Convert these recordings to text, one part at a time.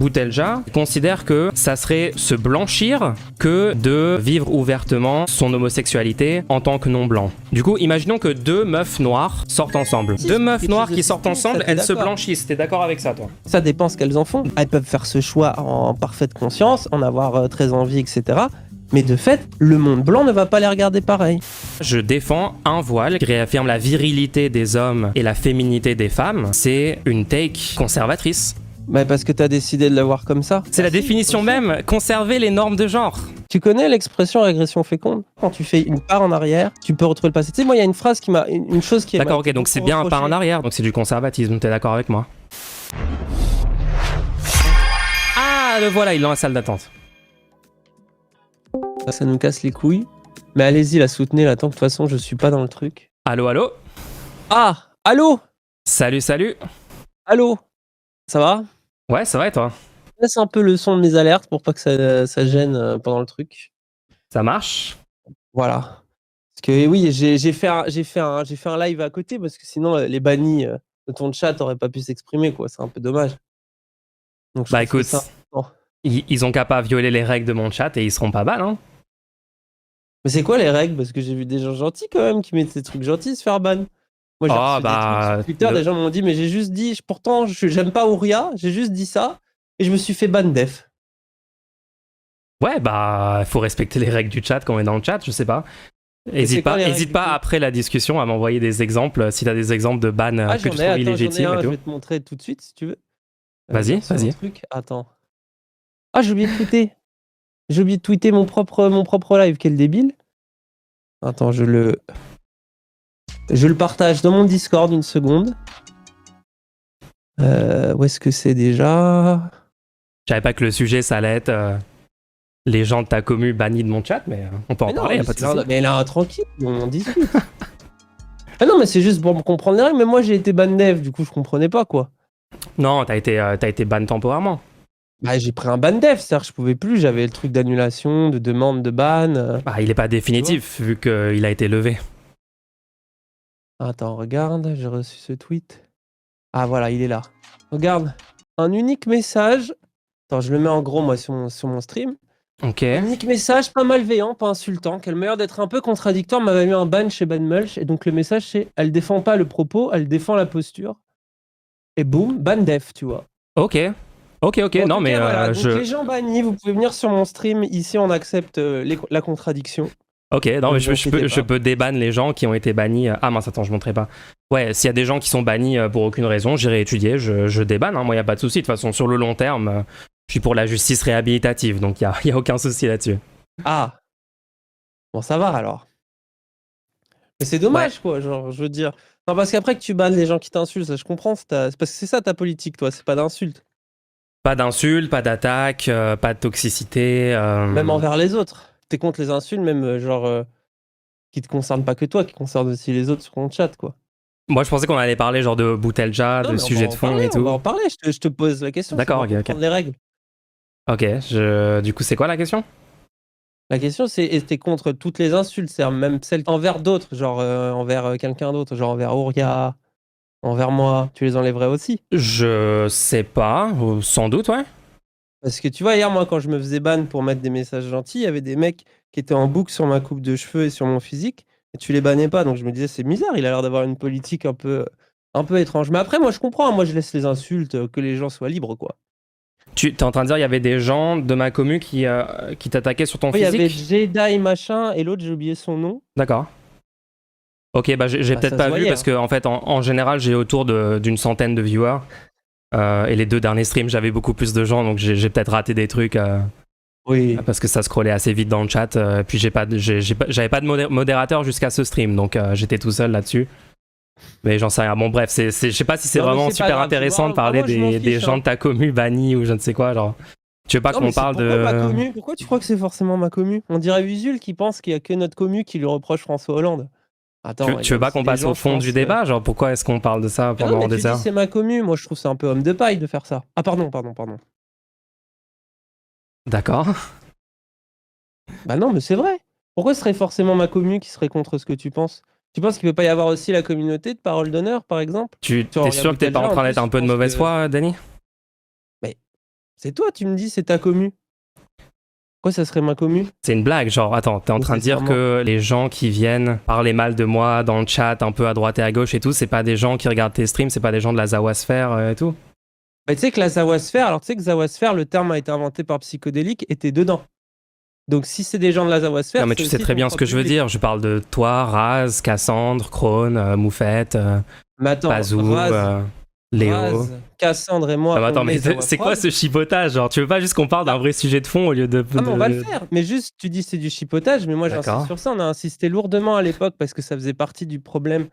Boutelja considère que ça serait se blanchir que de vivre ouvertement son homosexualité en tant que non-blanc. Du coup, imaginons que deux meufs noires sortent ensemble. Deux meufs noires qui sortent ensemble, elles se blanchissent. T'es d'accord avec ça, toi? Ça dépend ce qu'elles en font. Elles peuvent faire ce choix en parfaite conscience, en avoir très envie, etc. Mais de fait, le monde blanc ne va pas les regarder pareil. Je défends un voile qui réaffirme la virilité des hommes et la féminité des femmes. C'est une take conservatrice. Bah parce que t'as décidé de l'avoir comme ça. C'est la définition même, conserver les normes de genre. Tu connais l'expression régression féconde? Quand tu fais une part en arrière, tu peux retrouver le passé. Tu sais, moi, il y a une phrase qui m'a... Une chose qui est... D'accord, ok, donc c'est bien un pas en arrière, donc c'est du conservatisme, t'es d'accord avec moi? Ah, le voilà, il est dans la salle d'attente. Ça nous casse les couilles. Mais allez-y, la soutenez, là, tant que de toute façon, je suis pas dans le truc. Allô, allô? Ah! Allô? Salut, salut. Allô? Ça va? Ouais, ça va et toi? Laisse un peu le son de mes alertes pour pas que ça gêne pendant le truc. Ça marche? Voilà. Parce que oui, j'ai fait un live à côté parce que sinon les bannis de ton chat n'auraient pas pu s'exprimer, quoi. C'est un peu dommage. Donc, Bah écoute, ils ont qu'à pas violer les règles de mon chat et ils seront pas ban, hein? Mais c'est quoi les règles? Parce que j'ai vu des gens gentils quand même qui mettent des trucs gentils se faire ban. Moi j'ai reçu des trucs sur Twitter, des gens m'ont dit mais j'ai juste dit, pourtant j'aime pas Ouria, j'ai juste dit ça et je me suis fait ban def. Ouais, bah faut respecter les règles du chat quand on est dans le chat, je sais pas. Hésite pas après la discussion à m'envoyer des exemples si t'as des exemples de ban que tu trouves illégitimes et tout. Je vais te montrer tout de suite si tu veux. Vas-y, vas-y. Attends. Ah, j'ai oublié de tweeter. J'ai oublié de tweeter mon propre live, quel débile. Attends, je le partage dans mon Discord une seconde. Où est-ce que c'est déjà? Je savais pas que le sujet ça allait être les gens de ta commu bannis de mon chat, mais on peut en parler, y'a pas de souci. Mais là, tranquille, on discute. Ah non, mais c'est juste pour me comprendre les règles, mais moi j'ai été ban dev, du coup je comprenais pas quoi. Non, t'as été ban temporairement. Bah j'ai pris un ban dev, c'est-à-dire que je pouvais plus, j'avais le truc d'annulation, de demande de ban. Bah il est pas définitif vu qu'il a été levé. Attends, regarde, j'ai reçu ce tweet. Ah voilà, il est là. Regarde, un unique message. Attends, je le mets en gros moi sur mon stream. Ok. Un unique message, pas malveillant, pas insultant, quel meilleur d'être un peu contradictoire m'avait mis un ban chez Banmulch. Et donc le message c'est, elle défend pas le propos, elle défend la posture. Et boum, ban def, tu vois. Ok, bon, non mais voilà. Donc les gens bannis, vous pouvez venir sur mon stream, ici on accepte la contradiction. Ok, non mais je peux déban les gens qui ont été bannis. Ah mince, attends, je montrais pas. Ouais, s'il y a des gens qui sont bannis pour aucune raison, j'irai étudier, je débanne, hein, moi y a pas de souci. De toute façon, sur le long terme, je suis pour la justice réhabilitative, donc y a aucun souci là-dessus. Ah, bon ça va alors. Mais c'est dommage quoi, genre je veux dire. Non parce qu'après que tu bannes les gens qui t'insultent, ça je comprends, c'est parce que c'est ça ta politique toi, c'est pas d'insulte. Pas d'insultes, pas d'attaques, pas de toxicité. Même envers les autres. T'es contre les insultes, même genre qui te concernent pas que toi, qui concernent aussi les autres sur ton chat quoi. Moi je pensais qu'on allait parler genre de Boutelja, de sujets de fond et tout. On va en parler, je te pose la question. D'accord, ok. Les règles. Ok, du coup c'est quoi la question? La question c'est, est-ce que t'es contre toutes les insultes, c'est-à-dire même celles envers d'autres, genre envers quelqu'un d'autre, genre envers Ouria, envers moi, tu les enlèverais aussi? Je sais pas, sans doute, ouais. Parce que tu vois, hier, moi, quand je me faisais ban pour mettre des messages gentils, il y avait des mecs qui étaient en boucle sur ma coupe de cheveux et sur mon physique, et tu les bannais pas. Donc je me disais, c'est bizarre, il a l'air d'avoir une politique un peu étrange. Mais après, moi, je comprends, hein, moi, je laisse les insultes, que les gens soient libres, quoi. Tu es en train de dire il y avait des gens de ma commu qui t'attaquaient sur ton physique? Il y avait Jedi machin, et l'autre, j'ai oublié son nom. D'accord. Ok, bah j'ai peut-être pas vu parce que en fait, en général, j'ai autour d'une centaine de viewers. Et les 2 derniers streams, j'avais beaucoup plus de gens, donc j'ai peut-être raté des trucs. Oui. Parce que ça scrollait assez vite dans le chat. Puis j'avais pas de modérateur jusqu'à ce stream, donc j'étais tout seul là-dessus. Mais j'en sais rien. Bon, bref, je sais pas si c'est vraiment super intéressant de parler des gens de ta commu bannis ou je ne sais quoi. Genre, tu veux pas qu'on parle de. Pourquoi tu crois que c'est forcément ma commu? On dirait Usul qui pense qu'il y a que notre commu qui lui reproche François Hollande. Attends, tu veux pas qu'on passe au fond du débat? Genre, pourquoi est-ce qu'on parle de ça pendant des heures? C'est ma commu, moi je trouve c'est un peu homme de paille de faire ça. Ah pardon. D'accord. Bah non, mais c'est vrai. Pourquoi ce serait forcément ma commu qui serait contre ce que tu penses? Tu penses qu'il peut pas y avoir aussi la communauté de parole d'honneur, par exemple? T'es sûr que t'es pas en train d'être un peu de mauvaise foi, Danny? Mais C'est toi, tu me dis, c'est ta commu. Pourquoi ça serait ma commu? C'est une blague, genre, attends, t'es en train de dire que les gens qui viennent parler mal de moi dans le chat, un peu à droite et à gauche et tout, c'est pas des gens qui regardent tes streams, c'est pas des gens de la Zawasphère et tout? Bah, tu sais que la Zawasphère, alors tu sais que Zawasphère, le terme a été inventé par Psychodélique et t'es dedans. Donc si c'est des gens de la Zawasphère... Non mais tu sais très bien ce que je veux dire, je parle de toi, Raz, Cassandre, Krone, Moufette, Pazou, Léo... Raz, Cassandre et moi... Ah, attends, mais c'est quoi ce chipotage? Genre, tu veux pas juste qu'on parle d'un vrai sujet de fond au lieu de... Ah mais on va le faire, mais juste tu dis c'est du chipotage, mais moi j'insiste sur ça, on a insisté lourdement à l'époque parce que ça faisait partie du problème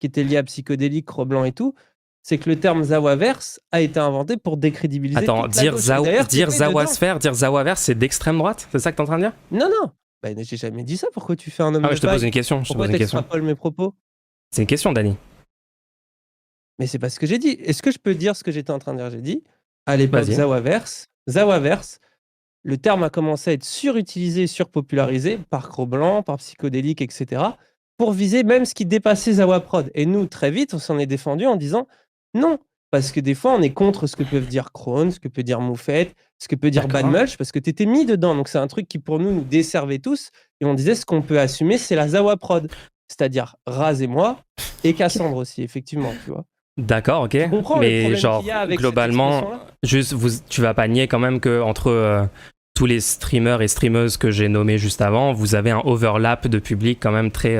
qui était lié à Psychodélique, Cro-Blanc et tout, c'est que le terme Zawaverse a été inventé pour décrédibiliser. Attends, dire Zawasphère, dire Zawaverse, c'est d'extrême droite? C'est ça que t'es en train de dire? Non, non. Bah, j'ai jamais dit ça. Pourquoi tu fais un homme de je te pose une question. Pourquoi t'extrapoles mes propos? C'est une question, Dany. Mais c'est pas ce que j'ai dit. Est-ce que je peux dire ce que j'étais en train de dire? J'ai dit, à l'époque, Zawaverse, le terme a commencé à être surutilisé et surpopularisé par Cro-Blanc, par Psychodélique, etc., pour viser même ce qui dépassait Zawaprod. Et nous, très vite, on s'en est défendu en disant non, parce que des fois, on est contre ce que peuvent dire Krone, ce que peut dire Moufette, ce que peut dire Badmulch, parce que tu étais mis dedans. Donc, c'est un truc qui, pour nous desservait tous. Et on disait, ce qu'on peut assumer, c'est la Zawaprod. C'est-à-dire Raz et moi, et Cassandre aussi, effectivement, tu vois. D'accord, ok. Mais genre, globalement, juste, tu vas pas nier quand même que entre tous les streamers et streameuses que j'ai nommés juste avant, vous avez un overlap de public quand même très...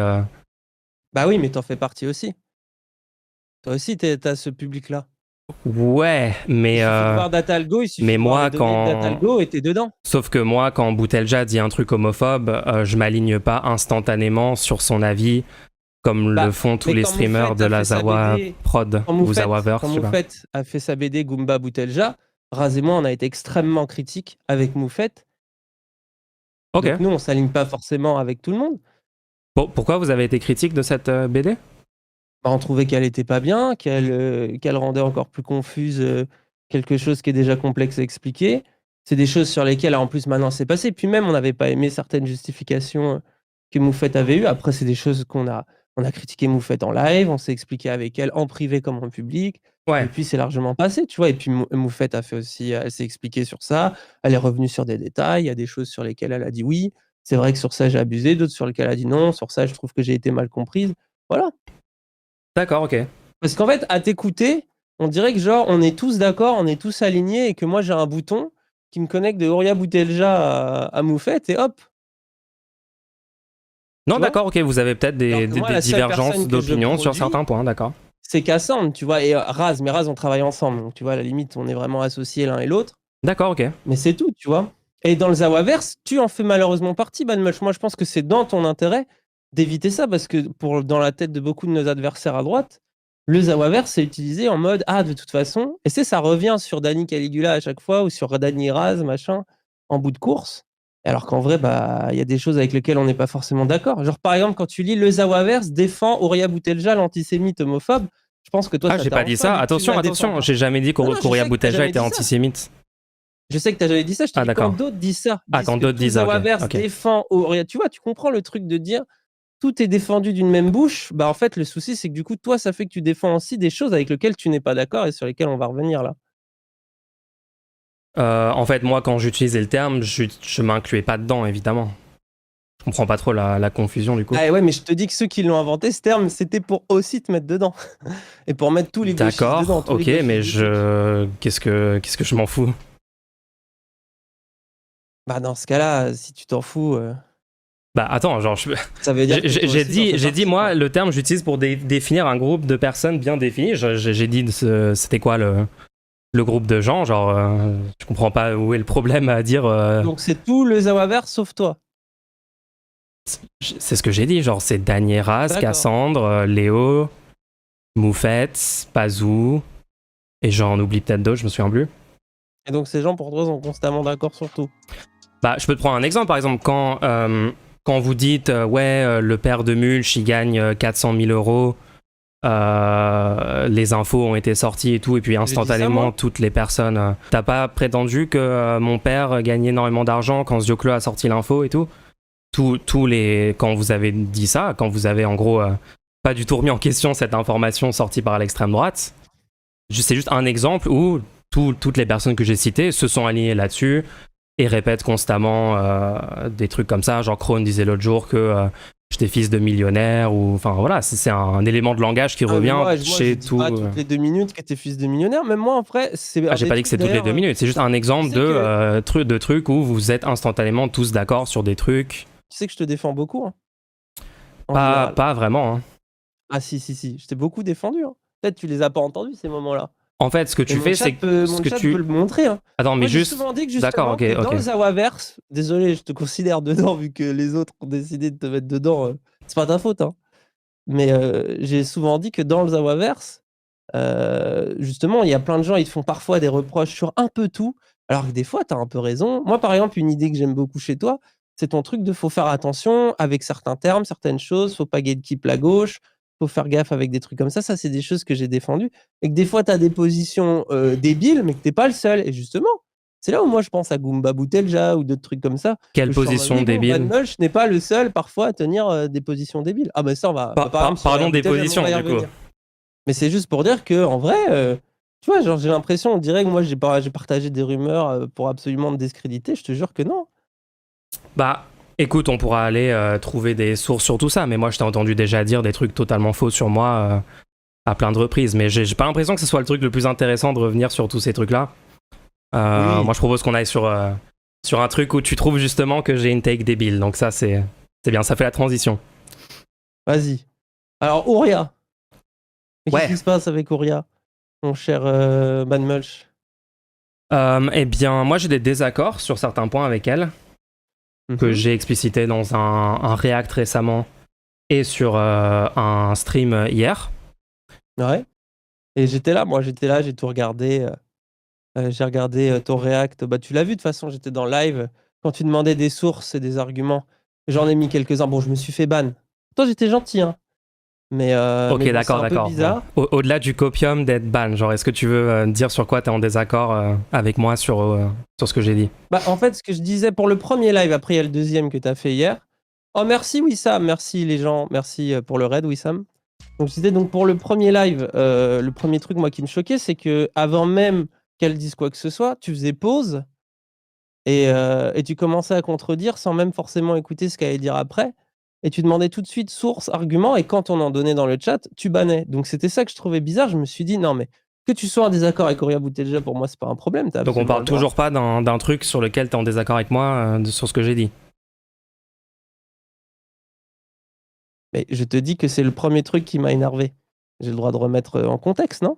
Bah oui, mais t'en fais partie aussi. Toi aussi, t'as ce public-là. Ouais, mais... Il suffit de voir Datalgo, il suffit de voir Datalgo et t'es dedans. Sauf que moi, quand Boutelja dit un truc homophobe, je m'aligne pas instantanément sur son avis, comme le font tous les streamers de la Zawa Prod ou Zawaverse. Quand Moufette a fait sa BD Goomba Boutelja, Raz et moi, on a été extrêmement critiques avec Moufette. Ok. Donc nous, on s'aligne pas forcément avec tout le monde. Pourquoi vous avez été critique de cette BD? On trouvait qu'elle était pas bien, qu'elle rendait encore plus confuse quelque chose qui est déjà complexe à expliquer. C'est des choses sur lesquelles, en plus, maintenant, c'est passé. Puis même, on n'avait pas aimé certaines justifications que Moufette avait eues. Après, c'est des choses on a critiqué Moufette en live, on s'est expliqué avec elle en privé comme en public. Ouais. Et puis, c'est largement passé, tu vois. Et puis, Moufette a fait aussi, elle s'est expliquée sur ça. Elle est revenue sur des détails. Il y a des choses sur lesquelles elle a dit oui. C'est vrai que sur ça, j'ai abusé. D'autres sur lesquelles elle a dit non. Sur ça, je trouve que j'ai été mal comprise. Voilà. D'accord, ok. Parce qu'en fait, à t'écouter, on dirait que genre, on est tous d'accord, on est tous alignés et que moi, j'ai un bouton qui me connecte de Horia Boutelja à Moufette et hop. Non, d'accord, ok, vous avez peut-être des divergences d'opinion sur certains points, d'accord. C'est Cassandre, tu vois, et Raz, mais Raz, on travaille ensemble, donc tu vois, à la limite, on est vraiment associés l'un et l'autre. D'accord, ok. Mais c'est tout, tu vois. Et dans le Zawaverse, tu en fais malheureusement partie, Badmulch. Moi, je pense que c'est dans ton intérêt d'éviter ça, parce que dans la tête de beaucoup de nos adversaires à droite, le Zawaverse est utilisé en mode de toute façon, et ça revient sur Dany Caligula à chaque fois, ou sur Dany Raz, machin, en bout de course. Alors qu'en vrai, il y a des choses avec lesquelles on n'est pas forcément d'accord. Genre, par exemple, quand tu lis le Zawaverse défend Horia Boutelja, l'antisémite homophobe, je pense que toi, j'ai pas dit ça. Attention, j'ai jamais dit qu'Horia Boutelja était antisémite. Je sais que t'as jamais dit ça, je te dis quand d'autres disent ça. Quand d'autres disent ça, Zawaverse défend Horia. Tu vois, tu comprends le truc de dire tout est défendu d'une même bouche. Bah en fait, le souci, c'est que du coup, toi, ça fait que tu défends aussi des choses avec lesquelles tu n'es pas d'accord et sur lesquelles on va revenir là. En fait, moi, quand j'utilisais le terme, je m'incluais pas dedans, évidemment. Je comprends pas trop la confusion, du coup. Ah ouais, mais je te dis que ceux qui l'ont inventé, ce terme, c'était pour aussi te mettre dedans. Et pour mettre tous les gauchistes dedans. D'accord, ok, mais qu'est-ce que je m'en fous? Bah dans ce cas-là, si tu t'en fous... Bah attends, genre, ça veut dire j'ai dit, moi, le terme, j'utilise pour définir un groupe de personnes bien définies. J'ai dit, c'était quoi le groupe de gens, genre, je comprends pas où est le problème à dire... Donc c'est tout le Zawaverse sauf toi? C'est ce que j'ai dit, genre, c'est Dany Raz, Cassandre, Léo, Moufette, Pazou, et j'en oublie peut-être d'autres, je me souviens plus. Et donc ces gens, pour toi, sont constamment d'accord sur tout? Bah, je peux te prendre un exemple, par exemple, quand vous dites, le père de Mulch, il gagne 400 000 euros, les infos ont été sorties et tout, et puis instantanément, toutes les personnes... T'as pas prétendu que mon père gagnait énormément d'argent quand Zioclo a sorti l'info et tout? Quand vous avez dit ça, quand vous avez en gros pas du tout remis en question cette information sortie par l'extrême droite, c'est juste un exemple où toutes les personnes que j'ai citées se sont alignées là-dessus et répètent constamment des trucs comme ça. Genre Krohn disait l'autre jour que j'étais fils de millionnaire, ou enfin voilà, c'est un élément de langage qui revient chez tout. Pas toutes les 2 minutes que t'es fils de millionnaire, même moi en vrai, c'est. J'ai pas dit que c'est toutes les 2 minutes, c'est juste un exemple de trucs où vous êtes instantanément tous d'accord sur des trucs. Tu sais que je te défends beaucoup. Hein, pas vraiment. Hein. Ah si, je t'ai beaucoup défendu. Hein. Peut-être tu les as pas entendus ces moments-là. En fait, ce que tu fais, c'est que mon chat peut le montrer. Hein. Attends, mais moi, juste. J'ai souvent dit que d'accord, justement, dans le Zawaverse, désolé, je te considère dedans vu que les autres ont décidé de te mettre dedans. C'est pas ta faute, hein. Mais j'ai souvent dit que dans le Zawaverse, justement, il y a plein de gens, ils te font parfois des reproches sur un peu tout, alors que des fois, tu as un peu raison. Moi, par exemple, une idée que j'aime beaucoup chez toi, c'est ton truc de faut faire attention avec certains termes, certaines choses, faut pas gatekeep la gauche, faut faire gaffe avec des trucs comme ça. Ça, c'est des choses que j'ai défendues. Et que des fois, tu as des positions débiles, mais que t'es pas le seul. Et justement, c'est là où moi je pense à Goumba Boutelja ou d'autres trucs comme ça. Quelle position débile? Van Mulch n'est pas le seul parfois à tenir des positions débiles. Ah mais ça on va. Parlons des positions du coup. Mais c'est juste pour dire que en vrai, tu vois, genre j'ai l'impression, on dirait que moi j'ai partagé des rumeurs pour absolument me discréditer. Je te jure que non. Bah, écoute, on pourra aller trouver des sources sur tout ça, mais moi je t'ai entendu déjà dire des trucs totalement faux sur moi à plein de reprises. Mais j'ai pas l'impression que ce soit le truc le plus intéressant de revenir sur tous ces trucs-là. Oui. Moi je propose qu'on aille sur un truc où tu trouves justement que j'ai une take débile. Donc ça c'est bien, ça fait la transition. Vas-y. Alors Ouria. Ouais. Qu'est-ce qui se passe avec Ouria, mon cher Van Mulch? Eh bien, moi j'ai des désaccords sur certains points avec elle, que j'ai explicité dans un React récemment et sur un stream hier. Ouais. Et j'étais là, j'ai tout regardé. J'ai regardé ton React. Bah, tu l'as vu de toute façon, j'étais dans le live. Quand tu demandais des sources et des arguments, j'en ai mis quelques-uns. Bon, je me suis fait ban. Toi, j'étais gentil, hein. Mais, ok, mais bon, d'accord. C'est un peu bizarre. Bon. Au-delà du copium d'être ban, genre, est-ce que tu veux dire sur quoi tu es en désaccord avec moi sur ce que j'ai dit? Bah, en fait, ce que je disais pour le premier live, après il y a le deuxième que tu as fait hier. Oh, merci Wissam, merci les gens, merci pour le raid Wissam. Donc, je disais, donc pour le premier live, le premier truc moi qui me choquait, c'est que avant même qu'elle dise quoi que ce soit, tu faisais pause et tu commençais à contredire sans même forcément écouter ce qu'elle allait dire après. Et tu demandais tout de suite source, argument, et quand on en donnait dans le chat, tu bannais. Donc c'était ça que je trouvais bizarre. Je me suis dit, non mais que tu sois en désaccord avec Ouria Boutelja, pour moi, c'est pas un problème. Donc on parle toujours pas d'un truc sur lequel tu es en désaccord avec moi, sur ce que j'ai dit. Mais je te dis que c'est le premier truc qui m'a énervé. J'ai le droit de remettre en contexte, non?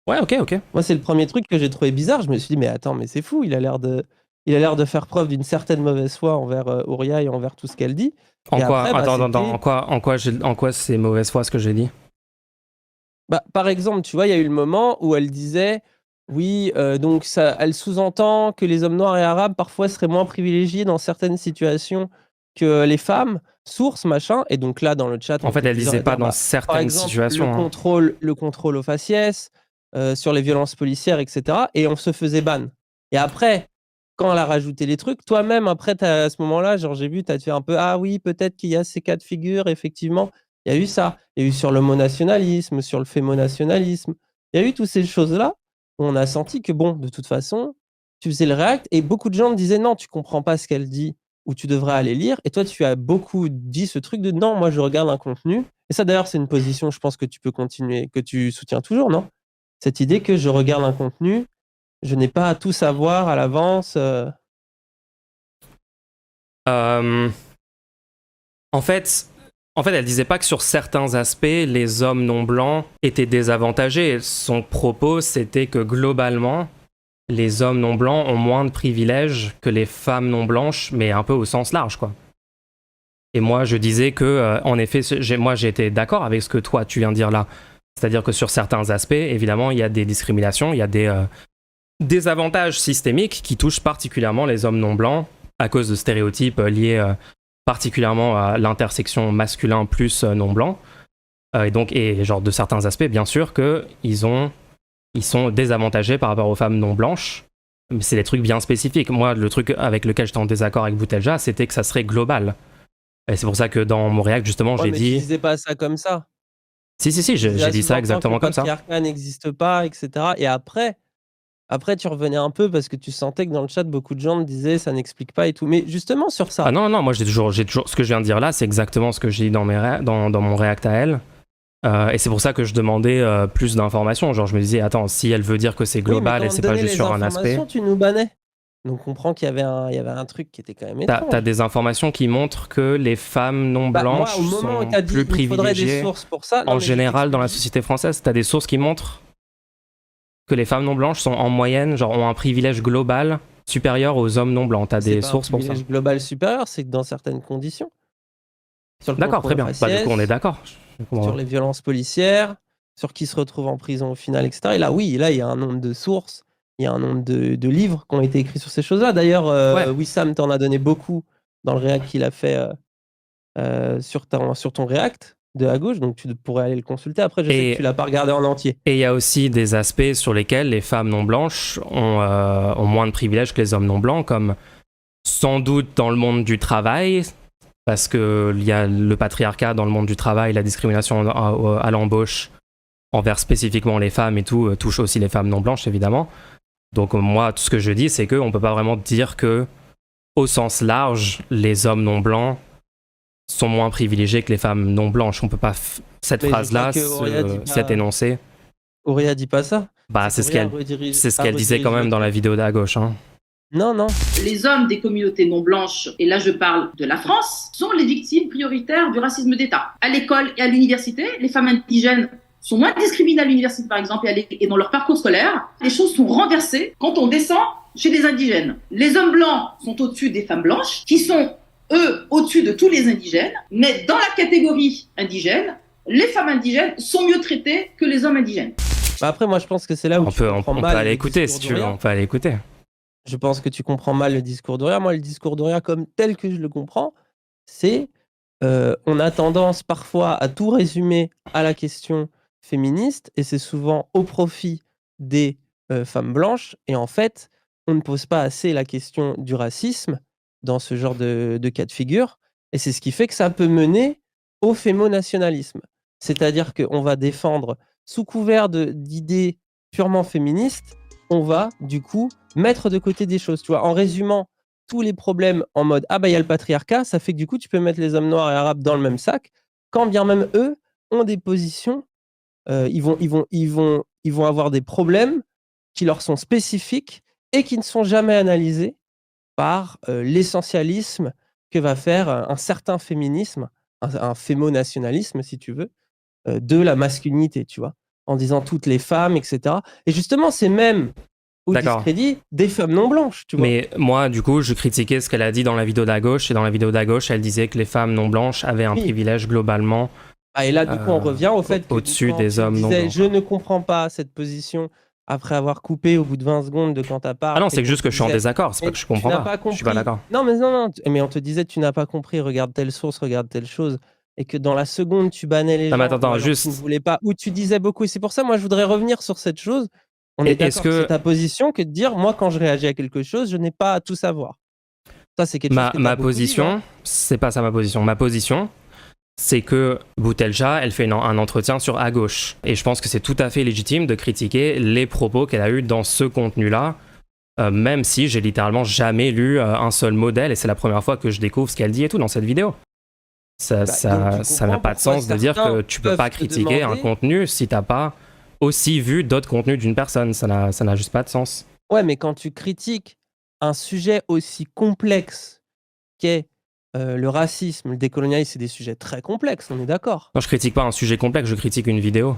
Ouais, ok. Moi, c'est le premier truc que j'ai trouvé bizarre. Je me suis dit, mais attends, mais c'est fou, il a l'air de faire preuve d'une certaine mauvaise foi envers Ouria et envers tout ce qu'elle dit. En quoi, attends, en quoi c'est mauvaise foi ce que j'ai dit? Bah, par exemple, tu vois, il y a eu le moment où elle disait, oui, donc ça, elle sous-entend que les hommes noirs et arabes parfois seraient moins privilégiés dans certaines situations que les femmes, source, machin. Et donc là, dans le chat, en fait, elle disait pas dans certaines situations. Le contrôle aux faciès, sur les violences policières, etc. Et on se faisait ban. Et après, quand elle a rajouté les trucs, toi-même, après, à ce moment-là, genre, j'ai vu, tu as fait un peu, ah oui, peut-être qu'il y a ces cas de figure, effectivement. Il y a eu ça. Il y a eu sur l'homonationalisme, sur le fémonationalisme. Il y a eu toutes ces choses-là où on a senti que, bon, de toute façon, tu faisais le React et beaucoup de gens me disaient, non, tu comprends pas ce qu'elle dit ou tu devrais aller lire. Et toi, tu as beaucoup dit ce truc de, non, moi, je regarde un contenu. Et ça, d'ailleurs, c'est une position, je pense, que tu peux continuer, que tu soutiens toujours, non? Cette idée que je regarde un contenu, je n'ai pas à tout savoir à l'avance. En fait, elle disait pas que sur certains aspects, les hommes non blancs étaient désavantagés. Son propos, c'était que globalement, les hommes non blancs ont moins de privilèges que les femmes non blanches, mais un peu au sens large, quoi. Et moi, je disais que, en effet, moi, j'étais d'accord avec ce que toi, tu viens de dire là. C'est-à-dire que sur certains aspects, évidemment, il y a des discriminations, il y a des désavantages systémiques qui touchent particulièrement les hommes non blancs à cause de stéréotypes liés particulièrement à l'intersection masculin plus non blanc. Et genre de certains aspects, bien sûr, qu'ils sont désavantagés par rapport aux femmes non blanches. Mais c'est des trucs bien spécifiques. Moi, le truc avec lequel j'étais en désaccord avec Boutelja, c'était que ça serait global. Et c'est pour ça que dans mon React, justement, j'ai dit... Tu disais pas ça comme ça. Si, j'ai dit ça exactement comme ça. Le patriarcat n'existe pas, etc. Et après, Après, tu revenais un peu parce que tu sentais que dans le chat, beaucoup de gens me disaient ça n'explique pas et tout. Mais justement, sur ça. Ah non, moi j'ai toujours. Ce que je viens de dire là, c'est exactement ce que j'ai dit dans mon React à elle. Et c'est pour ça que je demandais plus d'informations. Genre, je me disais, attends, si elle veut dire que c'est global et c'est pas juste sur un aspect. Tu nous bannais. Donc, on comprend qu'il y avait un truc qui était quand même étrange. T'as des informations qui montrent que les femmes non blanches sont plus privilégiées en général dans la société française. T'as des sources qui montrent que les femmes non blanches sont en moyenne, genre ont un privilège global supérieur aux hommes non blancs. T'as des sources pour ça. Un privilège global supérieur, c'est que dans certaines conditions. D'accord, très bien. Bah, du coup, on est d'accord. Sur les violences policières, sur qui se retrouve en prison au final, etc. Et là, oui, là, il y a un nombre de sources, il y a un nombre de livres qui ont été écrits sur ces choses-là. D'ailleurs, Wissam t'en a donné beaucoup dans le React qu'il a fait sur ton React de à gauche, donc tu pourrais aller le consulter. Après, je sais que tu l'as pas regardé en entier. Et il y a aussi des aspects sur lesquels les femmes non blanches ont moins de privilèges que les hommes non blancs, comme sans doute dans le monde du travail, parce qu'il y a le patriarcat dans le monde du travail, la discrimination à l'embauche envers spécifiquement les femmes et tout, touche aussi les femmes non blanches, évidemment. Donc moi, tout ce que je dis, c'est qu'on ne peut pas vraiment dire que, au sens large, les hommes non blancs sont moins privilégiés que les femmes non blanches. On peut pas... Cette phrase-là, cet énoncé... Auréa dit pas ça. Bah, c'est ce qu'elle disait quand même dans la vidéo d'à gauche. Hein. Non. Les hommes des communautés non blanches, et là je parle de la France, sont les victimes prioritaires du racisme d'État. À l'école et à l'université, les femmes indigènes sont moins discriminées à l'université par exemple et dans leur parcours scolaire. Les choses sont renversées quand on descend chez les indigènes. Les hommes blancs sont au-dessus des femmes blanches, qui sont eux au-dessus de tous les indigènes, mais dans la catégorie indigène, les femmes indigènes sont mieux traitées que les hommes indigènes. Bah après moi je pense que c'est là où on peut aller écouter si tu veux, on peut aller écouter. Je pense que tu comprends mal le discours d'Auréa. Moi, le discours d'Auréa, comme tel que je le comprends, c'est on a tendance parfois à tout résumer à la question féministe, et c'est souvent au profit des femmes blanches. Et en fait, on ne pose pas assez la question du racisme dans ce genre de cas de figure. Et c'est ce qui fait que ça peut mener au fémonationalisme. C'est-à-dire qu'on va défendre, sous couvert d'idées purement féministes, on va, du coup, mettre de côté des choses. Tu vois, en résumant tous les problèmes en mode « Ah bah il y a le patriarcat », ça fait que du coup, tu peux mettre les hommes noirs et arabes dans le même sac, quand bien même eux ont des positions, ils vont avoir des problèmes qui leur sont spécifiques et qui ne sont jamais analysés par l'essentialisme que va faire un certain féminisme, un fémonationalisme, si tu veux, de la masculinité, tu vois, en disant toutes les femmes, etc. Et justement, c'est même au discrédit des femmes non blanches, tu vois. Mais moi, du coup, je critiquais ce qu'elle a dit dans la vidéo d'à gauche, et dans la vidéo d'à gauche, elle disait que les femmes non blanches avaient un privilège globalement. Ah, et là, du coup, on revient au fait que au-dessus des hommes non blancs. Je ne comprends pas cette position après avoir coupé au bout de 20 secondes de quand t'as parlé. Ah non, c'est juste que je suis en désaccord, c'est pas que je comprends pas. Je suis pas d'accord. Non, mais on te disait tu n'as pas compris, regarde telle source, regarde telle chose. Et que dans la seconde, tu bannais les gens. Mais attends, juste. Tu ne voulais pas, ou tu disais beaucoup. Et c'est pour ça, moi, je voudrais revenir sur cette chose. On est d'accord que c'est ta position que de dire, moi, quand je réagis à quelque chose, je n'ai pas à tout savoir. Ça, c'est quelque chose que ma position, c'est pas ça ma position. Ma position, c'est que Boutelja, elle fait un entretien sur à gauche. Et je pense que c'est tout à fait légitime de critiquer les propos qu'elle a eus dans ce contenu-là, même si j'ai littéralement jamais lu un seul modèle, et c'est la première fois que je découvre ce qu'elle dit et tout dans cette vidéo. Ça n'a pas de sens de dire que tu peux pas critiquer un contenu si t'as pas aussi vu d'autres contenus d'une personne. Ça n'a juste pas de sens. Ouais, mais quand tu critiques un sujet aussi complexe qu'est le racisme, le décolonialisme, c'est des sujets très complexes, on est d'accord. Non, je critique pas un sujet complexe, je critique une vidéo.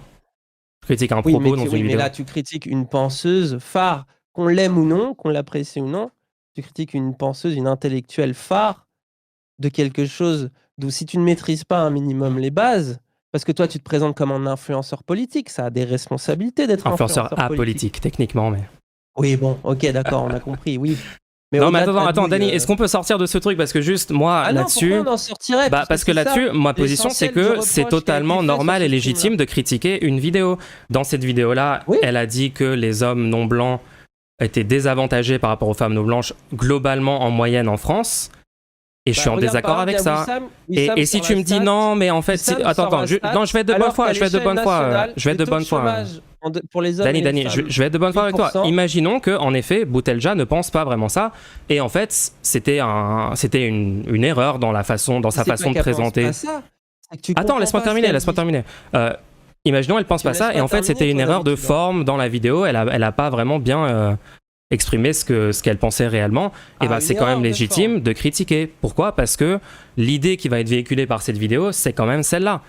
Je critique un propos dans une vidéo. Mais là, tu critiques une penseuse phare, qu'on l'aime ou non, qu'on l'apprécie ou non. Tu critiques une penseuse, une intellectuelle phare de quelque chose d'où si tu ne maîtrises pas un minimum les bases, parce que toi, tu te présentes comme un influenceur politique, ça a des responsabilités d'être influenceur apolitique, techniquement, mais... Oui, bon, ok, d'accord, on a compris, oui. Mais non, mais attends, Dany, est-ce qu'on peut sortir de ce truc? Parce que juste, moi, là-dessus... on en sortirait, parce que là-dessus, ma position, c'est que c'est totalement normal et légitime de critiquer une vidéo. Dans cette vidéo-là, elle a dit que les hommes non blancs étaient désavantagés par rapport aux femmes non blanches, globalement en moyenne en France. Et je suis en désaccord avec ça. Et si tu me dis non, mais en fait, attends, non, je vais être de bonne foi, pour les hommes. Dany, je vais être de bonne foi avec toi. Imaginons que, en effet, Boutelja ne pense pas vraiment ça, et en fait, c'était une erreur dans sa façon de présenter. Pas ça. Attends, laisse-moi terminer. Imaginons, elle pense pas ça, et en fait, c'était une erreur de forme dans la vidéo. Elle a pas vraiment bien exprimé ce qu'elle pensait réellement. Et c'est quand même légitime de critiquer. Pourquoi ? Parce que l'idée qui va être véhiculée par cette vidéo, c'est quand même celle-là.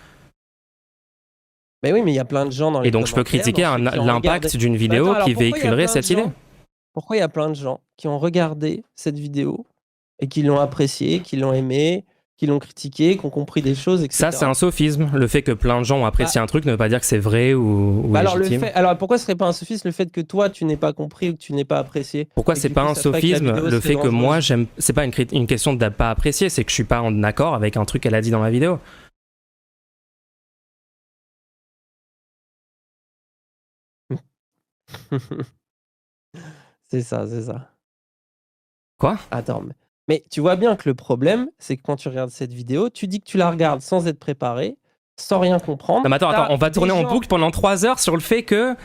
Mais oui, mais il y a plein de gens dans les commentaires. Et donc, je peux critiquer l'impact d'une vidéo qui véhiculerait cette idée. Pourquoi il y a plein de gens qui ont regardé cette vidéo et qui l'ont appréciée, qui l'ont aimée, qui l'ont critiqué, qui ont compris des choses, etc. Ça, c'est un sophisme. Le fait que plein de gens ont apprécié un truc ne veut pas dire que c'est vrai ou légitime. Alors, pourquoi ce serait pas un sophisme le fait que toi, tu n'aies pas compris ou que tu n'aies pas apprécié ? Pourquoi c'est pas un sophisme le fait que moi, j'aime... C'est pas une question de pas apprécier, c'est que je suis pas en accord avec un truc qu'elle a dit dans la vidéo. C'est ça. Quoi ? Attends, mais tu vois bien que le problème, c'est que quand tu regardes cette vidéo, tu dis que tu la regardes sans être préparé, sans rien comprendre. Non, mais attends, on va tourner en boucle pendant 3 heures sur le fait que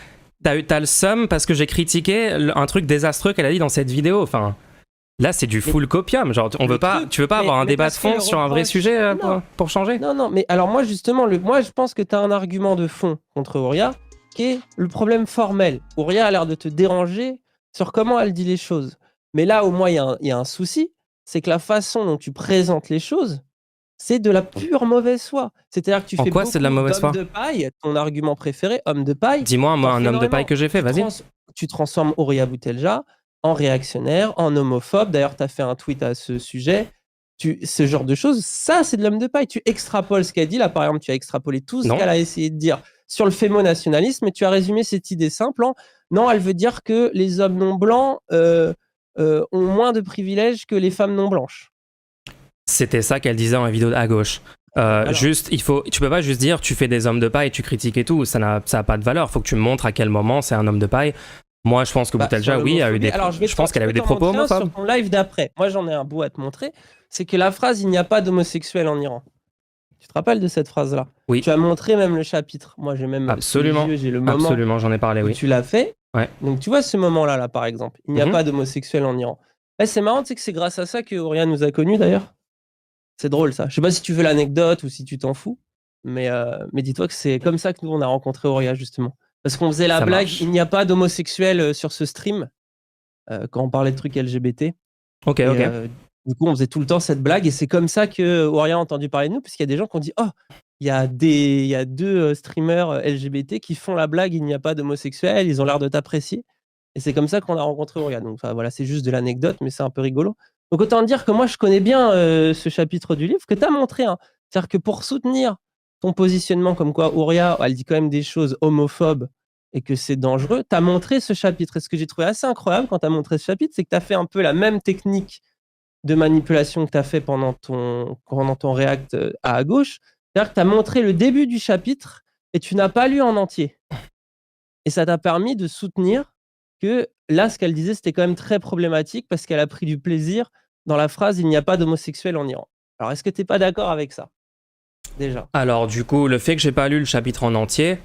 t'as le seum parce que j'ai critiqué un truc désastreux qu'elle a dit dans cette vidéo. Enfin, là, c'est du full copium. Genre, tu veux pas avoir un débat de fond sur un vrai sujet pour changer ? Non, mais alors moi, justement, moi, je pense que t'as un argument de fond contre Ouria, qui est le problème formel. Ouria a l'air de te déranger sur comment elle dit les choses. Mais là, au moins, il y a un souci, c'est que la façon dont tu présentes les choses, c'est de la pure mauvaise foi. C'est-à-dire que tu fais beaucoup c'est de la mauvaise foi ? d'homme de paille, ton argument préféré, homme de paille. Dis-moi un homme de paille que j'ai fait, vas-y. Tu transformes Ouria Boutelja en réactionnaire, en homophobe. D'ailleurs, tu as fait un tweet à ce sujet. Ce genre de choses, ça, c'est de l'homme de paille. Tu extrapoles ce qu'elle dit. Là, par exemple, tu as extrapolé tout ce qu'elle a essayé de dire sur le fémonationalisme, et tu as résumé cette idée simple en non, elle veut dire que les hommes non blancs ont moins de privilèges que les femmes non blanches. C'était ça qu'elle disait dans la vidéo à gauche. Tu peux pas juste dire tu fais des hommes de paille, tu critiques et tout, ça n'a pas de valeur. Faut que tu me montres à quel moment c'est un homme de paille. Moi, je pense que Boutelja, oui, a eu des. Alors, je pense qu'elle a eu des propos homophobes. Sur ton live d'après, moi j'en ai un bout à te montrer. C'est que la phrase "il n'y a pas d'homosexuels en Iran". Tu te rappelles de cette phrase-là ? Oui. Tu as montré même le chapitre. Moi, j'ai même. Absolument. J'ai le moment. Absolument, j'en ai parlé, oui. Tu l'as fait. Ouais. Donc, tu vois ce moment-là, là, par exemple. Il n'y a pas d'homosexuels en Iran. C'est marrant, tu sais que c'est grâce à ça que Ouria nous a connus, d'ailleurs. C'est drôle, ça. Je sais pas si tu veux l'anecdote ou si tu t'en fous. Mais dis-toi que c'est comme ça que nous, on a rencontré Ouria, justement. Parce qu'on faisait la blague, il n'y a pas d'homosexuels sur ce stream, quand on parlait de trucs LGBT. Ok. Du coup, on faisait tout le temps cette blague, et c'est comme ça que Ouria a entendu parler de nous, parce qu'il y a des gens qui ont dit « Oh, il y a 2 streamers LGBT qui font la blague, il n'y a pas d'homosexuels, ils ont l'air de t'apprécier. » Et c'est comme ça qu'on a rencontré Ouria. Donc voilà, c'est juste de l'anecdote, mais c'est un peu rigolo. Donc autant dire que moi, je connais bien ce chapitre du livre que tu as montré. C'est-à-dire que pour soutenir ton positionnement comme quoi Ouria, elle dit quand même des choses homophobes et que c'est dangereux, tu as montré ce chapitre. Et ce que j'ai trouvé assez incroyable quand tu as montré ce chapitre, c'est que tu as fait un peu la même technique de manipulation que tu as fait pendant ton react à gauche. C'est-à-dire que tu as montré le début du chapitre et tu n'as pas lu en entier. Et ça t'a permis de soutenir que là, ce qu'elle disait, c'était quand même très problématique parce qu'elle a pris du plaisir dans la phrase « il n'y a pas d'homosexuels en Iran ». Alors, est-ce que tu n'es pas d'accord avec ça, déjà ? Alors, du coup, le fait que j'ai pas lu le chapitre en entier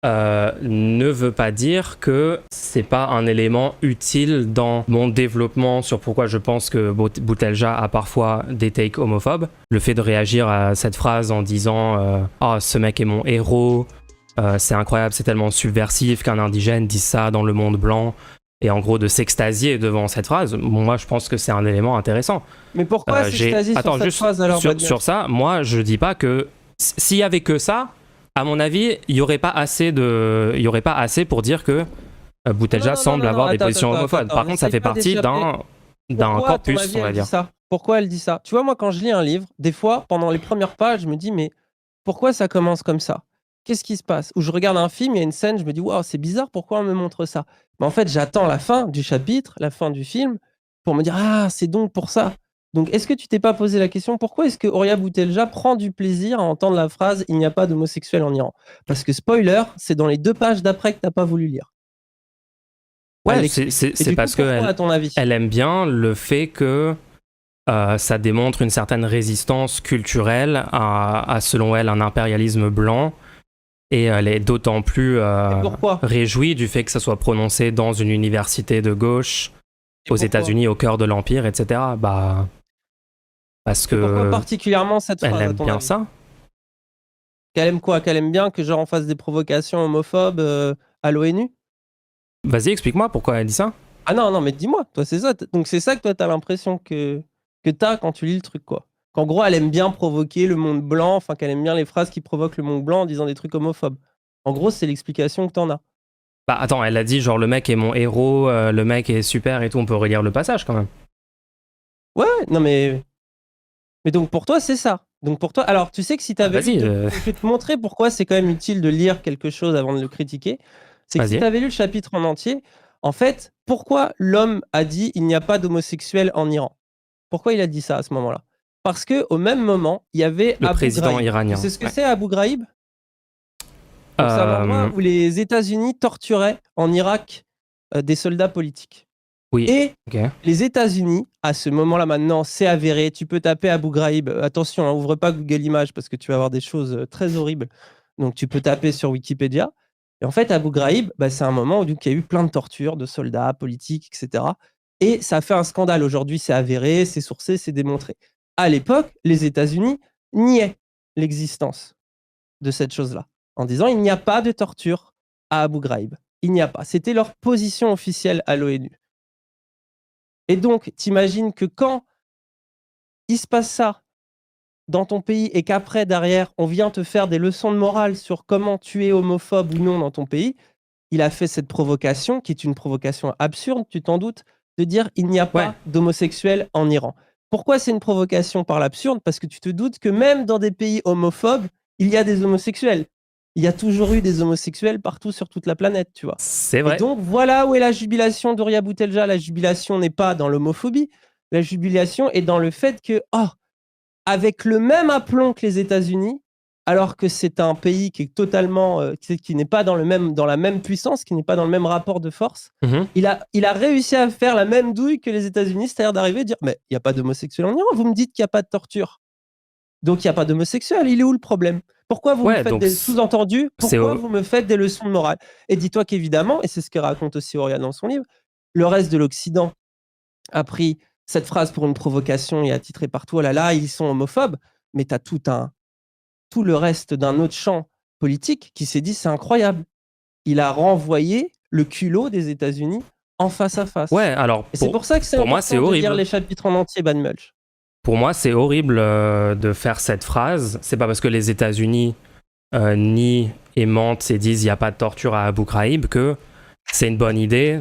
ne veut pas dire que c'est pas un élément utile dans mon développement sur pourquoi je pense que Boutelja a parfois des takes homophobes. Le fait de réagir à cette phrase en disant « Ah, ce mec est mon héros », c'est incroyable, c'est tellement subversif qu'un indigène dise ça dans le monde blanc, et en gros de s'extasier devant cette phrase. Moi, je pense que c'est un élément intéressant. Mais pourquoi s'extasier sur cette phrase alors ? Sur ça, moi, je dis pas que s'il y avait que ça, à mon avis, il y aurait pas assez pour dire que Boutelja semble avoir des positions homophobes. Par contre, ça fait partie d'un corpus, on va dire. Pourquoi elle dit ça ? Tu vois, moi, quand je lis un livre, des fois, pendant les premières pages, je me dis, mais pourquoi ça commence comme ça ? Qu'est-ce qui se passe ? Ou je regarde un film, il y a une scène, je me dis, waouh, c'est bizarre, pourquoi on me montre ça ? Mais en fait, j'attends la fin du chapitre, la fin du film, pour me dire, ah, c'est donc pour ça. Donc, est-ce que tu t'es pas posé la question, pourquoi est-ce que Ouria Boutelja prend du plaisir à entendre la phrase « il n'y a pas d'homosexuels en Iran » ? Parce que, spoiler, c'est dans les 2 pages d'après que tu n'as pas voulu lire. Ouais, c'est parce qu'elle aime bien le fait que ça démontre une certaine résistance culturelle à, selon elle, un impérialisme blanc. Et elle est d'autant plus pourquoi réjouie du fait que ça soit prononcé dans une université de gauche aux États-Unis, au cœur de l'Empire, etc. Bah, parce que pourquoi particulièrement cette phrase, elle à aime ton bien avis? ça. Qu'elle aime quoi? Qu'elle aime bien que genre on fasse des provocations homophobes à l'ONU? Vas-y, explique-moi pourquoi elle dit ça. Ah non, mais dis-moi, toi c'est ça. Donc c'est ça que toi t'as l'impression que t'as quand tu lis le truc, quoi. Qu'en gros elle aime bien provoquer le monde blanc, enfin qu'elle aime bien les phrases qui provoquent le monde blanc en disant des trucs homophobes. En gros, c'est l'explication que t'en as. Bah attends, elle a dit genre le mec est mon héros, le mec est super et tout, on peut relire le passage quand même. Ouais, non mais donc pour toi c'est ça. Donc pour toi, alors tu sais que si t'avais Vas-y. je vais te montrer pourquoi c'est quand même utile de lire quelque chose avant de le critiquer. C'est que si Vas-y. t'avais lu le chapitre en entier, en fait, pourquoi l'homme a dit il n'y a pas d'homosexuels en Iran? Pourquoi il a dit ça à ce moment-là? Parce que au même moment, il y avait Le Abu président Ghraib. iranien. Tu sais ce que Ouais. c'est Abu Ghraib? Donc, c'est un endroit où les États-Unis torturaient en Irak des soldats politiques. Oui. Et Ok. les États-Unis, à ce moment-là maintenant, c'est avéré. Tu peux taper Abu Ghraib. Attention, hein, ouvre pas Google Images parce que tu vas avoir des choses très horribles. Donc tu peux taper sur Wikipédia. Et en fait, Abu Ghraib, bah, c'est un moment où il y a eu plein de tortures de soldats, politiques, etc. Et ça a fait un scandale. Aujourd'hui, c'est avéré, c'est sourcé, c'est démontré. À l'époque, les États-Unis niaient l'existence de cette chose-là, en disant il n'y a pas de torture à Abu Ghraib. Il n'y a pas. C'était leur position officielle à l'ONU. Et donc, t'imagines que quand il se passe ça dans ton pays et qu'après, derrière, on vient te faire des leçons de morale sur comment tu es homophobe ou non dans ton pays, il a fait cette provocation, qui est une provocation absurde, tu t'en doutes, de dire il n'y a pas d'homosexuels en Iran. Pourquoi c'est une provocation par l'absurde? Parce que tu te doutes que même dans des pays homophobes, il y a des homosexuels. Il y a toujours eu des homosexuels partout sur toute la planète, tu vois. C'est vrai. Et donc, voilà où est la jubilation d'Ouria Boutelja. La jubilation n'est pas dans l'homophobie. La jubilation est dans le fait que, avec le même aplomb que les États-Unis, alors que c'est un pays qui est totalement, qui n'est pas dans la même puissance, qui n'est pas dans le même rapport de force, il a réussi à faire la même douille que les États-Unis, c'est-à-dire d'arriver à dire, mais il n'y a pas d'homosexuels en Iran, vous me dites qu'il n'y a pas de torture. Donc il n'y a pas d'homosexuels, il est où le problème? Pourquoi vous me faites des sous-entendus? Pourquoi vous me faites des leçons de morale? Et dis-toi qu'évidemment, et c'est ce que raconte aussi Ouria dans son livre, le reste de l'Occident a pris cette phrase pour une provocation et a titré partout, oh là là, ils sont homophobes, mais tu as tout le reste d'un autre champ politique qui s'est dit, c'est incroyable. Il a renvoyé le culot des États-Unis en face à face. Ouais, alors et c'est pour ça que c'est important de lire les chapitres en entier, Ban Mulch. Pour moi, c'est horrible de faire cette phrase. C'est pas parce que les États-Unis nient et mentent et disent il n'y a pas de torture à Abu Ghraib que c'est une bonne idée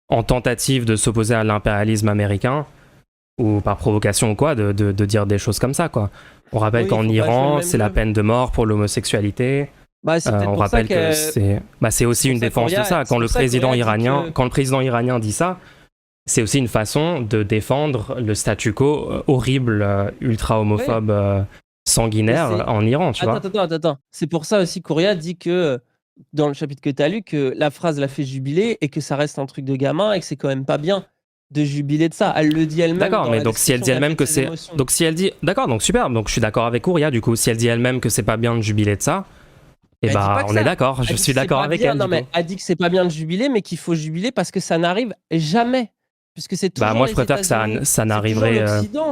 en tentative de s'opposer à l'impérialisme américain ou par provocation ou quoi, de dire des choses comme ça, quoi. On rappelle qu'en Iran, c'est la peine de mort pour l'homosexualité. On rappelle que c'est aussi une défense de ça. Quand le président iranien dit ça, c'est aussi une façon de défendre le statu quo horrible, ultra homophobe, sanguinaire en Iran, tu vois. Attends. C'est pour ça aussi qu'Ouria dit que, dans le chapitre que tu as lu, que la phrase l'a fait jubiler et que ça reste un truc de gamin et que c'est quand même pas bien de jubiler de ça. Elle le dit elle-même. D'accord, mais donc si elle dit elle-même que c'est... Donc si elle dit... D'accord, donc super, donc je suis d'accord avec Ouria, du coup. Si elle dit elle-même que c'est pas bien de jubiler de ça, et on est d'accord, je suis d'accord avec elle. Non, mais elle dit que c'est pas bien de jubiler, mais qu'il faut jubiler parce que ça n'arrive jamais. Puisque c'est toujours moi je préfère que ça n'arriverait.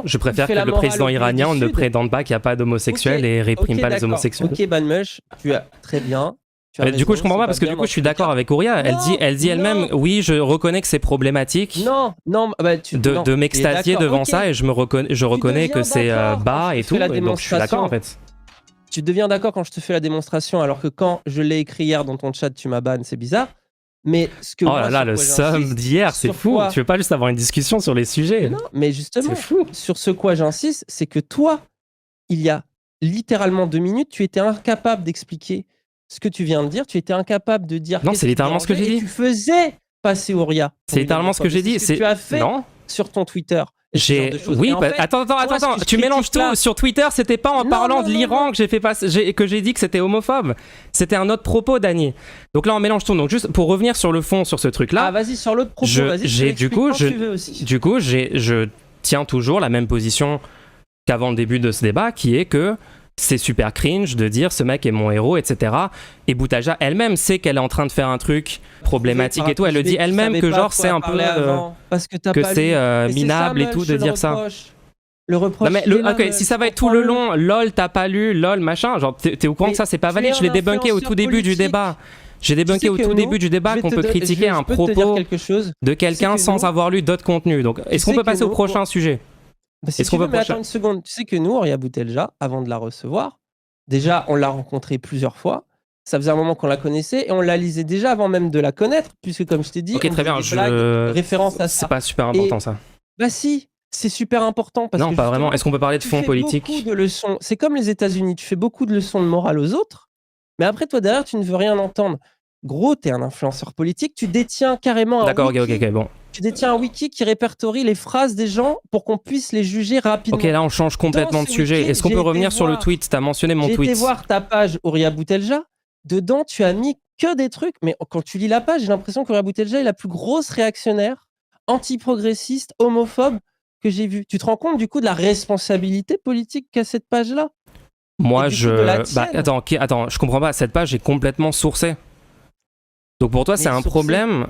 Je préfère que le président iranien ne prétende pas qu'il n'y a pas d'homosexuels et réprime pas les homosexuels. Ok, Ban Mulch, tu as très bien. Du coup, je comprends pas parce que du coup, je suis d'accord avec Ouria. Elle dit elle-même, oui, je reconnais que c'est problématique. De m'extasier devant ça et je reconnais que c'est bas et tout. Et donc je suis d'accord en fait. Tu deviens d'accord quand je te fais la démonstration, alors que quand je l'ai écrit hier dans ton chat, tu m'as ban, c'est bizarre. Mais ce que le somme d'hier, c'est fou. Tu veux pas juste avoir une discussion sur les sujets? Non, mais justement, sur ce quoi j'insiste, c'est que toi, il y a littéralement 2 minutes, tu étais incapable d'expliquer ce que tu viens de dire. Tu étais incapable de dire. Non, c'est littéralement ce que j'ai dit. Tu faisais passer Ouria. C'est littéralement ce que j'ai dit. C'est ce que tu as fait sur ton Twitter. Oui, attends, tu mélanges tout. Sur Twitter, c'était pas en parlant de l'Iran que j'ai dit que c'était homophobe. C'était un autre propos, Dany. Donc là, on mélange tout. Donc juste pour revenir sur le fond, sur ce truc-là. Ah, vas-y, sur l'autre propos, du coup, je tiens toujours la même position qu'avant le début de ce débat, qui est que c'est super cringe de dire ce mec est mon héros, etc. Et Boutaja elle-même sait qu'elle est en train de faire un truc problématique et tout. Elle le dit elle-même que genre c'est un peu parce que c'est minable et tout de dire ça. Le reproche. Non mais ok, si ça va être tout le long, lol t'as pas lu, lol machin, genre t'es au courant que ça c'est pas valide. Je l'ai débunké au tout début du débat. J'ai débunké au tout début du débat qu'on peut critiquer un propos de quelqu'un sans avoir lu d'autres contenus. Donc est-ce qu'on peut passer au prochain sujet? Est-ce qu'on peut attendre une seconde? Tu sais que nous, Horia Boutelja, avant de la recevoir, déjà, on l'a rencontrée plusieurs fois. Ça faisait un moment qu'on la connaissait et on la lisait déjà avant même de la connaître, puisque comme je t'ai dit, ok, très bien, référence à ça. C'est pas super important ça. Bah si, c'est super important. Parce non, que pas vraiment. Est-ce qu'on peut parler de fond politique? Beaucoup de leçons. C'est comme les États-Unis, tu fais beaucoup de leçons de morale aux autres, mais après, toi, derrière, tu ne veux rien entendre. Gros, t'es un influenceur politique, tu détiens carrément un wiki. D'accord, ok, bon. Tu détiens un wiki qui répertorie les phrases des gens pour qu'on puisse les juger rapidement. Ok, là on change complètement de sujet. Est-ce qu'on peut revenir sur le tweet? T'as mentionné mon tweet. J'ai été voir ta page Horia Boutelja. Dedans, tu as mis que des trucs. Mais quand tu lis la page, j'ai l'impression qu'Horia Boutelja est la plus grosse réactionnaire, anti-progressiste, homophobe que j'ai vue. Tu te rends compte du coup de la responsabilité politique qu'a cette page-là? Moi, attends, je comprends pas. Cette page est complètement sourcée. Donc pour toi, c'est un problème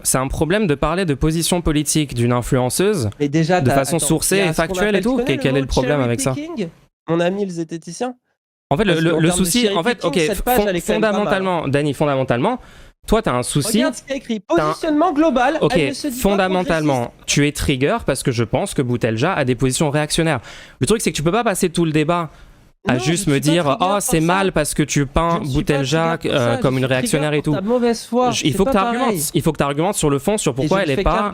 de parler de position politique d'une influenceuse de façon sourcée et factuelle et tout. Quel est le problème avec ça? Mon ami le zététicien. En fait, le souci, en fait, ok, fondamentalement, Dany, fondamentalement, toi, t'as un souci. Regarde ce qu'il y a écrit. Positionnement global. Ok, fondamentalement, tu es trigger parce que je pense que Boutelja a des positions réactionnaires. Le truc, c'est que tu peux pas passer tout le débat à juste me dire « Oh, c'est mal parce que tu peins Boutelja comme une réactionnaire et tout. » Il faut que tu argumentes sur le fond, sur pourquoi elle est pas...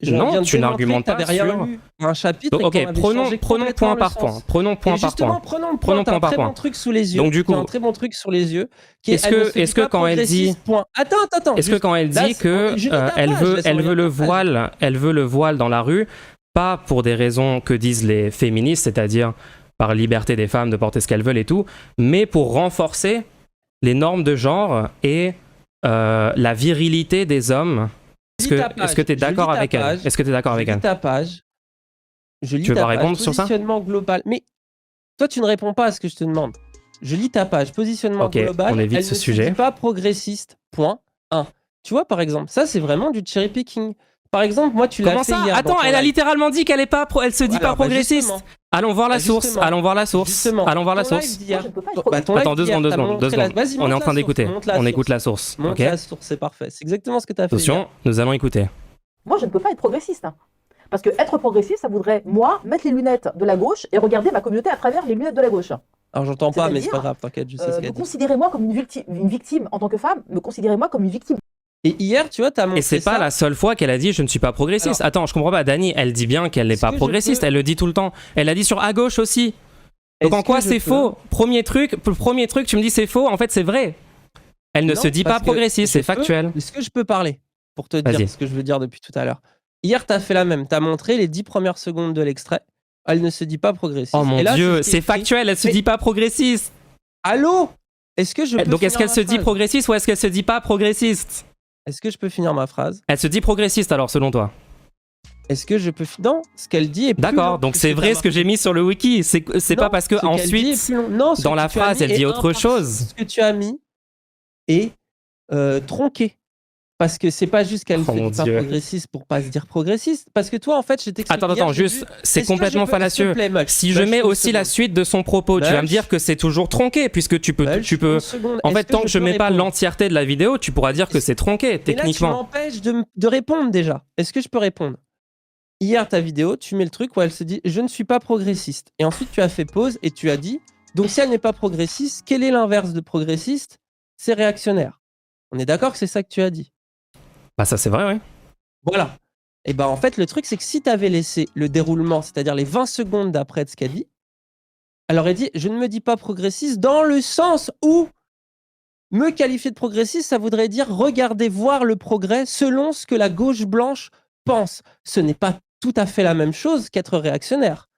Non, tu n'argumentes pas sur... un chapitre. Donc, ok, prenons point par point. Prenons point par point. Prenons point par point. Truc sous les yeux. Donc du coup, un très bon truc sur les yeux. Est-ce que quand elle dit... Attends. Est-ce que quand elle dit que elle veut le voile dans la rue, pas pour des raisons que disent les féministes, c'est-à-dire par liberté des femmes de porter ce qu'elles veulent et tout, mais pour renforcer les normes de genre et la virilité des hommes. Est-ce que tu es d'accord avec elle? Est-ce que tu es d'accord avec elle? Ta page. Je lis tu veux ta pas page. Répondre sur ça? Positionnement global. Mais toi, tu ne réponds pas à ce que je te demande. Je lis ta page. Positionnement global. On évite elle ce sujet. Elle ne pas progressiste. Point 1. Tu vois, par exemple, ça, c'est vraiment du cherry picking. Par exemple, moi, tu l'as fait hier. Attends, elle a littéralement dit qu'elle est pas, elle se dit pas progressiste. Allons voir la source. Allons voir la source. Attends, 2 secondes. On est en train d'écouter. On écoute la source. Montre la source, c'est parfait. C'est exactement ce que tu as fait. Attention, nous allons écouter. Moi, je ne peux pas être progressiste. Parce que être progressiste, ça voudrait, moi, mettre les lunettes de la gauche et regarder ma communauté à travers les lunettes de la gauche. Alors, j'entends pas, mais c'est pas grave, t'inquiète, je sais ce qu'elle dit. Considérez-moi comme une victime en tant que femme, me considérez-moi comme une victime. Et hier, tu vois, t'as montré ça. Et c'est pas la seule fois qu'elle a dit je ne suis pas progressiste. Alors, attends, je comprends pas. Dany, elle dit bien qu'elle n'est pas progressiste. Elle le dit tout le temps. Elle l'a dit sur à gauche aussi. Donc en quoi c'est faux? Premier truc, tu me dis c'est faux. En fait, c'est vrai. Elle ne se dit pas progressiste. C'est factuel. Est-ce que je peux parler pour te dire ce que je veux dire depuis tout à l'heure? Hier, t'as fait la même. T'as montré les 10 premières secondes de l'extrait. Elle ne se dit pas progressiste. Oh mon Dieu, c'est factuel. Elle se dit pas progressiste. Allô? Est-ce que je peux Donc est-ce qu'elle se dit progressiste ou est-ce qu'elle se dit pas progressiste? Est-ce que je peux finir ma phrase? Elle se dit progressiste alors selon toi? Est-ce que je peux Non, ce qu'elle dit est plus D'accord, donc c'est vrai ce que j'ai mis sur le wiki. C'est pas parce que ensuite dans la phrase elle dit autre chose. Ce que tu as mis est tronqué. Parce que c'est pas juste qu'elle ne fait pas progressiste pour pas se dire progressiste. Parce que toi, en fait, je t'explique. Attends, juste, c'est complètement fallacieux. Si je mets aussi la suite de son propos, tu vas me dire que c'est toujours tronqué, puisque tu peux. En fait, tant que je mets pas l'entièreté de la vidéo, tu pourras dire que c'est tronqué, techniquement. Et là, tu m'empêches de répondre déjà. Est-ce que je peux répondre? Hier, ta vidéo, tu mets le truc où elle se dit « Je ne suis pas progressiste ». Et ensuite, tu as fait pause et tu as dit « Donc, si elle n'est pas progressiste, quel est l'inverse de progressiste? C'est réactionnaire ». On est d'accord que c'est ça que tu as dit? Bah ça c'est vrai, oui. Voilà. Et bah en fait, le truc, c'est que si tu avais laissé le déroulement, c'est-à-dire les 20 secondes d'après de ce qu'elle dit, elle aurait dit « Je ne me dis pas progressiste » dans le sens où me qualifier de progressiste, ça voudrait dire regarder, voir le progrès selon ce que la gauche blanche pense. Ce n'est pas tout à fait la même chose qu'être réactionnaire.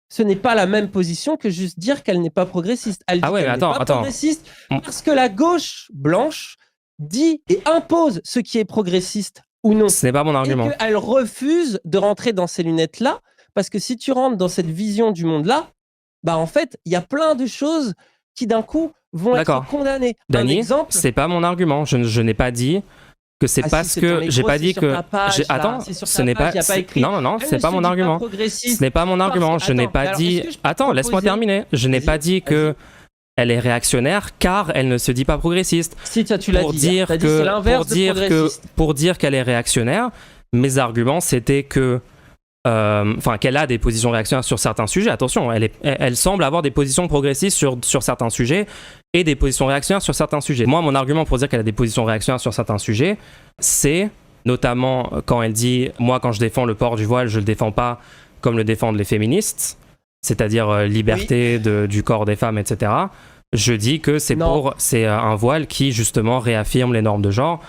Ce n'est pas la même position que juste dire qu'elle n'est pas progressiste. Elle dit qu'elle n'est pas progressiste parce que la gauche blanche dit et impose ce qui est progressiste ou non. Ce n'est pas mon argument. Et qu'elle refuse de rentrer dans ces lunettes-là, parce que si tu rentres dans cette vision du monde-là, bah en fait, il y a plein de choses qui d'un coup vont être condamnés. Dany, c'est pas mon argument. Je n'ai pas dit que c'est parce que j'ai pas dit que attends, ce n'est pas non, c'est pas mon argument. Ce n'est pas mon argument. Je n'ai pas dit attends, laisse-moi terminer. Je n'ai pas dit que elle est réactionnaire car elle ne se dit pas progressiste. Si tu l'as dit, c'est l'inverse de progressiste. Pour dire qu'elle est réactionnaire, mes arguments c'était que qu'elle a des positions réactionnaires sur certains sujets. Attention, elle semble avoir des positions progressistes sur certains sujets et des positions réactionnaires sur certains sujets. Moi, mon argument pour dire qu'elle a des positions réactionnaires sur certains sujets, c'est notamment quand elle dit « Moi, quand je défends le port du voile, je le défends pas comme le défendent les féministes, c'est-à-dire liberté du corps des femmes, etc. » Je dis que c'est un voile qui justement réaffirme les normes de genre,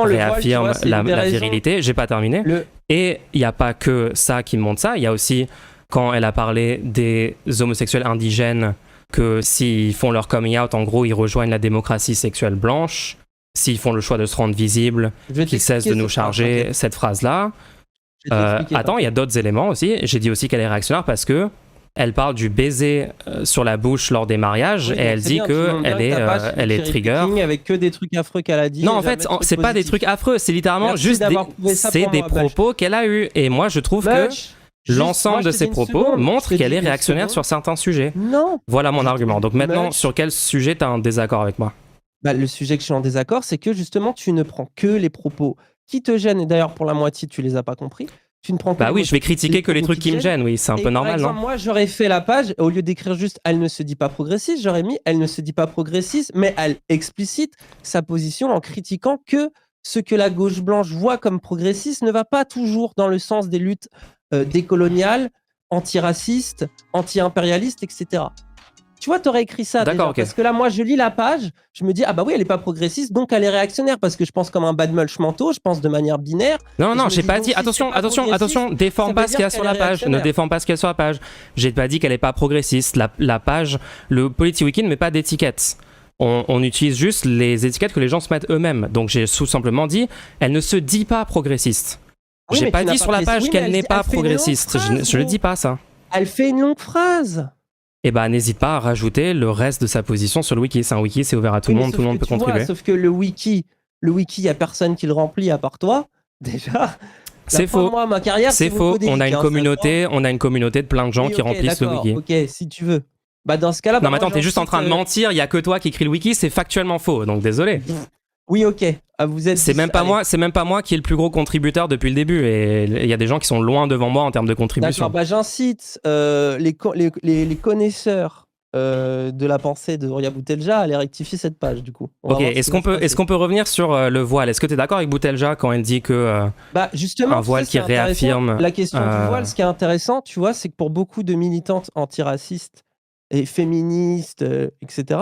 réaffirme la virilité. J'ai pas terminé. Et il n'y a pas que ça qui montre ça. Il y a aussi quand elle a parlé des homosexuels indigènes, que s'ils font leur coming out, en gros, ils rejoignent la démocratie sexuelle blanche. S'ils font le choix de se rendre visibles, qu'ils cessent de nous charger cette phrase-là. Attends, il y a d'autres éléments aussi. J'ai dit aussi qu'elle est réactionnaire parce que elle parle du baiser sur la bouche lors des mariages et elle dit qu'elle est trigger. Avec que des trucs affreux qu'elle a dit. Non, en fait, c'est pas des trucs affreux, c'est littéralement juste des propos qu'elle a eus. Et moi, je trouve que l'ensemble de ces propos montre qu'elle est réactionnaire sur certains sujets. Non. Voilà mon argument. Donc maintenant, sur quel sujet tu as un désaccord avec moi ? Le sujet que je suis en désaccord, c'est que justement, tu ne prends que les propos qui te gênent. Et d'ailleurs, pour la moitié, tu les as pas compris. Tu ne prends oui, je vais critiquer que les trucs qui me gênent, oui, c'est un peu normal, non ? Moi, j'aurais fait la page, au lieu d'écrire juste « elle ne se dit pas progressiste », j'aurais mis « elle ne se dit pas progressiste », mais elle explicite sa position en critiquant que ce que la gauche blanche voit comme progressiste ne va pas toujours dans le sens des luttes décoloniales, antiracistes, anti-impérialistes, etc. Tu vois, t'aurais écrit ça déjà, parce que là, moi, je lis la page, je me dis, ah bah oui, elle est pas progressiste, donc elle est réactionnaire, parce que je pense comme un bad mulch manteau, je pense de manière binaire. Non, j'ai pas dit, attention, défends pas ce qu'il y a sur la page, ne défends pas ce qu'il y a sur la page. J'ai pas dit qu'elle est pas progressiste, la page, le PolitiWiki ne met pas d'étiquettes. On utilise juste les étiquettes que les gens se mettent eux-mêmes. Donc j'ai tout simplement dit, elle ne se dit pas progressiste. Oui, j'ai pas dit sur la page qu'elle n'est pas progressiste, je le dis pas ça. Elle fait une longue phrase. Eh ben, n'hésite pas à rajouter le reste de sa position sur le wiki. C'est un wiki, c'est ouvert à tout le monde peut contribuer. Sauf que le wiki, il n'y a personne qui le remplit à part toi, déjà. C'est faux. Moi, ma carrière, c'est faux. On a une communauté de plein de gens qui remplissent le wiki. Ok, si tu veux. Bah, dans ce cas-là. Non, mais attends, t'es juste en train de mentir. Il n'y a que toi qui écris le wiki. C'est factuellement faux. Donc, désolé. Oui, ok. Vous êtes. C'est même pas moi qui est le plus gros contributeur depuis le début. Et il y a des gens qui sont loin devant moi en termes de contribution. D'accord. Bah, j'incite les connaisseurs de la pensée de Horia Boutelja à aller rectifier cette page, du coup. Ok. Est-ce qu'on peut revenir sur le voile ? Est-ce que tu es d'accord avec Boutelja quand elle dit que justement, un voile qui réaffirme la question du voile, ce qui est intéressant, tu vois, c'est que pour beaucoup de militantes antiracistes et féministes, etc.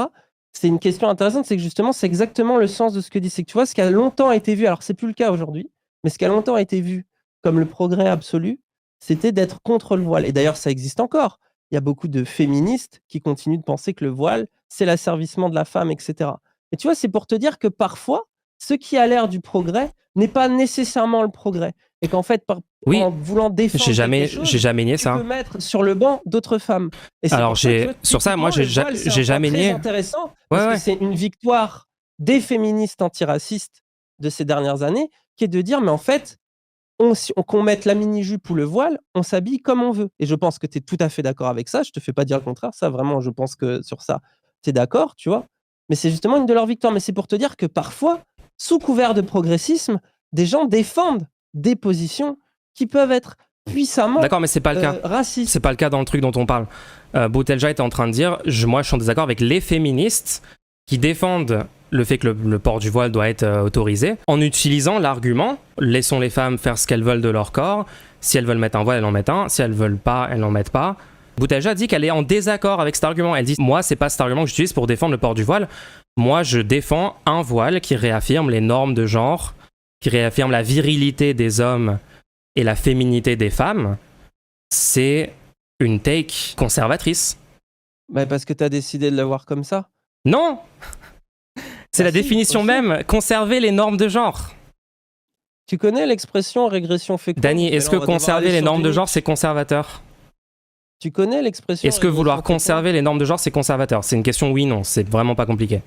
C'est une question intéressante, c'est que justement, c'est exactement le sens de ce que dit. C'est que tu vois, ce qui a longtemps été vu, alors c'est plus le cas aujourd'hui, mais ce qui a longtemps été vu comme le progrès absolu, c'était d'être contre le voile. Et d'ailleurs, ça existe encore. Il y a beaucoup de féministes qui continuent de penser que le voile, c'est l'asservissement de la femme, etc. Et tu vois, c'est pour te dire que parfois, ce qui a l'air du progrès n'est pas nécessairement le progrès. Et qu'en fait, en voulant défendre j'ai jamais nié ça. Tu peux mettre sur le banc d'autres femmes. Et alors, sur ça, moi, j'ai jamais nié. C'est intéressant parce que c'est une victoire des féministes antiracistes de ces dernières années qui est de dire, mais en fait, qu'on mette la mini-jupe ou le voile, on s'habille comme on veut. Et je pense que tu es tout à fait d'accord avec ça. Je te fais pas dire le contraire. Ça, vraiment, je pense que sur ça, tu es d'accord, tu vois. Mais c'est justement une de leurs victoires. Mais c'est pour te dire que parfois, sous couvert de progressisme, des gens défendent des positions qui peuvent être puissamment d'accord, mais c'est pas le cas. Racistes. C'est pas le cas dans le truc dont on parle. Boutelja était en train de dire, moi je suis en désaccord avec les féministes qui défendent le fait que le port du voile doit être autorisé en utilisant l'argument laissons les femmes faire ce qu'elles veulent de leur corps. Si elles veulent mettre un voile, elles en mettent un. Si elles veulent pas, elles n'en mettent pas. Boutelja dit qu'elle est en désaccord avec cet argument. Elle dit moi c'est pas cet argument que j'utilise pour défendre le port du voile. Moi je défends un voile qui réaffirme les normes de genre, qui réaffirme la virilité des hommes et la féminité des femmes. C'est une take conservatrice. Parce que tu as décidé de l'avoir comme ça. Non. C'est la définition même, conserver les normes de genre. Tu connais l'expression régression féconde? Dany, est-ce que conserver les normes de genre, c'est conservateur? Tu connais l'expression... Est-ce que vouloir conserver les normes de genre, c'est conservateur? C'est une question oui-non, c'est vraiment pas compliqué.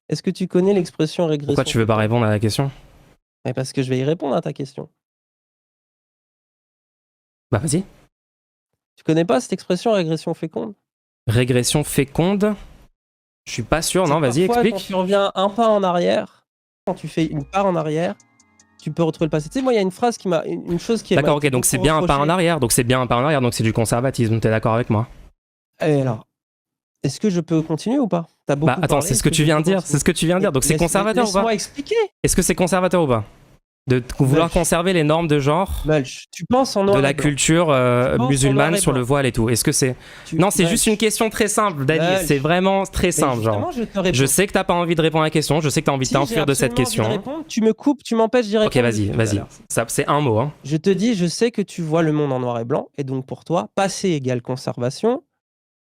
Est-ce que tu connais l'expression régression? Pourquoi tu veux pas répondre à la question? Parce que je vais y répondre à ta question. Bah vas-y. Tu connais pas cette expression régression féconde? Régression féconde? Je suis pas sûr, non, vas-y, explique. Quand tu reviens un pas en arrière, quand tu fais une part en arrière, tu peux retrouver le passé. Tu sais, moi, il y a une phrase qui m'a... Une chose qui est... D'accord, ok, donc c'est bien un pas en arrière, donc c'est du conservatisme, t'es d'accord avec moi? Et alors, est-ce que je peux continuer ou pas? T'as beaucoup attends, parlé, c'est ce que tu viens de dire, c'est ce que tu viens de dire, donc c'est conservateur ou pas? Laisse-moi expliquer. Est-ce que c'est conservateur ou pas? De vouloir conserver les normes de genre Mulch, tu penses en noir de la et blanc. culture musulmane sur le blanc. voile et tout. Est-ce que c'est... Non, c'est juste une question très simple, Dany. C'est vraiment très simple, genre. Je sais que t'as pas envie de répondre à la question, je sais que t'as envie de t'enfuir de cette question. Répondre, tu me coupes, tu m'empêches d'y répondre. Ok, vas-y. Ça, c'est un mot. Hein. Je te dis, je sais que tu vois le monde en noir et blanc, et donc pour toi, passé égale conservation,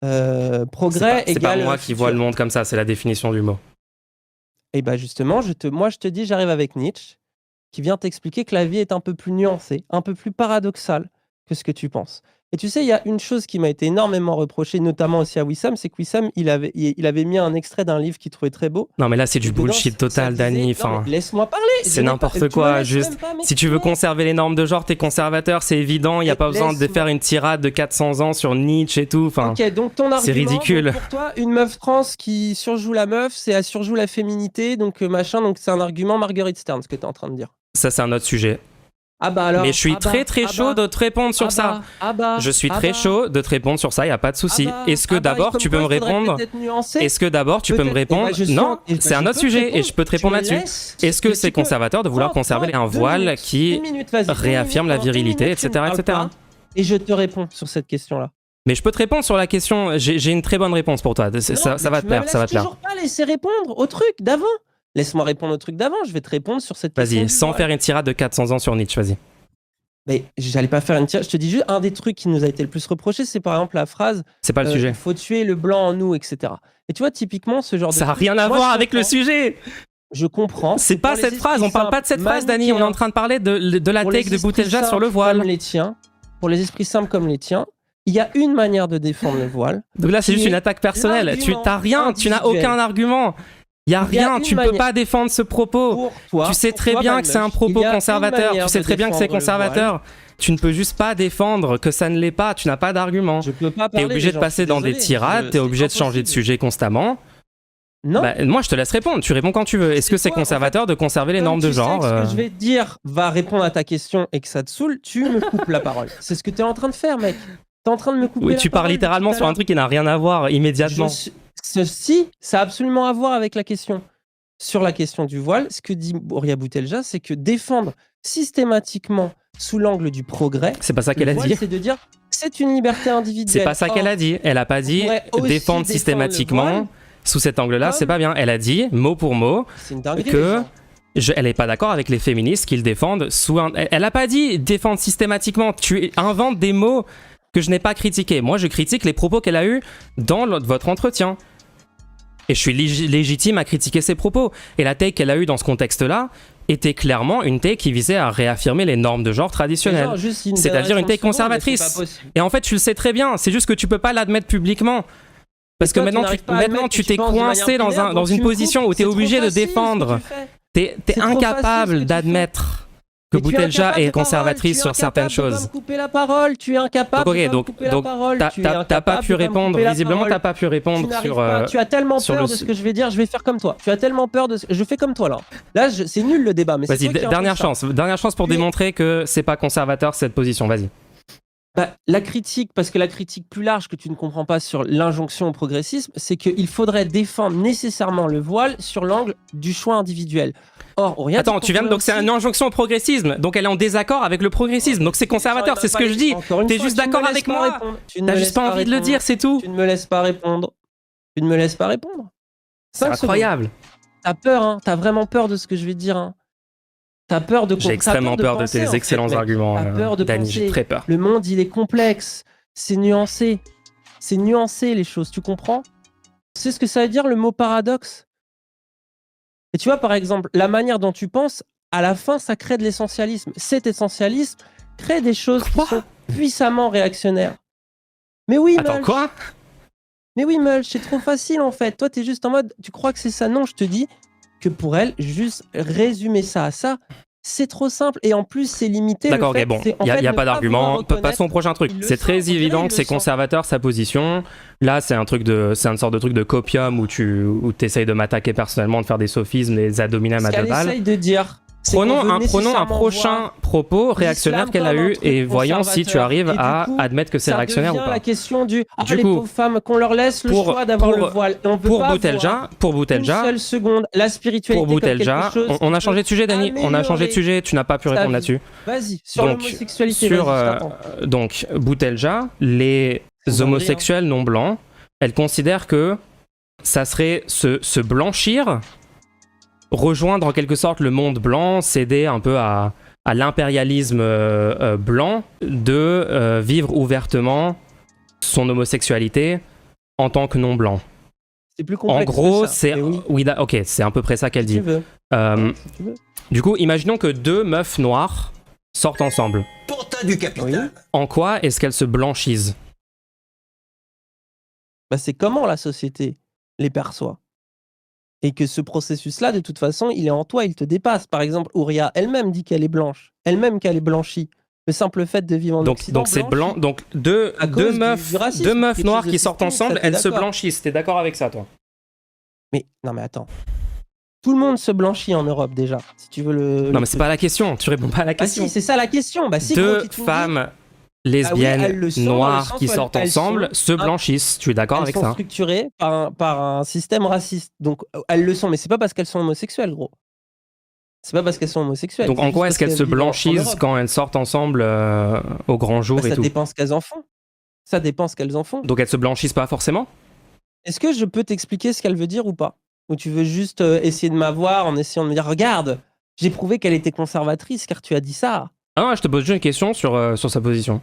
progrès égale... C'est pas moi qui vois le monde comme ça, c'est la définition du mot. Et bah justement, moi je te dis, j'arrive avec Nietzsche, qui vient t'expliquer que la vie est un peu plus nuancée, un peu plus paradoxale que ce que tu penses. Et tu sais, il y a une chose qui m'a été énormément reprochée, notamment aussi à Wissam, c'est que Wissam, il avait mis un extrait d'un livre qu'il trouvait très beau. Non, mais là, c'est du bullshit total, Dany. Enfin, laisse-moi parler. C'est n'importe quoi. Juste, si tu veux conserver les normes de genre, t'es conservateur, c'est évident. Il n'y a pas besoin de faire une tirade de 400 ans sur Nietzsche et tout. Enfin, ok, donc ton argument, c'est ridicule. Pour toi, une meuf trans qui surjoue la meuf, elle surjoue la féminité, donc machin, donc c'est un argument Marguerite Stern, ce que tu es en train de dire. Ça, c'est un autre sujet. Ah bah alors, mais je suis très chaud de te répondre sur ça. Je suis très chaud de te répondre sur ça, il n'y a pas de souci. Est-ce que d'abord tu peux me répondre? Est-ce que d'abord tu peux me répondre? Non, c'est un autre sujet et je peux te répondre là-dessus. Est-ce que c'est conservateur de vouloir conserver un voile qui réaffirme la virilité, etc. Et je te réponds sur cette question-là. Mais je peux te répondre sur la question, j'ai une très bonne réponse pour toi. Ça va te plaire, ça va te plaire. Je ne toujours pas laisser répondre au truc d'avant. Laisse-moi répondre au truc d'avant, je vais te répondre sur cette question. Vas-y, sans faire une tirade de 400 ans sur Nietzsche, vas-y. Mais j'allais pas faire une tirade, je te dis juste, un des trucs qui nous a été le plus reproché, c'est par exemple la phrase c'est pas le sujet. Il faut tuer le blanc en nous, etc. Et tu vois, typiquement, ce genre de... Ça n'a rien à voir avec le sujet. Je comprends. C'est pas cette phrase, on parle pas de cette phrase, Dany, on est en train de parler de la take de Boutelja sur le voile. Pour les esprits simples comme les tiens, il y a une manière de défendre le voile. Donc là, c'est juste une attaque personnelle. Tu n'as aucun argument. Il n'y a rien, tu ne peux pas défendre ce propos. Tu sais très bien que c'est un propos conservateur, tu sais très bien que c'est conservateur. Tu ne peux juste pas défendre que ça ne l'est pas, tu n'as pas d'argument. Tu es obligé de passer dans des tirades, tu es obligé de changer de sujet constamment. Non. Bah, moi, je te laisse répondre, tu réponds quand tu veux. Est-ce que c'est conservateur de conserver les normes de genre? Ce que je vais te dire va répondre à ta question et que ça te saoule, tu me coupes la parole. C'est ce que tu es en train de faire, mec. Tu es en train de me couper la parole. Tu parles littéralement sur un truc qui n'a rien à voir immédiatement. Ceci, ça a absolument à voir avec la question. Sur la question du voile, ce que dit Horia Boutelja, c'est que défendre systématiquement sous l'angle du progrès, c'est pas ça qu'elle a dit. C'est de dire c'est une liberté individuelle. C'est pas ça qu'elle a dit. Elle a pas dit défendre systématiquement sous cet angle-là. C'est pas bien. Elle a dit mot pour mot que elle n'est pas d'accord avec les féministes qui le défendent sous un. Elle a pas dit défendre systématiquement. Tu inventes des mots que je n'ai pas critiqués. Moi, je critique les propos qu'elle a eus dans votre entretien. Et je suis légitime à critiquer ses propos. Et la take qu'elle a eue dans ce contexte-là était clairement une take qui visait à réaffirmer les normes de genre traditionnelles. C'est-à-dire une take conservatrice. Et en fait, tu le sais très bien. C'est juste que tu peux pas l'admettre publiquement. Parce que maintenant, tu t'es coincé dans une position où tu es obligé de défendre. T'es incapable d'admettre que Boutelja est conservatrice sur certaines choses. Couper la parole, tu es incapable de couper la parole. T'as pas pu répondre, visiblement t'as pas pu répondre sur... Tu as tellement peur de ce que je vais dire, je vais faire comme toi. Tu as tellement peur de... Je fais comme toi là. Là, c'est nul le débat. Vas-y, dernière chance pour démontrer que c'est pas conservateur cette position, vas-y. La critique, parce que la critique plus large que tu ne comprends pas sur l'injonction au progressisme, c'est qu'il faudrait défendre nécessairement le voile sur l'angle du choix individuel. Or, attends, donc c'est une injonction au progressisme, donc elle est en désaccord avec le progressisme, donc c'est conservateur, c'est ce que je dis. T'es juste d'accord avec moi. T'as juste pas envie de le dire, c'est tout. Tu ne me laisses pas répondre. C'est incroyable. T'as peur, hein. T'as vraiment peur de ce que je vais te dire, hein. T'as peur de... J'ai extrêmement peur de tes excellents arguments, Dany, j'ai très peur. Le monde, il est complexe, c'est nuancé. C'est nuancé, les choses, tu comprends? Tu sais ce que ça veut dire, le mot paradoxe? Et tu vois, par exemple, la manière dont tu penses, à la fin, ça crée de l'essentialisme. Cet essentialisme crée des choses qui sont puissamment réactionnaire. Mais oui, Attends, Mulch. quoi? Mais oui, Mulch, c'est trop facile en fait. Toi, t'es juste en mode, tu crois que c'est ça? Non, je te dis que pour elle, juste résumer ça à ça, c'est trop simple. Et en plus, c'est limité. D'accord, ok, bon, il n'y a pas d'argument. Passons au prochain truc. C'est très évident que c'est conservateur sa position. Là, c'est une sorte de truc de copium où tu essayes de m'attaquer personnellement, de faire des sophismes, des ad hominem à deux balles. Essaye de dire. Prenons un prochain propos réactionnaire qu'elle a eu et voyons si tu arrives à admettre que c'est réactionnaire ou pas. La question du les pauvres femmes, qu'on leur laisse le choix d'avoir le voile. Pour Boutelja, une seule seconde, la spiritualité. Pour Boutelja, on a changé de sujet, Dani. On a changé de sujet. Tu n'as pas pu répondre là-dessus. Vas-y, sur l'homosexualité. Donc, Boutelja, les homosexuels non blancs, elle considère que ça serait se blanchir, rejoindre en quelque sorte le monde blanc, céder un peu à l'impérialisme blanc, de vivre ouvertement son homosexualité en tant que non blanc. C'est plus complexe. En gros, que ça. c'est ok, c'est à peu près ça qu'elle dit. Si tu veux. Du coup, imaginons que deux meufs noires sortent ensemble. Porta du capital. En quoi est-ce qu'elles se blanchissent? C'est comment la société les perçoit. Et que ce processus-là, de toute façon, il est en toi, il te dépasse. Par exemple, Ouria elle-même dit qu'elle est blanche, elle-même qu'elle est blanchie. Le simple fait de vivre en Occident. Donc c'est blanc. Donc deux meufs noires qui sortent ensemble, elles se blanchissent. T'es d'accord avec ça, toi? Mais non, mais attends. Tout le monde se blanchit en Europe déjà. Si tu veux Non, mais c'est pas la question. Tu réponds pas à la question. Ah si, c'est ça la question. Si, deux femmes lesbiennes noires qui sortent ensemble se blanchissent. Tu es d'accord avec ça? Elles sont structurées par un système raciste. Donc elles le sont, mais c'est pas parce qu'elles sont homosexuelles, gros. C'est pas parce qu'elles sont homosexuelles. Donc en quoi est-ce qu'elles se blanchissent quand elles sortent ensemble au grand jour et tout? Ça dépend ce qu'elles en font. Ça dépend ce qu'elles en font. Donc elles se blanchissent pas forcément? Est-ce que je peux t'expliquer ce qu'elle veut dire ou pas? Ou tu veux juste essayer de m'avoir en essayant de me dire regarde, j'ai prouvé qu'elle était conservatrice car tu as dit ça. Ah non, je te pose juste une question sur sa position.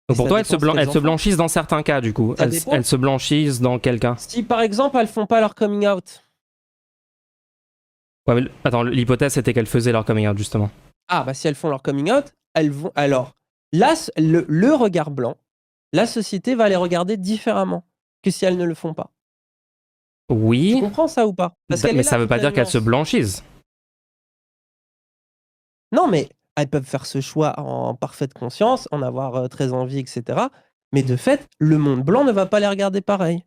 Donc pour toi, elles se blanchissent dans certains cas, du coup. Elles se blanchissent dans quel cas? Si par exemple, elles font pas leur coming out. Ouais, mais attends, l'hypothèse c'était qu'elles faisaient leur coming out, justement. Ah, si elles font leur coming out, elles vont. Alors, là, le regard blanc, la société va les regarder différemment que si elles ne le font pas. Oui. Tu comprends ça ou pas? Mais ça veut pas dire qu'elles se blanchissent. Non, mais elles peuvent faire ce choix en parfaite conscience, en avoir très envie, etc. Mais de fait, le monde blanc ne va pas les regarder pareil.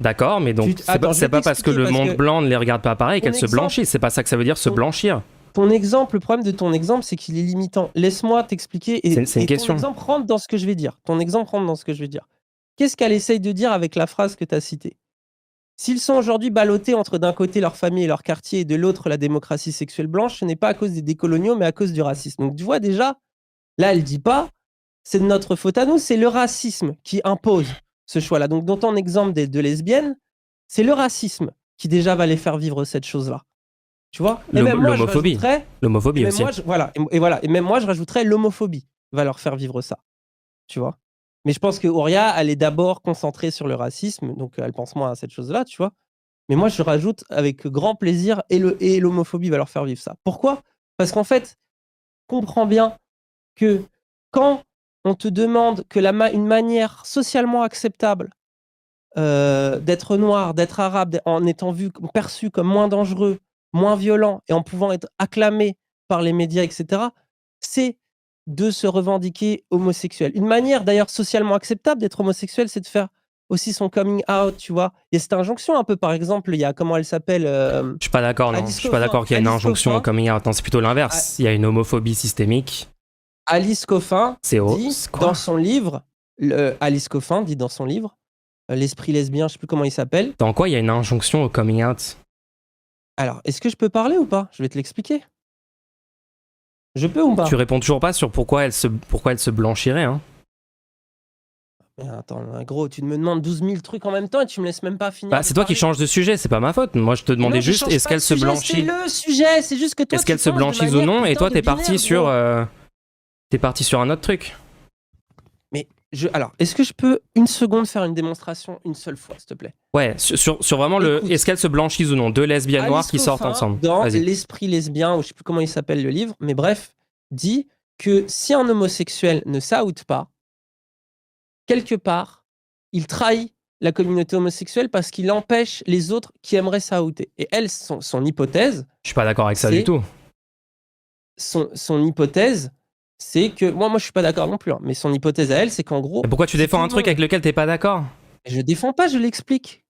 D'accord, mais donc c'est pas parce que le monde blanc ne les regarde pas pareil qu'elles se blanchissent. C'est pas ça que ça veut dire, se blanchir. Le problème de ton exemple, c'est qu'il est limitant. Laisse-moi t'expliquer. C'est une question. Ton exemple rentre dans ce que je vais dire. Qu'est-ce qu'elle essaye de dire avec la phrase que tu as citée? S'ils sont aujourd'hui ballottés entre d'un côté leur famille et leur quartier et de l'autre la démocratie sexuelle blanche, ce n'est pas à cause des décoloniaux, mais à cause du racisme. Donc tu vois déjà, là elle dit pas, c'est de notre faute à nous, c'est le racisme qui impose ce choix-là. Donc dans ton exemple des deux lesbiennes, c'est le racisme qui déjà va les faire vivre cette chose-là. Tu vois? L'homophobie. L'homophobie aussi. Et même moi je rajouterais l'homophobie va leur faire vivre ça. Tu vois? Mais je pense que Ouria, elle est d'abord concentrée sur le racisme, donc elle pense moins à cette chose-là, tu vois. Mais moi, je rajoute avec grand plaisir et l'homophobie va leur faire vivre ça. Pourquoi? Parce qu'en fait, comprends bien que quand on te demande que une manière socialement acceptable d'être noir, d'être arabe, en étant perçu comme moins dangereux, moins violent et en pouvant être acclamé par les médias, etc., c'est de se revendiquer homosexuel. Une manière d'ailleurs socialement acceptable d'être homosexuel, c'est de faire aussi son coming out, tu vois. Il y a cette injonction un peu, par exemple, il y a, comment elle s'appelle Je suis pas d'accord, non. Je suis pas d'accord qu'il y a une injonction au coming out. Non, c'est plutôt l'inverse. Il y a une homophobie systémique. Alice Coffin dit dans son livre, L'esprit lesbien, je sais plus comment il s'appelle. Dans quoi il y a une injonction au coming out? Alors, est-ce que je peux parler ou pas? Je vais te l'expliquer. Je peux ou pas? Tu réponds toujours pas sur pourquoi elle se blanchirait, hein. Mais attends, gros, tu me demandes 12 000 trucs en même temps et tu me laisses même pas finir. C'est toi qui changes de sujet, c'est pas ma faute. Moi, je te demandais juste, est-ce qu'elle se blanchit? C'est le sujet, c'est juste que toi, est-ce qu'elle se blanchit ou non? Et toi, t'es parti sur un autre truc. Mais alors, est-ce que je peux une seconde faire une démonstration une seule fois, s'il te plaît? Ouais, sur vraiment est-ce qu'elle se blanchit ou non? Deux lesbiennes noires qui sortent ensemble. Dans L'esprit lesbien, ou je sais plus comment il s'appelle le livre, mais bref, dit que si un homosexuel ne s'out pas, quelque part, il trahit la communauté homosexuelle parce qu'il empêche les autres qui aimeraient s'outer. Et elle, son hypothèse... Je suis pas d'accord avec ça du tout. Son hypothèse, c'est que... Moi, je suis pas d'accord non plus, hein, mais son hypothèse à elle, c'est qu'en gros... Et pourquoi tu défends un truc avec lequel t'es pas d'accord? Je défends pas, je l'explique.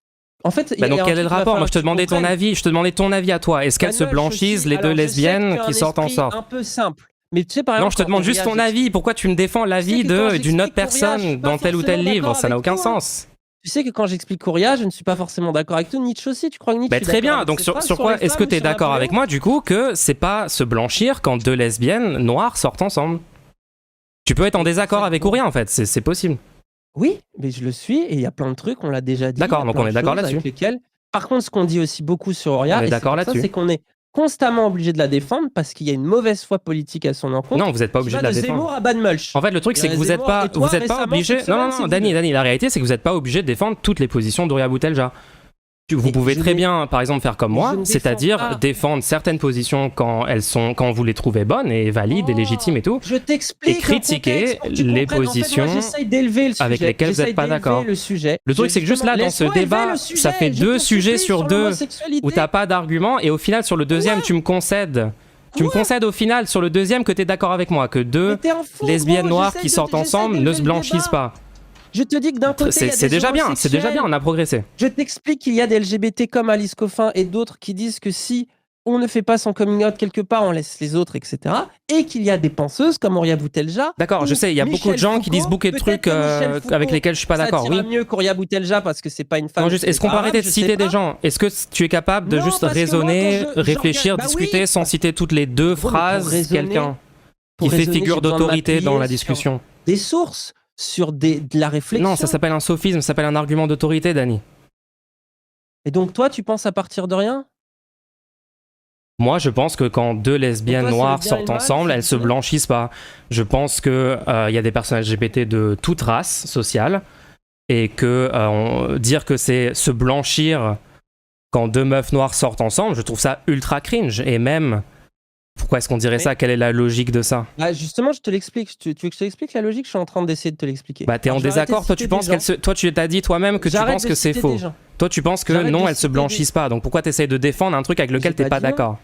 En fait, donc quel est le rapport? Moi, je te demandais ton avis. Je te demandais ton avis à toi. Est-ce qu'elles se blanchissent, les deux lesbiennes qui sortent ensemble? Un peu simple. Mais tu sais, par exemple, non, je te demande juste ton avis. Pourquoi tu me défends l'avis d'une autre personne dans tel ou tel livre? Ça n'a aucun sens. Tu sais que quand j'explique Coria, je ne suis pas forcément d'accord avec toi. Nietzsche aussi, tu crois que Nietzsche... Très bien, donc sur quoi est-ce que tu es d'accord avec moi du coup que c'est pas se blanchir quand deux lesbiennes noires sortent ensemble? Tu peux être en désaccord avec Coria en fait, c'est possible. Oui, mais je le suis et il y a plein de trucs, on l'a déjà dit. D'accord, donc on est d'accord là-dessus. Par contre, ce qu'on dit aussi beaucoup sur Coria, c'est qu'on est constamment obligé de la défendre parce qu'il y a une mauvaise foi politique à son encontre. Non, vous n'êtes pas obligé de la défendre. Zemmour à Bad Mulch. En fait, le truc, c'est que vous n'êtes pas obligé. Non, Dany, la réalité, c'est que vous n'êtes pas obligé de défendre toutes les positions d'Horia Boutelja. Vous pouvez très bien, par exemple, faire comme moi, c'est-à-dire défendre certaines positions quand vous les trouvez bonnes et valides et légitimes et tout, et critiquer les positions avec lesquelles vous n'êtes pas d'accord. Le truc, c'est que juste là, dans ce débat, ça fait 2 sujets sur 2 où t'as pas d'argument, et au final, sur le deuxième, tu me concèdes. Tu me concèdes au final sur le deuxième que t'es d'accord avec moi, que 2 lesbiennes noires qui sortent ensemble ne se blanchissent pas. Je te dis que d'un côté, c'est déjà bien, on a progressé. Je t'explique qu'il y a des LGBT comme Alice Coffin et d'autres qui disent que si on ne fait pas son coming out quelque part, on laisse les autres, etc. Et qu'il y a des penseuses comme Horia Boutelja. D'accord, je sais, il y a beaucoup de gens qui disent beaucoup de trucs avec lesquels je suis pas d'accord. Oui. Mieux qu'Horia Boutelja parce que c'est pas une femme. Non, juste, est-ce qu'on peut arrêter de citer des gens? Est-ce que tu es capable de juste raisonner, réfléchir, discuter sans citer toutes les 2 phrases quelqu'un qui fait figure d'autorité dans la discussion? Des sources. Sur de la réflexion. Non, ça s'appelle un sophisme, ça s'appelle un argument d'autorité, Dany. Et donc toi, tu penses à partir de rien? Moi, je pense que quand 2 lesbiennes noires sortent ensemble, elles se blanchissent pas. Je pense que y a des personnes LGBT de toute race sociale et que dire que c'est se blanchir quand 2 meufs noires sortent ensemble, je trouve ça ultra cringe. Et même, pourquoi est-ce qu'on dirait ça? Quelle est la logique de ça? Justement, je te l'explique. Tu veux que je te l'explique la logique? Je suis en train d'essayer de te l'expliquer. T'es en désaccord. Toi, tu penses toi, tu t'as dit toi-même que tu penses que c'est faux. Toi, tu penses que non, elles se blanchissent pas. Donc pourquoi t'essayes de défendre un truc avec lequel t'es pas d'accord?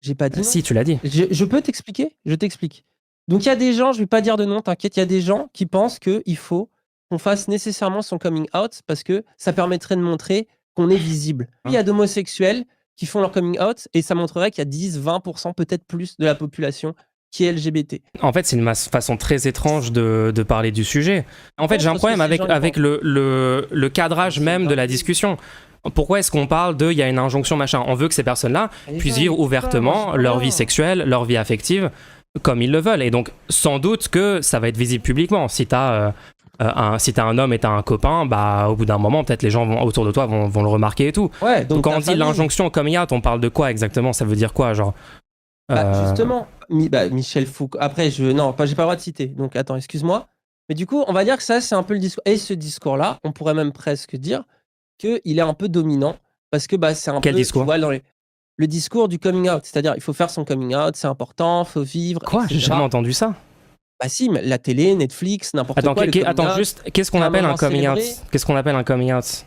J'ai pas dit. Si, tu l'as dit. Je peux t'expliquer? Je t'explique. Donc il y a des gens, je vais pas dire de nom, t'inquiète, il y a des gens qui pensent qu'il faut qu'on fasse nécessairement son coming out parce que ça permettrait de montrer qu'on est visible. Il y a d'homosexuels qui font leur coming out et ça montrerait qu'il y a 10-20%, peut-être plus de la population qui est LGBT. En fait, c'est une façon très étrange de parler du sujet. En fait, j'ai un problème avec le cadrage même de la discussion. Pourquoi est-ce qu'on parle il y a une injonction machin? On veut que ces personnes-là puissent vivre ouvertement leur vie sexuelle, leur vie affective, comme ils le veulent. Et donc, sans doute que ça va être visible publiquement. Si t'as un homme et t'as un copain, au bout d'un moment, peut-être les gens autour de toi vont le remarquer et tout. Ouais, donc quand on dit l'injonction coming out, on parle de quoi exactement? Ça veut dire quoi, genre? Justement, Michel Foucault. Après, j'ai pas le droit de citer. Donc attends, excuse-moi. Mais du coup, on va dire que ça, c'est un peu le discours. Et ce discours-là, on pourrait même presque dire qu'il est un peu dominant parce que c'est un Quel peu. discours? Tu vois, le discours du coming out, c'est-à-dire il faut faire son coming out, c'est important, faut vivre. Quoi? J'ai jamais entendu ça. Si, mais la télé, Netflix, n'importe quoi. Attends, juste, qu'est-ce qu'on appelle un coming out? Qu'est-ce qu'on appelle un coming out?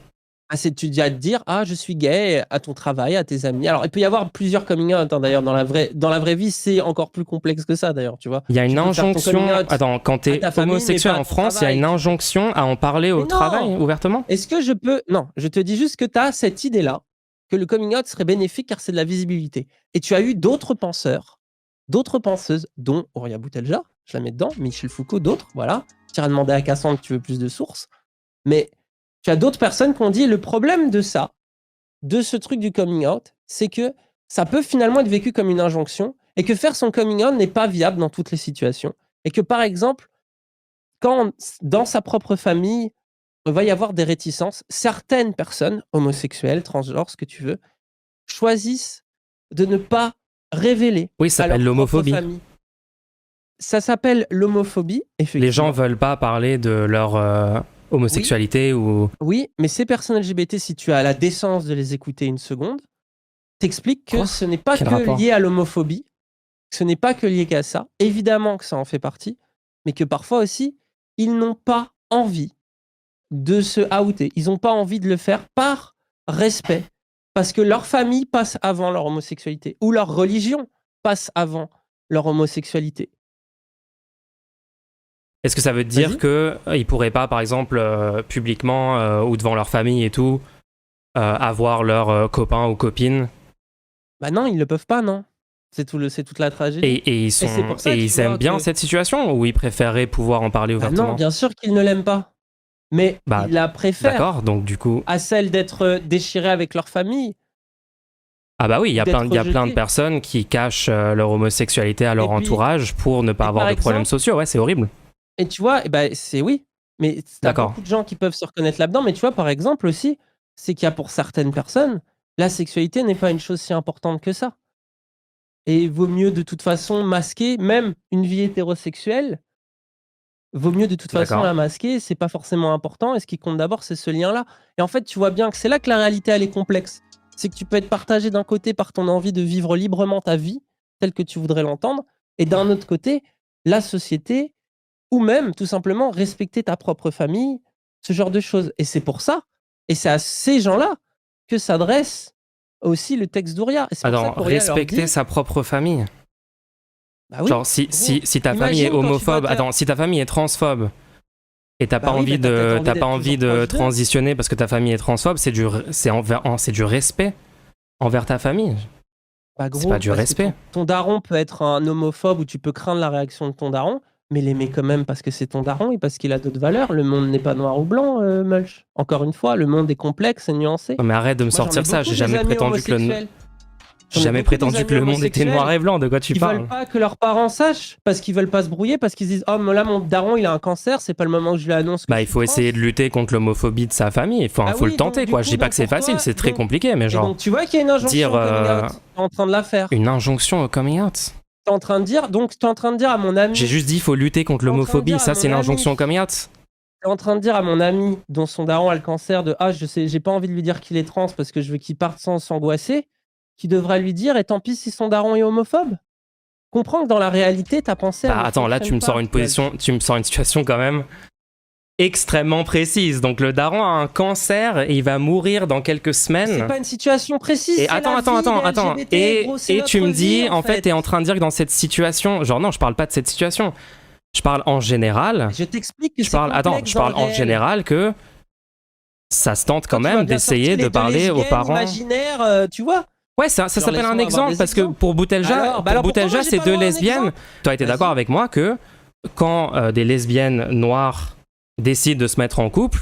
C'est tu dis à te dire, je suis gay à ton travail, à tes amis. Alors, il peut y avoir plusieurs coming out, d'ailleurs, dans la vraie vie, c'est encore plus complexe que ça, d'ailleurs, tu vois. Il y a une injonction, quand t'es homosexuel en France, il y a une injonction à en parler au travail, ouvertement? Est-ce que je peux... Non, je te dis juste que tu as cette idée-là, que le coming out serait bénéfique car c'est de la visibilité. Et tu as eu d'autres penseurs, d'autres penseuses, dont Horia Boutelja, je la mets dedans, Michel Foucault, d'autres, voilà. Tu iras demander à Cassandre que tu veux plus de sources. Mais tu as d'autres personnes qui ont dit le problème de ça, de ce truc du coming out, c'est que ça peut finalement être vécu comme une injonction et que faire son coming out n'est pas viable dans toutes les situations. Et que par exemple, quand dans sa propre famille, il va y avoir des réticences, certaines personnes, homosexuelles, transgenres, ce que tu veux, choisissent de ne pas révéler. Oui, ça s'appelle l'homophobie. Ça s'appelle l'homophobie, effectivement. Les gens veulent pas parler de leur homosexualité ou... Oui, mais ces personnes LGBT, si tu as la décence de les écouter une seconde, t'expliques que ce n'est pas que lié à l'homophobie, ce n'est pas que lié qu'à ça. Évidemment que ça en fait partie, mais que parfois aussi, ils n'ont pas envie de se outer. Ils n'ont pas envie de le faire par respect, parce que leur famille passe avant leur homosexualité, ou leur religion passe avant leur homosexualité. Est-ce que ça veut dire qu'ils pourraient pas, par exemple, publiquement ou devant leur famille et tout, avoir leur copain ou copine? Bah non, ils le peuvent pas, non. C'est toute la tragédie. Et ils aiment bien cette situation, ou ils préféreraient pouvoir en parler ouvertement? Non, bien sûr qu'ils ne l'aiment pas. Mais ils la préfèrent. D'accord, donc du coup... à celle d'être déchirée avec leur famille. Ah bah oui, il y a plein de personnes qui cachent leur homosexualité à leur entourage pour ne pas avoir de problèmes sociaux. Ouais, c'est horrible. Et tu vois, c'est oui. Mais t'as beaucoup de gens qui peuvent se reconnaître là-dedans. Mais tu vois, par exemple aussi, c'est qu'il y a pour certaines personnes, la sexualité n'est pas une chose si importante que ça. Et il vaut mieux de toute façon masquer, même une vie hétérosexuelle, vaut mieux de toute façon la masquer, c'est pas forcément important. Et ce qui compte d'abord, c'est ce lien-là. Et en fait, tu vois bien que c'est là que la réalité, elle est complexe. C'est que tu peux être partagé d'un côté par ton envie de vivre librement ta vie, telle que tu voudrais l'entendre, et d'un autre côté, la société, ou même tout simplement respecter ta propre famille, ce genre de choses. Et c'est pour ça, et c'est à ces gens-là que s'adresse aussi le texte d'Ouria. Attends, respecter sa propre famille? Bah oui, genre si ta famille est homophobe, si ta famille est transphobe, et t'as pas envie de transitionner parce que ta famille est transphobe, c'est du respect envers ta famille. C'est pas du respect. Ton daron peut être un homophobe ou tu peux craindre la réaction de ton daron, mais l'aimer quand même parce que c'est ton daron et parce qu'il a d'autres valeurs. Le monde n'est pas noir ou blanc, Mulch. Encore une fois, le monde est complexe et nuancé. Oh, mais arrête de me sortir ça, j'ai jamais prétendu que le monde était noir et blanc. De quoi tu parles? Ils veulent pas que leurs parents sachent parce qu'ils veulent pas se brouiller, parce qu'ils disent oh mais là mon daron il a un cancer, c'est pas le moment que je lui annonce. Il faut essayer de lutter contre l'homophobie de sa famille. Il faut le tenter quoi. Je dis pas que c'est facile, c'est très compliqué, mais genre. Donc tu vois qu'il y a une injonction au coming out. T'es en train de la faire. Une injonction au coming out. T'es en train de dire à mon ami. J'ai juste dit il faut lutter contre l'homophobie. Ça c'est une injonction au coming out. T'es en train de dire à mon ami dont son daron a le cancer de je sais, j'ai pas envie de lui dire qu'il est trans parce que je veux qu'il parte sans s'angoisser. Qui devra lui dire, et tant pis si son daron est homophobe. Comprends que dans la réalité, ta pensée... attends, là tu me sors une situation quand même extrêmement précise. Donc le daron a un cancer et il va mourir dans quelques semaines. C'est pas une situation précise. Et attends. Et tu me dis, en fait, t'es en train de dire que dans cette situation... Genre non, je parle pas de cette situation. Je parle en général. Je t'explique que je parle en général que ça se tente quand même d'essayer de parler aux parents... imaginaire, tu vois. Ouais, ça s'appelle un exemple parce que pour Boutelja, c'est deux lesbiennes. Tu as été d'accord avec moi que quand des lesbiennes noires décident de se mettre en couple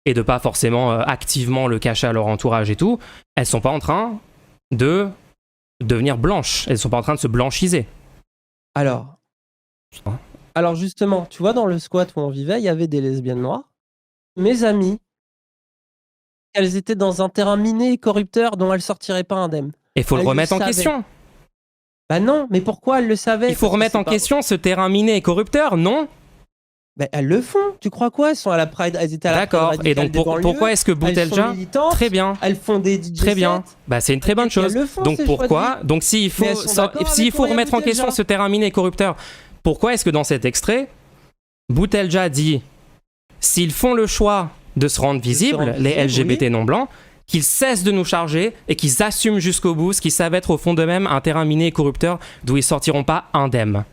et de pas forcément activement le cacher à leur entourage et tout, elles sont pas en train de devenir blanches. Elles sont pas en train de se blanchiser. Alors justement, tu vois, dans le squat où on vivait, il y avait des lesbiennes noires. Mes amis, elles étaient dans un terrain miné et corrupteur dont elles sortiraient pas indemnes. Et il faut le remettre en question. Bah non, mais pourquoi elles le savaient? Il faut remettre en question ce terrain miné et corrupteur, non? Bah elles le font. Tu crois quoi? Elles sont à la Pride, elles étaient à la Pride. D'accord. Et donc pourquoi est-ce que Boutelja? Très bien. Elles font des DJ Très bien. Bah c'est une très bonne chose. Donc pourquoi? Donc s'il faut remettre en question ce terrain miné et corrupteur, pourquoi est-ce que dans cet extrait, Boutelja dit s'ils font le choix de se rendre visibles, les LGBT non blancs, qu'ils cessent de nous charger et qu'ils assument jusqu'au bout ce qui savent être au fond d'eux-mêmes un terrain miné et corrupteur d'où ils sortiront pas indemnes.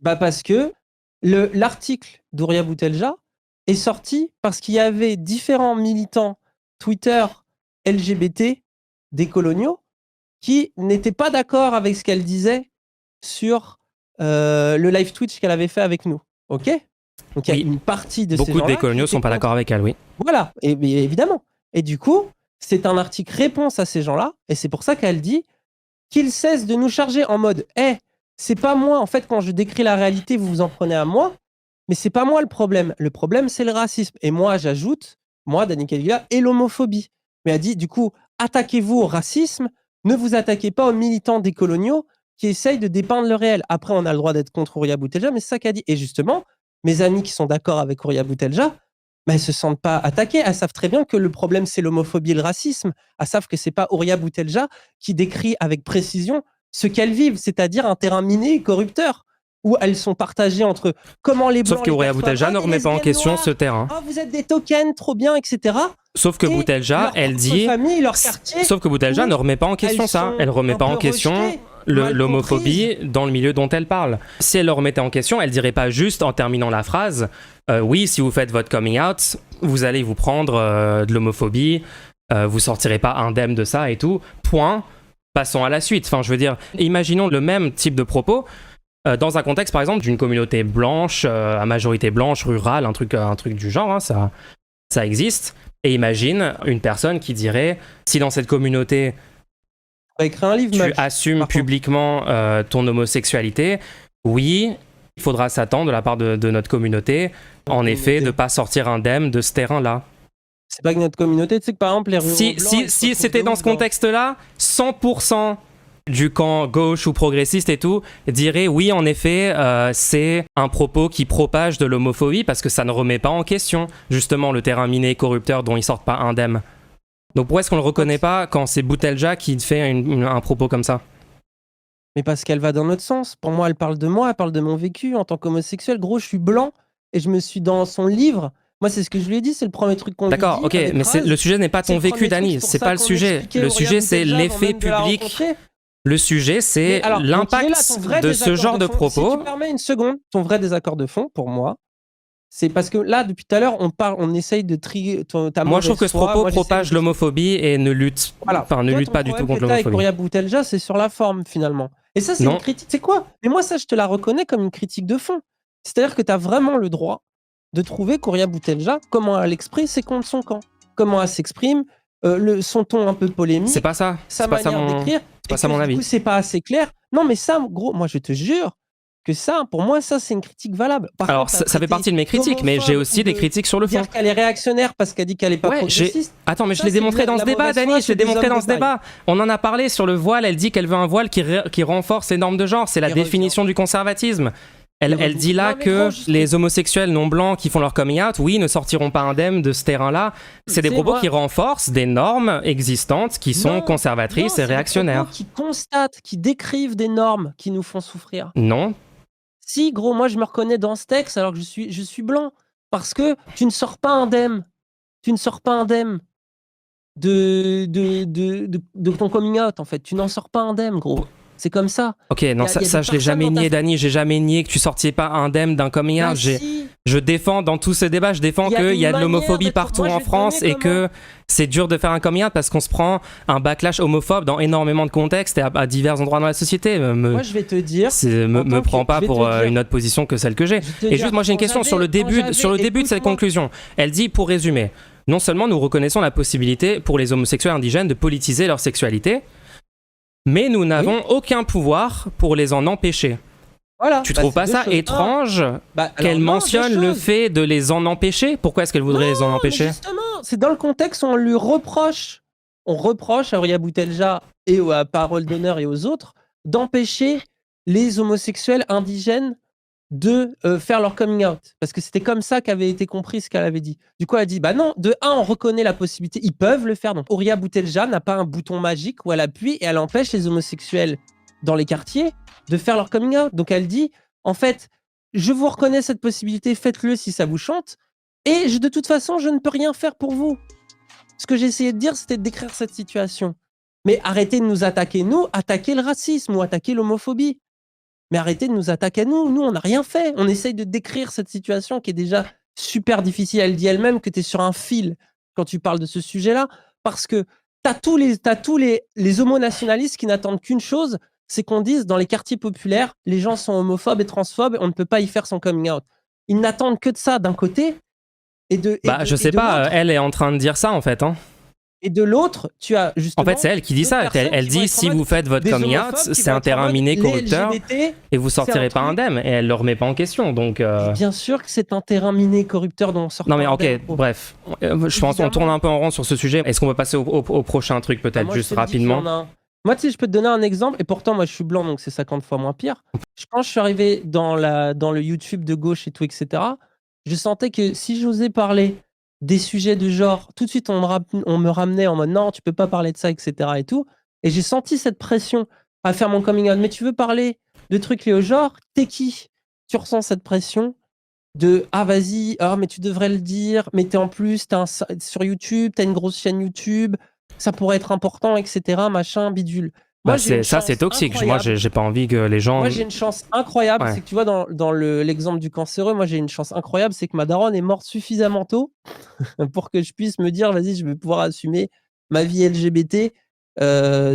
Bah parce que l'article d'Ouria Boutelja est sorti parce qu'il y avait différents militants Twitter LGBT décoloniaux qui n'étaient pas d'accord avec ce qu'elle disait sur le live Twitch qu'elle avait fait avec nous. Ok? Donc il y a une partie de ces gens-là... Beaucoup de décoloniaux sont pas d'accord avec elle, oui. Voilà, et évidemment. Et du coup, c'est un article réponse à ces gens-là, et c'est pour ça qu'elle dit qu'ils cessent de nous charger en mode c'est pas moi, en fait, quand je décris la réalité, vous vous en prenez à moi, mais c'est pas moi le problème. Le problème, c'est le racisme. Et moi, j'ajoute, Dani Kadwiga, et l'homophobie. Mais elle dit, du coup, attaquez-vous au racisme, ne vous attaquez pas aux militants décoloniaux qui essayent de dépeindre le réel. Après, on a le droit d'être contre Ouria Boutelja, mais c'est ça qu'elle dit. Et justement, mes amis qui sont d'accord avec Ouria Boutelja, elles se sentent pas attaquées. Elles savent très bien que le problème, c'est l'homophobie et le racisme. Elles savent que c'est pas Ouria Boutelja qui décrit avec précision ce qu'elles vivent, c'est-à-dire un terrain miné et corrupteur, où elles sont partagées entre comment les blancs... Sauf que Horia Boutelja ne remet pas en question ce terrain. Ah, vous êtes des tokens, trop bien, etc. Sauf que Boutelja, elle dit... famille, leur quartier, Sauf que Boutelja ne remet pas en question ça. Elle remet pas en question l'homophobie dans le milieu dont elle parle. Si elle le remettait en question, elle dirait pas juste en terminant la phrase oui, si vous faites votre coming out, vous allez vous prendre de l'homophobie, vous sortirez pas indemne de ça et tout. Point. Passons à la suite. Enfin, je veux dire, imaginons le même type de propos dans un contexte, par exemple, d'une communauté blanche, à majorité blanche, rurale, un truc du genre, hein, ça existe. Et imagine une personne qui dirait, si dans cette communauté, écrire un livre, tu assumes publiquement ton homosexualité, oui, il faudra s'attendre de la part de notre communauté, en effet, de ne pas sortir indemne de ce terrain-là. C'est pas que notre communauté, tu sais que par exemple, les ruraux blancs... Si c'était dans ce contexte-là, 100% du camp gauche ou progressiste et tout dirait oui, en effet, c'est un propos qui propage de l'homophobie parce que ça ne remet pas en question, justement, le terrain miné et corrupteur dont ils sortent pas indemnes. Donc pourquoi est-ce qu'on le reconnaît pas quand c'est Boutelja qui fait un propos comme ça? Mais parce qu'elle va dans notre sens. Pour moi, elle parle de moi, elle parle de mon vécu en tant qu'homosexuel. Gros, je suis blanc et je me suis dans son livre. Moi, c'est ce que je lui ai dit, c'est le premier truc qu'on lui dit. D'accord, ok, mais le sujet n'est pas ton vécu, Dani. C'est pas le sujet. Le sujet, c'est l'effet public. Le sujet, c'est l'impact de ce genre de propos. Si tu permets une seconde, ton vrai désaccord de fond, pour moi, c'est parce que là, depuis tout à l'heure, on essaye de trier ta Moi, je trouve que ce propos propage l'homophobie et ne lutte pas du tout contre l'homophobie. Avec Horia Boutelja, c'est sur la forme, finalement. Et ça, c'est une critique. C'est quoi? Mais moi, ça, je te la reconnais comme une critique de fond. C'est-à-dire que tu as vraiment le droit de trouver qu'Horia Boutelja, comment elle exprime, c'est contre son camp. Comment elle s'exprime, son ton un peu polémique. C'est pas ça. Sa manière d'écrire. C'est pas ça mon avis. Du coup, c'est pas assez clair. Non, mais ça, gros, moi, je te jure que ça, pour moi, ça, c'est une critique valable. Alors, ça fait partie de mes critiques, mais j'ai aussi des critiques sur le fond. Dire qu'elle est réactionnaire parce qu'elle dit qu'elle est pas progressiste. Attends, mais je l'ai démontré dans ce débat, Dani, je l'ai démontré dans ce débat. On en a parlé sur le voile, elle dit qu'elle veut un voile qui renforce les normes de genre, c'est la définition du conservatisme. Elle dit là que les homosexuels non blancs qui font leur coming out, oui, ne sortiront pas indemnes de ce terrain-là. C'est des propos qui renforcent des normes existantes qui sont conservatrices et réactionnaires. Qui constatent, qui décrivent des normes qui nous font souffrir. Non. Si, gros, moi je me reconnais dans ce texte alors que je suis blanc. Parce que tu ne sors pas indemne. Tu ne sors pas indemne de ton coming out, en fait. Tu n'en sors pas indemne, gros. C'est comme ça. Ok, non, ça je l'ai jamais nié, Dani. J'ai jamais nié que tu sortiez pas indemne d'un coming out. Je défends dans tous ces débats, je défends qu'il y a de l'homophobie partout en France et que c'est dur de faire un coming out parce qu'on se prend un backlash homophobe dans énormément de contextes et à divers endroits dans la société. Moi, je vais te dire. Me prends pas pour une autre position que celle que j'ai. Et juste, moi, j'ai une question sur le début de cette conclusion. Elle dit, pour résumer, non seulement nous reconnaissons la possibilité pour les homosexuels indigènes de politiser leur sexualité, mais nous n'avons aucun pouvoir pour les en empêcher. Voilà, tu trouves pas ça étrange qu'elle mentionne le fait de les en empêcher? Pourquoi est-ce qu'elle voudrait les en empêcher? Justement, c'est dans le contexte où on lui reproche. On reproche à Horia Boutelja et à Parole d'Honneur et aux autres d'empêcher les homosexuels indigènes de faire leur coming out. Parce que c'était comme ça qu'avait été compris ce qu'elle avait dit. Du coup, elle a dit, bah non, de un, on reconnaît la possibilité, ils peuvent le faire. Donc, Horia Boutelja n'a pas un bouton magique où elle appuie et elle empêche les homosexuels dans les quartiers de faire leur coming out. Donc, elle dit, en fait, je vous reconnais cette possibilité, faites-le si ça vous chante. Et de toute façon, je ne peux rien faire pour vous. Ce que j'ai essayé de dire, c'était de décrire cette situation. Mais arrêtez de nous attaquer, nous, attaquer le racisme ou attaquer l'homophobie. Mais arrêtez de nous attaquer à nous. Nous, on n'a rien fait. On essaye de décrire cette situation qui est déjà super difficile. Elle dit elle-même que tu es sur un fil quand tu parles de ce sujet-là. Parce que tu as tous les homonationalistes qui n'attendent qu'une chose, c'est qu'on dise dans les quartiers populaires, les gens sont homophobes et transphobes, on ne peut pas y faire son coming out. Ils n'attendent que de ça d'un côté. Je sais pas, elle est en train de dire ça en fait. Hein. Et de l'autre, tu as justement... En fait, c'est elle qui dit ça. Elle dit, si vous faites votre coming out, c'est un terrain miné corrupteur et vous sortirez pas indemne. Et elle le remet pas en question. Donc, bien sûr que c'est un terrain miné corrupteur dont on sort. Non mais ok, bref. Je pense qu'on tourne un peu en rond sur ce sujet. Est-ce qu'on peut passer au prochain truc peut-être juste rapidement? Moi, tu sais, je peux te donner un exemple. Et pourtant, moi, je suis blanc, donc c'est 50 fois moins pire. Quand je suis arrivé dans le YouTube de gauche et tout, etc., je sentais que si j'osais parler des sujets de genre, tout de suite on me ramenait en mode non, tu peux pas parler de ça, etc. et tout. Et j'ai senti cette pression à faire mon coming out. Mais tu veux parler de trucs liés au genre, t'es qui? Tu ressens cette pression de « Ah, vas-y, mais tu devrais le dire, mais en plus, sur YouTube, t'as une grosse chaîne YouTube, ça pourrait être important, etc. » Machin, bidule. Moi, ça, c'est toxique. Incroyable. Moi, j'ai pas envie que les gens... Moi, j'ai une chance incroyable. C'est que tu vois, dans l'exemple du cancéreux, moi, j'ai une chance incroyable. C'est que ma daronne est morte suffisamment tôt pour que je puisse me dire « Vas-y, je vais pouvoir assumer ma vie LGBT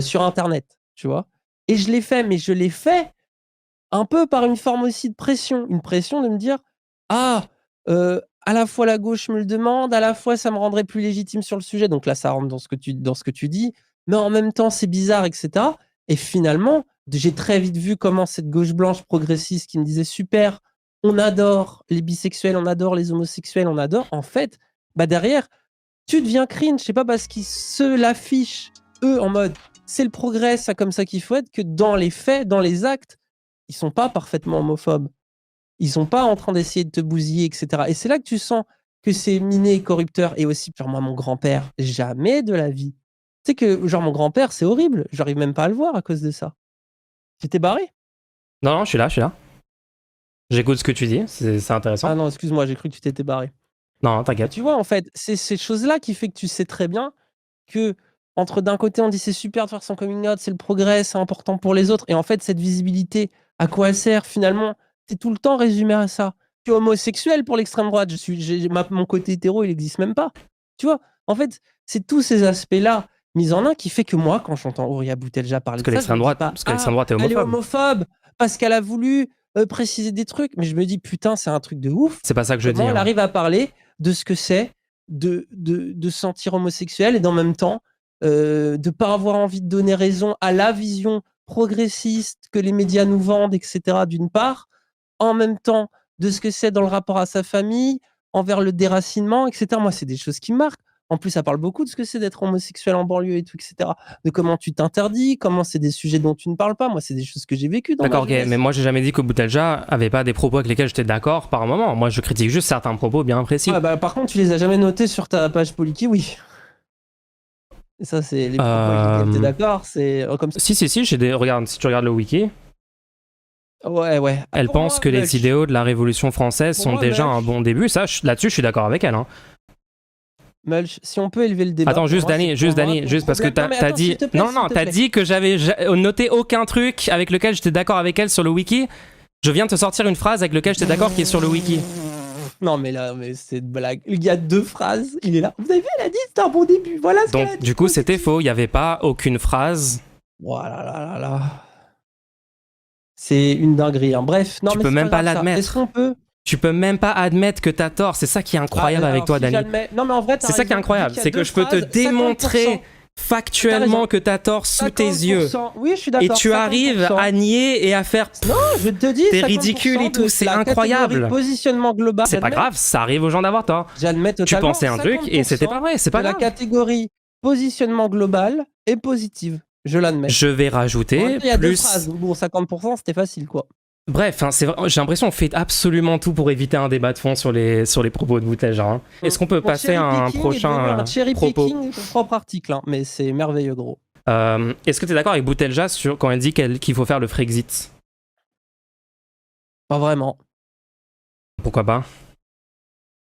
sur Internet. » Tu vois. Et je l'ai fait, mais je l'ai fait un peu par une forme aussi de pression. Une pression de me dire « Ah, à la fois la gauche me le demande, à la fois ça me rendrait plus légitime sur le sujet. » Donc là, ça rentre dans ce que tu dis. Mais en même temps, c'est bizarre, etc. Et finalement, j'ai très vite vu comment cette gauche blanche progressiste qui me disait « Super, on adore les bisexuels, on adore les homosexuels, on adore. » En fait, derrière, tu deviens cringe. Je sais pas parce qu'ils se l'affichent, eux, en mode « C'est le progrès, c'est comme ça qu'il faut être », que dans les faits, dans les actes, ils sont pas parfaitement homophobes. Ils sont pas en train d'essayer de te bousiller, etc. Et c'est là que tu sens que c'est miné et corrupteur. Et aussi, genre moi, mon grand-père, jamais de la vie. Tu sais que, genre, mon grand-père, c'est horrible. J'arrive même pas à le voir à cause de ça. Tu t'es barré? Non, je suis là. J'écoute ce que tu dis, c'est intéressant. Ah non, excuse-moi, j'ai cru que tu t'étais barré. Non, t'inquiète. Tu vois, en fait, c'est ces choses-là qui fait que tu sais très bien que, entre d'un côté, on dit c'est super de faire son coming out, c'est le progrès, c'est important pour les autres. Et en fait, cette visibilité, à quoi elle sert finalement? T'es tout le temps résumé à ça. Je suis homosexuel pour l'extrême droite. Mon côté hétéro, il n'existe même pas. Tu vois, en fait, c'est tous ces aspects-là mis en un qui fait que moi, quand j'entends Horia Boutelja parler de ça, parce que l'extrême droite est homophobe. Elle est homophobe parce qu'elle a voulu préciser des trucs. Mais je me dis, putain, c'est un truc de ouf. C'est pas ça que je dis. Elle arrive à parler de ce que c'est de se sentir homosexuel et d'en même temps de pas avoir envie de donner raison à la vision progressiste que les médias nous vendent, etc. d'une part, en même temps de ce que c'est dans le rapport à sa famille, envers le déracinement, etc. Moi, c'est des choses qui me marquent. En plus, ça parle beaucoup de ce que c'est d'être homosexuel en banlieue et tout, etc. De comment tu t'interdis, comment c'est des sujets dont tu ne parles pas. Moi, c'est des choses que j'ai vécues dans ma jeunesse. D'accord, ok, mais moi, j'ai jamais dit que Boutelja avait pas des propos avec lesquels j'étais d'accord par un moment. Moi, je critique juste certains propos bien précis. Par contre, tu les as jamais notés sur ta page Poliki, oui. Et ça, c'est les propos avec lesquels t'es d'accord, c'est comme ça. Si, regarde, si tu regardes le wiki. Ouais. Elle pense que les idéaux de la Révolution française sont déjà un bon début. Ça, là-dessus, je suis d'accord avec elle. Hein. Mulch, si on peut élever le débat. Attends, juste Dani, juste parce que t'as dit... Non, t'as dit que j'avais noté aucun truc avec lequel j'étais d'accord avec elle sur le wiki. Je viens de te sortir une phrase avec laquelle j'étais d'accord qui est sur le wiki. Non, mais là, c'est une blague. Il y a 2 phrases, il est là. Vous avez vu, elle a dit c'était un bon début. Voilà ce qu'elle a dit. Donc, du coup, c'était faux. Il n'y avait pas aucune phrase. Voilà là. C'est une dinguerie. Hein. Bref, non, tu peux même pas l'admettre. Est-ce qu'on peut... Tu peux même pas admettre que t'as tort. C'est ça qui est incroyable avec toi, Dani. Non, mais en vrai, c'est ça qui est incroyable. C'est que je peux te démontrer factuellement que t'as tort sous tes yeux. Oui, je suis d'accord. Et tu arrives à nier et à faire. Non, je te dis. T'es ridicule et tout. C'est incroyable. Positionnement global. C'est pas grave. Ça arrive aux gens d'avoir tort. J'admets totalement. Tu pensais un truc et c'était pas vrai. C'est pas grave. La catégorie positionnement global est positive. Je l'admets. Je vais rajouter il y a plus. 2 phrases. Bon, 50%, c'était facile, quoi. Bref, hein, j'ai l'impression qu'on fait absolument tout pour éviter un débat de fond sur les propos de Boutelja. Hein. Est-ce qu'on peut passer à un prochain propos ton propre article, hein, mais c'est merveilleux, gros. Est-ce que tu es d'accord avec Boutelja quand elle dit qu'il faut faire le Frexit? Pas vraiment. Pourquoi pas?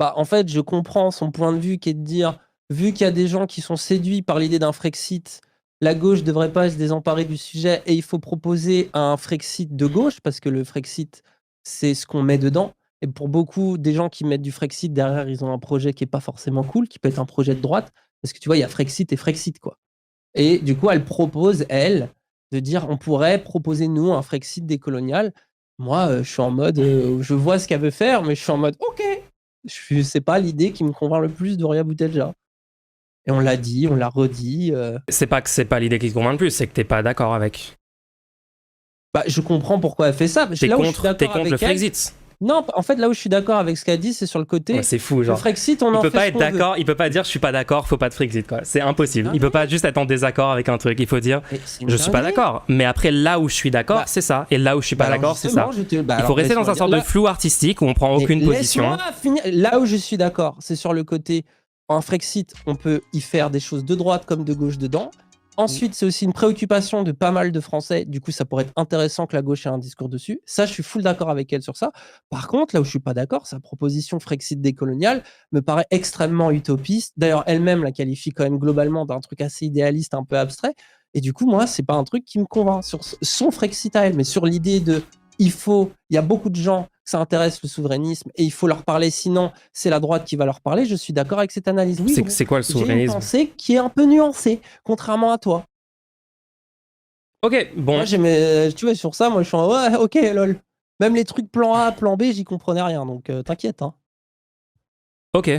En fait, je comprends son point de vue qui est de dire, vu qu'il y a des gens qui sont séduits par l'idée d'un Frexit, la gauche ne devrait pas se désemparer du sujet et il faut proposer un Frexit de gauche parce que le Frexit, c'est ce qu'on met dedans. Et pour beaucoup des gens qui mettent du Frexit, derrière, ils ont un projet qui n'est pas forcément cool, qui peut être un projet de droite. Parce que tu vois, il y a Frexit et Frexit, quoi. Et du coup, elle propose, elle, de dire on pourrait proposer, nous, un Frexit décolonial. Moi, je suis en mode, je vois ce qu'elle veut faire, mais je suis en mode, ok. C'est pas l'idée qui me convainc le plus d'Horia Boutelja. Et on l'a dit, on l'a redit. C'est pas que c'est pas l'idée qui te convainc le plus, c'est que t'es pas d'accord avec. Je comprends pourquoi elle fait ça. T'es contre le Frexit. Non, en fait, là où je suis d'accord avec ce qu'elle dit, c'est sur le côté. Ouais, c'est fou, genre. Le Frexit, on en fait. Il peut pas être d'accord, il peut pas dire je suis pas d'accord, faut pas de Frexit, quoi. C'est impossible. Il peut pas juste être en désaccord avec un truc. Il faut dire je suis pas d'accord. Mais après, là où je suis d'accord, c'est ça. Et là où je suis pas d'accord, c'est ça. Il faut rester dans un sorte de flou artistique où on prend aucune position. Là où je suis d'accord, c'est sur le côté. Un Frexit, on peut y faire des choses de droite comme de gauche dedans. Ensuite, c'est aussi une préoccupation de pas mal de Français. Du coup, ça pourrait être intéressant que la gauche ait un discours dessus. Ça, je suis full d'accord avec elle sur ça. Par contre, là où je suis pas d'accord, sa proposition Frexit décolonial me paraît extrêmement utopiste. D'ailleurs, elle-même la qualifie quand même globalement d'un truc assez idéaliste, un peu abstrait. Et du coup, moi, c'est pas un truc qui me convainc sur son Frexit à elle, mais sur l'idée de il y a beaucoup de gens que ça intéresse le souverainisme et il faut leur parler, sinon c'est la droite qui va leur parler. Je suis d'accord avec cette analyse. Oui, c'est quoi le j'ai une souverainisme? pensée qui est un peu nuancée, contrairement à toi. Ok, bon. Moi, tu vois, sur ça, moi, je suis en ouais, ok, lol. Même les trucs plan A, plan B, j'y comprenais rien, donc t'inquiète. Hein. Ok.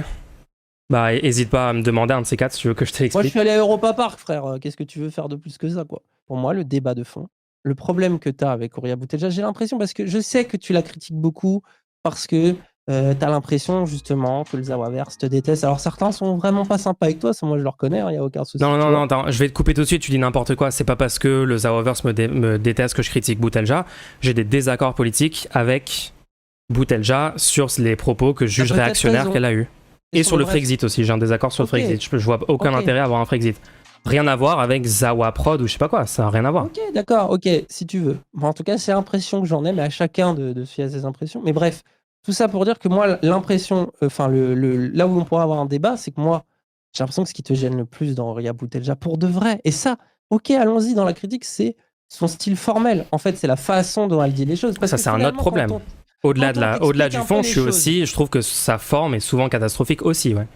Bah, hésite pas à me demander un de ces quatre si tu veux que je Moi, je t'explique. suis allé à Europa Park, frère. Qu'est-ce que tu veux faire de plus que ça, quoi? Pour moi, le débat de fond, le problème que tu as avec Ouria Boutelja, j'ai l'impression, parce que je sais que tu la critiques beaucoup, parce que tu as l'impression, justement, que le Zawaverse te déteste. Alors, certains sont vraiment pas sympas avec toi, ça, moi, je le reconnais, il n'y a aucun souci. Non, attends, je vais te couper tout de suite, tu dis n'importe quoi. C'est pas parce que le Zawaverse me déteste que je critique Boutelja. J'ai des désaccords politiques avec Boutelja sur les propos que je juge réactionnaires qu'elle a eu. Et sur le Frexit aussi, j'ai un désaccord sur le Frexit. Je vois aucun intérêt à avoir un Frexit. Rien à voir avec Zawaprod ou je sais pas quoi, ça n'a rien à voir. Ok, d'accord, ok, si tu veux. Bon, en tout cas, c'est l'impression que j'en ai, mais à chacun de se fier à ses impressions. Mais bref, tout ça pour dire que moi, l'impression, enfin, là où on pourra avoir un débat, c'est que moi, j'ai l'impression que ce qui te gêne le plus dans Ouria Boutelja, pour de vrai, et ça, ok, allons-y dans la critique, c'est son style formel. En fait, c'est la façon dont elle dit les choses. Parce ça, c'est un autre problème. Au-delà du fond, je trouve que sa forme est souvent catastrophique aussi, ouais.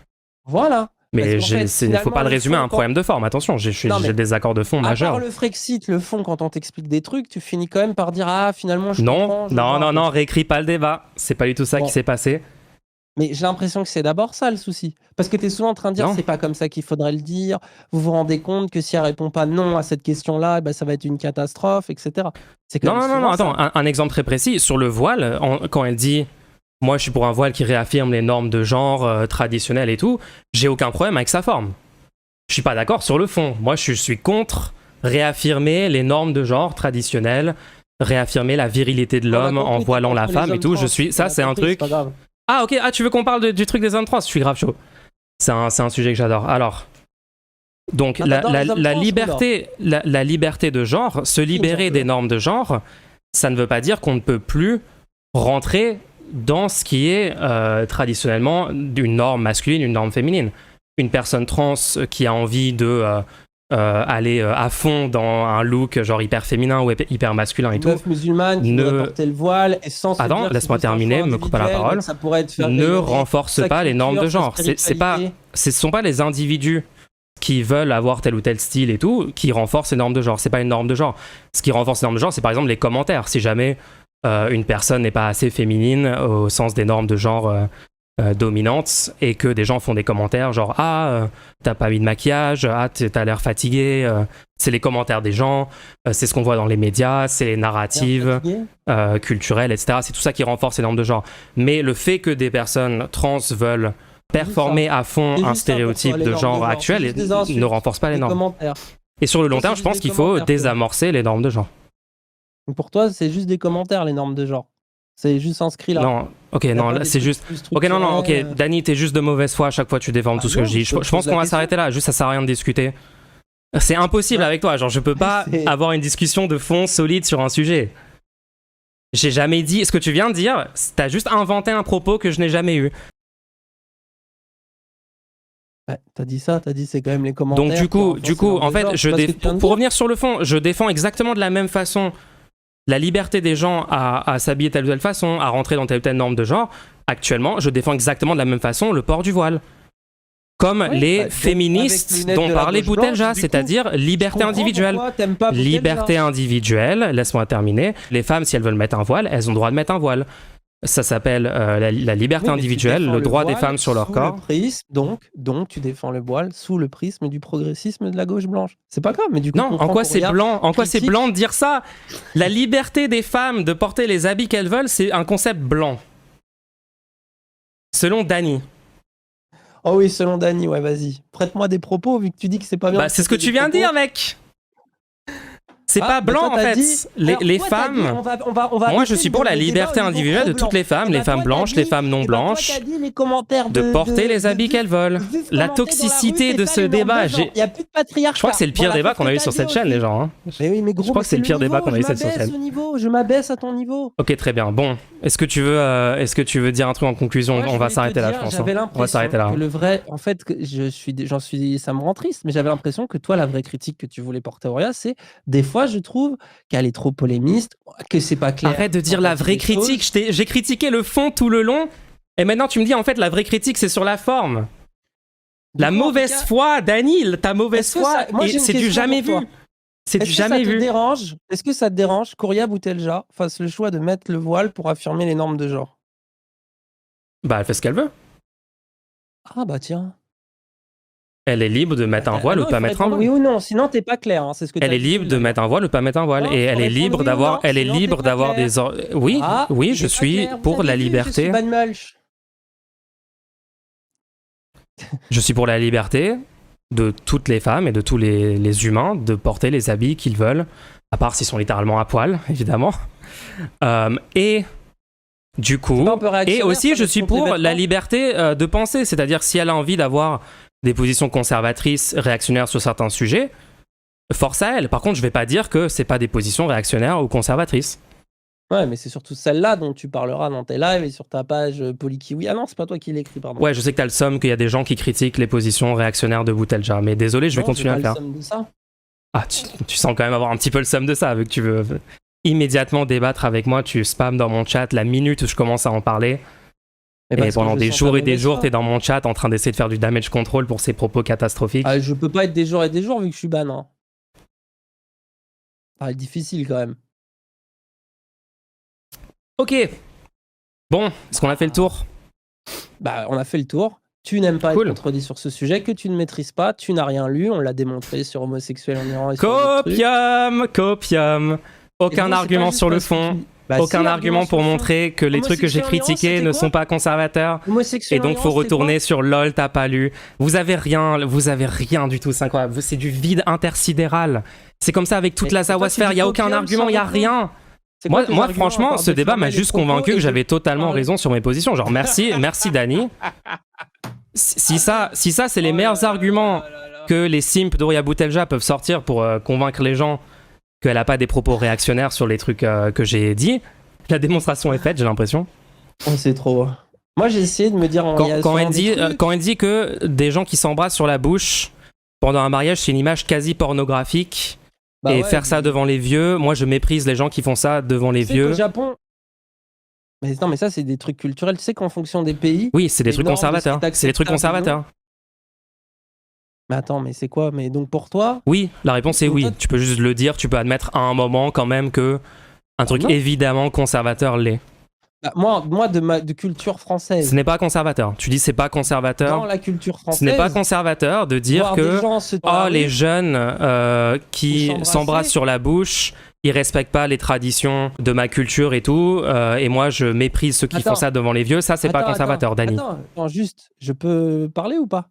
Voilà. Mais il faut pas le résumer à un problème de forme. Attention, j'ai des accords de fond majeurs. À part le Frexit, le fond, quand on t'explique des trucs, tu finis quand même par dire ah finalement je comprends. Non, réécris pas le débat. C'est pas du tout ça qui s'est passé. Mais j'ai l'impression que c'est d'abord ça le souci. Parce que tu es souvent en train de dire c'est pas comme ça qu'il faudrait le dire. Vous vous rendez compte que si elle répond pas non à cette question-là, ça va être une catastrophe, etc. Non, attends, un exemple très précis. Sur le voile, quand elle dit moi je suis pour un voile qui réaffirme les normes de genre traditionnelles et tout, j'ai aucun problème avec sa forme. Je suis pas d'accord sur le fond. Moi je suis contre réaffirmer les normes de genre traditionnelles, réaffirmer la virilité de l'homme en voilant la femme et tout. Ça c'est un truc. Ah ok, tu veux qu'on parle du truc des hommes trans? Je suis grave chaud. C'est un sujet que j'adore. Alors, donc la liberté de genre, se libérer des normes de genre, ça ne veut pas dire qu'on ne peut plus rentrer dans ce qui est traditionnellement une norme masculine, une norme féminine. Une personne trans qui a envie de aller à fond dans un look genre hyper féminin ou hyper masculin et tout. Une meuf musulmane qui doit porter le voile et sans se Attends, laisse-moi terminer, me coupe pas la parole. Ne renforce pas les normes de genre. Ce sont pas les individus qui veulent avoir tel ou tel style et tout qui renforcent les normes de genre. C'est pas une norme de genre. Ce qui renforce les normes de genre, c'est par exemple les commentaires. Si jamais une personne n'est pas assez féminine au sens des normes de genre dominantes et que des gens font des commentaires genre t'as pas mis de maquillage, t'as l'air fatigué, c'est les commentaires des gens, c'est ce qu'on voit dans les médias, c'est les narratives culturelles, etc. C'est tout ça qui renforce les normes de genre. Mais le fait que des personnes trans veulent performer à fond un stéréotype de genre actuel ne renforce pas les normes. Et sur le long terme, je pense qu'il faut désamorcer les normes de genre. Pour toi, c'est juste des commentaires, les normes de genre. C'est juste inscrit là. Non, ok, non, là, c'est juste. Ok, non, ok, Dany, t'es juste de mauvaise foi à chaque fois que tu déformes tout ce que je dis. Je pense qu'on va s'arrêter là, juste ça sert à rien de discuter. C'est impossible avec toi, genre je peux pas avoir une discussion de fond solide sur un sujet. J'ai jamais dit. Ce que tu viens de dire, t'as juste inventé un propos que je n'ai jamais eu. Ouais, t'as dit c'est quand même les commentaires. Donc du coup, en fait, pour revenir sur le fond, je défends exactement de la même façon la liberté des gens à s'habiller telle ou telle façon, à rentrer dans telle ou telle norme de genre. Actuellement, je défends exactement de la même façon le port du voile. Comme les féministes dont parlait Boutelja, c'est-à-dire liberté individuelle. Liberté individuelle, laisse-moi terminer. Les femmes, si elles veulent mettre un voile, elles ont le droit de mettre un voile. Ça s'appelle la liberté individuelle, le droit des femmes sur leur corps. Le prisme, donc tu défends le voile sous le prisme du progressisme de la gauche blanche. C'est pas grave, mais du coup... Non, en quoi c'est blanc? En quoi c'est blanc de dire ça? La liberté des femmes de porter les habits qu'elles veulent, c'est un concept blanc. Selon Dany. Oh oui, selon Dany, ouais, vas-y. Prête-moi des propos, vu que tu dis que c'est pas bien. Bah, c'est ce que tu viens de dire, mec. C'est pas blanc en fait. Les femmes. Moi je suis pour la liberté individuelle de toutes les femmes, les femmes blanches, les femmes non blanches, de porter les habits qu'elles veulent. La toxicité de ce débat. Il n'y a plus de patriarcat. Je crois que c'est le pire débat qu'on a eu sur cette chaîne, les gens. Mais oui, mais gros, je crois que c'est le pire débat qu'on a eu sur cette chaîne. Je m'abaisse à ton niveau. Ok, très bien. Bon, est-ce que tu veux dire un truc en conclusion? On va s'arrêter là, je pense. On va s'arrêter là. Le vrai, en fait, ça me rend triste, mais j'avais l'impression que toi, la vraie critique que tu voulais porter à Auréa, c'est des fois, je trouve qu'elle est trop polémiste, que c'est pas clair. Arrête de dire la vraie critique. J'ai critiqué le fond tout le long, et maintenant tu me dis en fait la vraie critique c'est sur la forme. La mauvaise foi, Dany, ta mauvaise foi, c'est du jamais vu. C'est du jamais vu. Est-ce que ça te dérange qu'Horia Boutelja fasse le choix de mettre le voile pour affirmer les normes de genre? Bah, elle fait ce qu'elle veut. Ah bah tiens. Elle est libre de mettre un voile ou de pas mettre un voile. Oui ou non, sinon t'es pas clair. Hein, c'est ce que elle est libre de mettre un voile ou de pas mettre un voile. Et elle est libre d'avoir des... Oui, je suis pour la liberté. Je suis pour la liberté de toutes les femmes et de tous les humains de porter les habits qu'ils veulent, à part s'ils sont littéralement à poil, évidemment. Et du coup, et aussi je suis pour la liberté de penser, c'est-à-dire si elle a envie d'avoir des positions conservatrices, réactionnaires sur certains sujets, force à elle. Par contre, je vais pas dire que c'est pas des positions réactionnaires ou conservatrices. Ouais, mais c'est surtout celle-là dont tu parleras dans tes lives et sur ta page Polykiwi. Ah non, c'est pas toi qui l'écris, pardon. Ouais, je sais que t'as le somme qu'il y a des gens qui critiquent les positions réactionnaires de Boutelja, mais désolé, je vais continuer à le faire. Le somme de ça. Ah, tu sens quand même avoir un petit peu le somme de ça, vu que tu veux immédiatement débattre avec moi, tu spams dans mon chat la minute où je commence à en parler. Et pendant des jours et des jours, t'es dans mon chat en train d'essayer de faire du damage control pour ces propos catastrophiques. Ah, je peux pas être des jours et des jours vu que je suis ban. Hein. Ça va être difficile quand même. Ok. Bon, est-ce qu'on a fait le tour? Bah, on a fait le tour. Tu n'aimes pas être contredit sur ce sujet que tu ne maîtrises pas. Tu n'as rien lu. On l'a démontré sur homosexuel en Iran. Copium. Aucun argument sur le fond. Aucun argument pour montrer que les trucs que j'ai critiqués ne sont pas conservateurs. Et donc faut retourner sur LOL, t'as pas lu. Vous avez rien du tout, c'est incroyable. C'est du vide intersidéral. C'est comme ça avec toute la Zawasphère, il y a aucun argument, il y a rien. Moi franchement, ce débat m'a juste convaincu que j'avais totalement raison sur mes positions. Genre merci Dany. Si ça c'est les meilleurs arguments que les simps d'Horia Boutelja peuvent sortir pour convaincre les gens qu'elle a pas des propos réactionnaires sur les trucs que j'ai dit, la démonstration est faite, j'ai l'impression. Oh, c'est trop. Moi, j'ai essayé de me dire... Quand elle dit que des gens qui s'embrassent sur la bouche pendant un mariage, c'est une image quasi pornographique, faire ça devant les vieux, moi je méprise les gens qui font ça devant les vieux. Au Japon... Mais non, mais ça, c'est des trucs culturels. Tu sais qu'en fonction des pays... Oui, c'est des trucs conservateurs. C'est des trucs conservateurs. Mais attends, mais c'est quoi? Mais donc pour toi? Oui, la réponse est oui. Tu peux juste le dire, tu peux admettre à un moment quand même que un truc évidemment conservateur l'est. Bah, moi de culture française. Ce n'est pas conservateur. Tu dis c'est pas conservateur. Dans la culture française. Ce n'est pas conservateur de dire que les jeunes qui s'embrassent sur la bouche, ils respectent pas les traditions de ma culture et tout, et moi je méprise ceux qui font ça devant les vieux. Ça c'est pas conservateur, Dany. Attends, juste, je peux parler ou pas?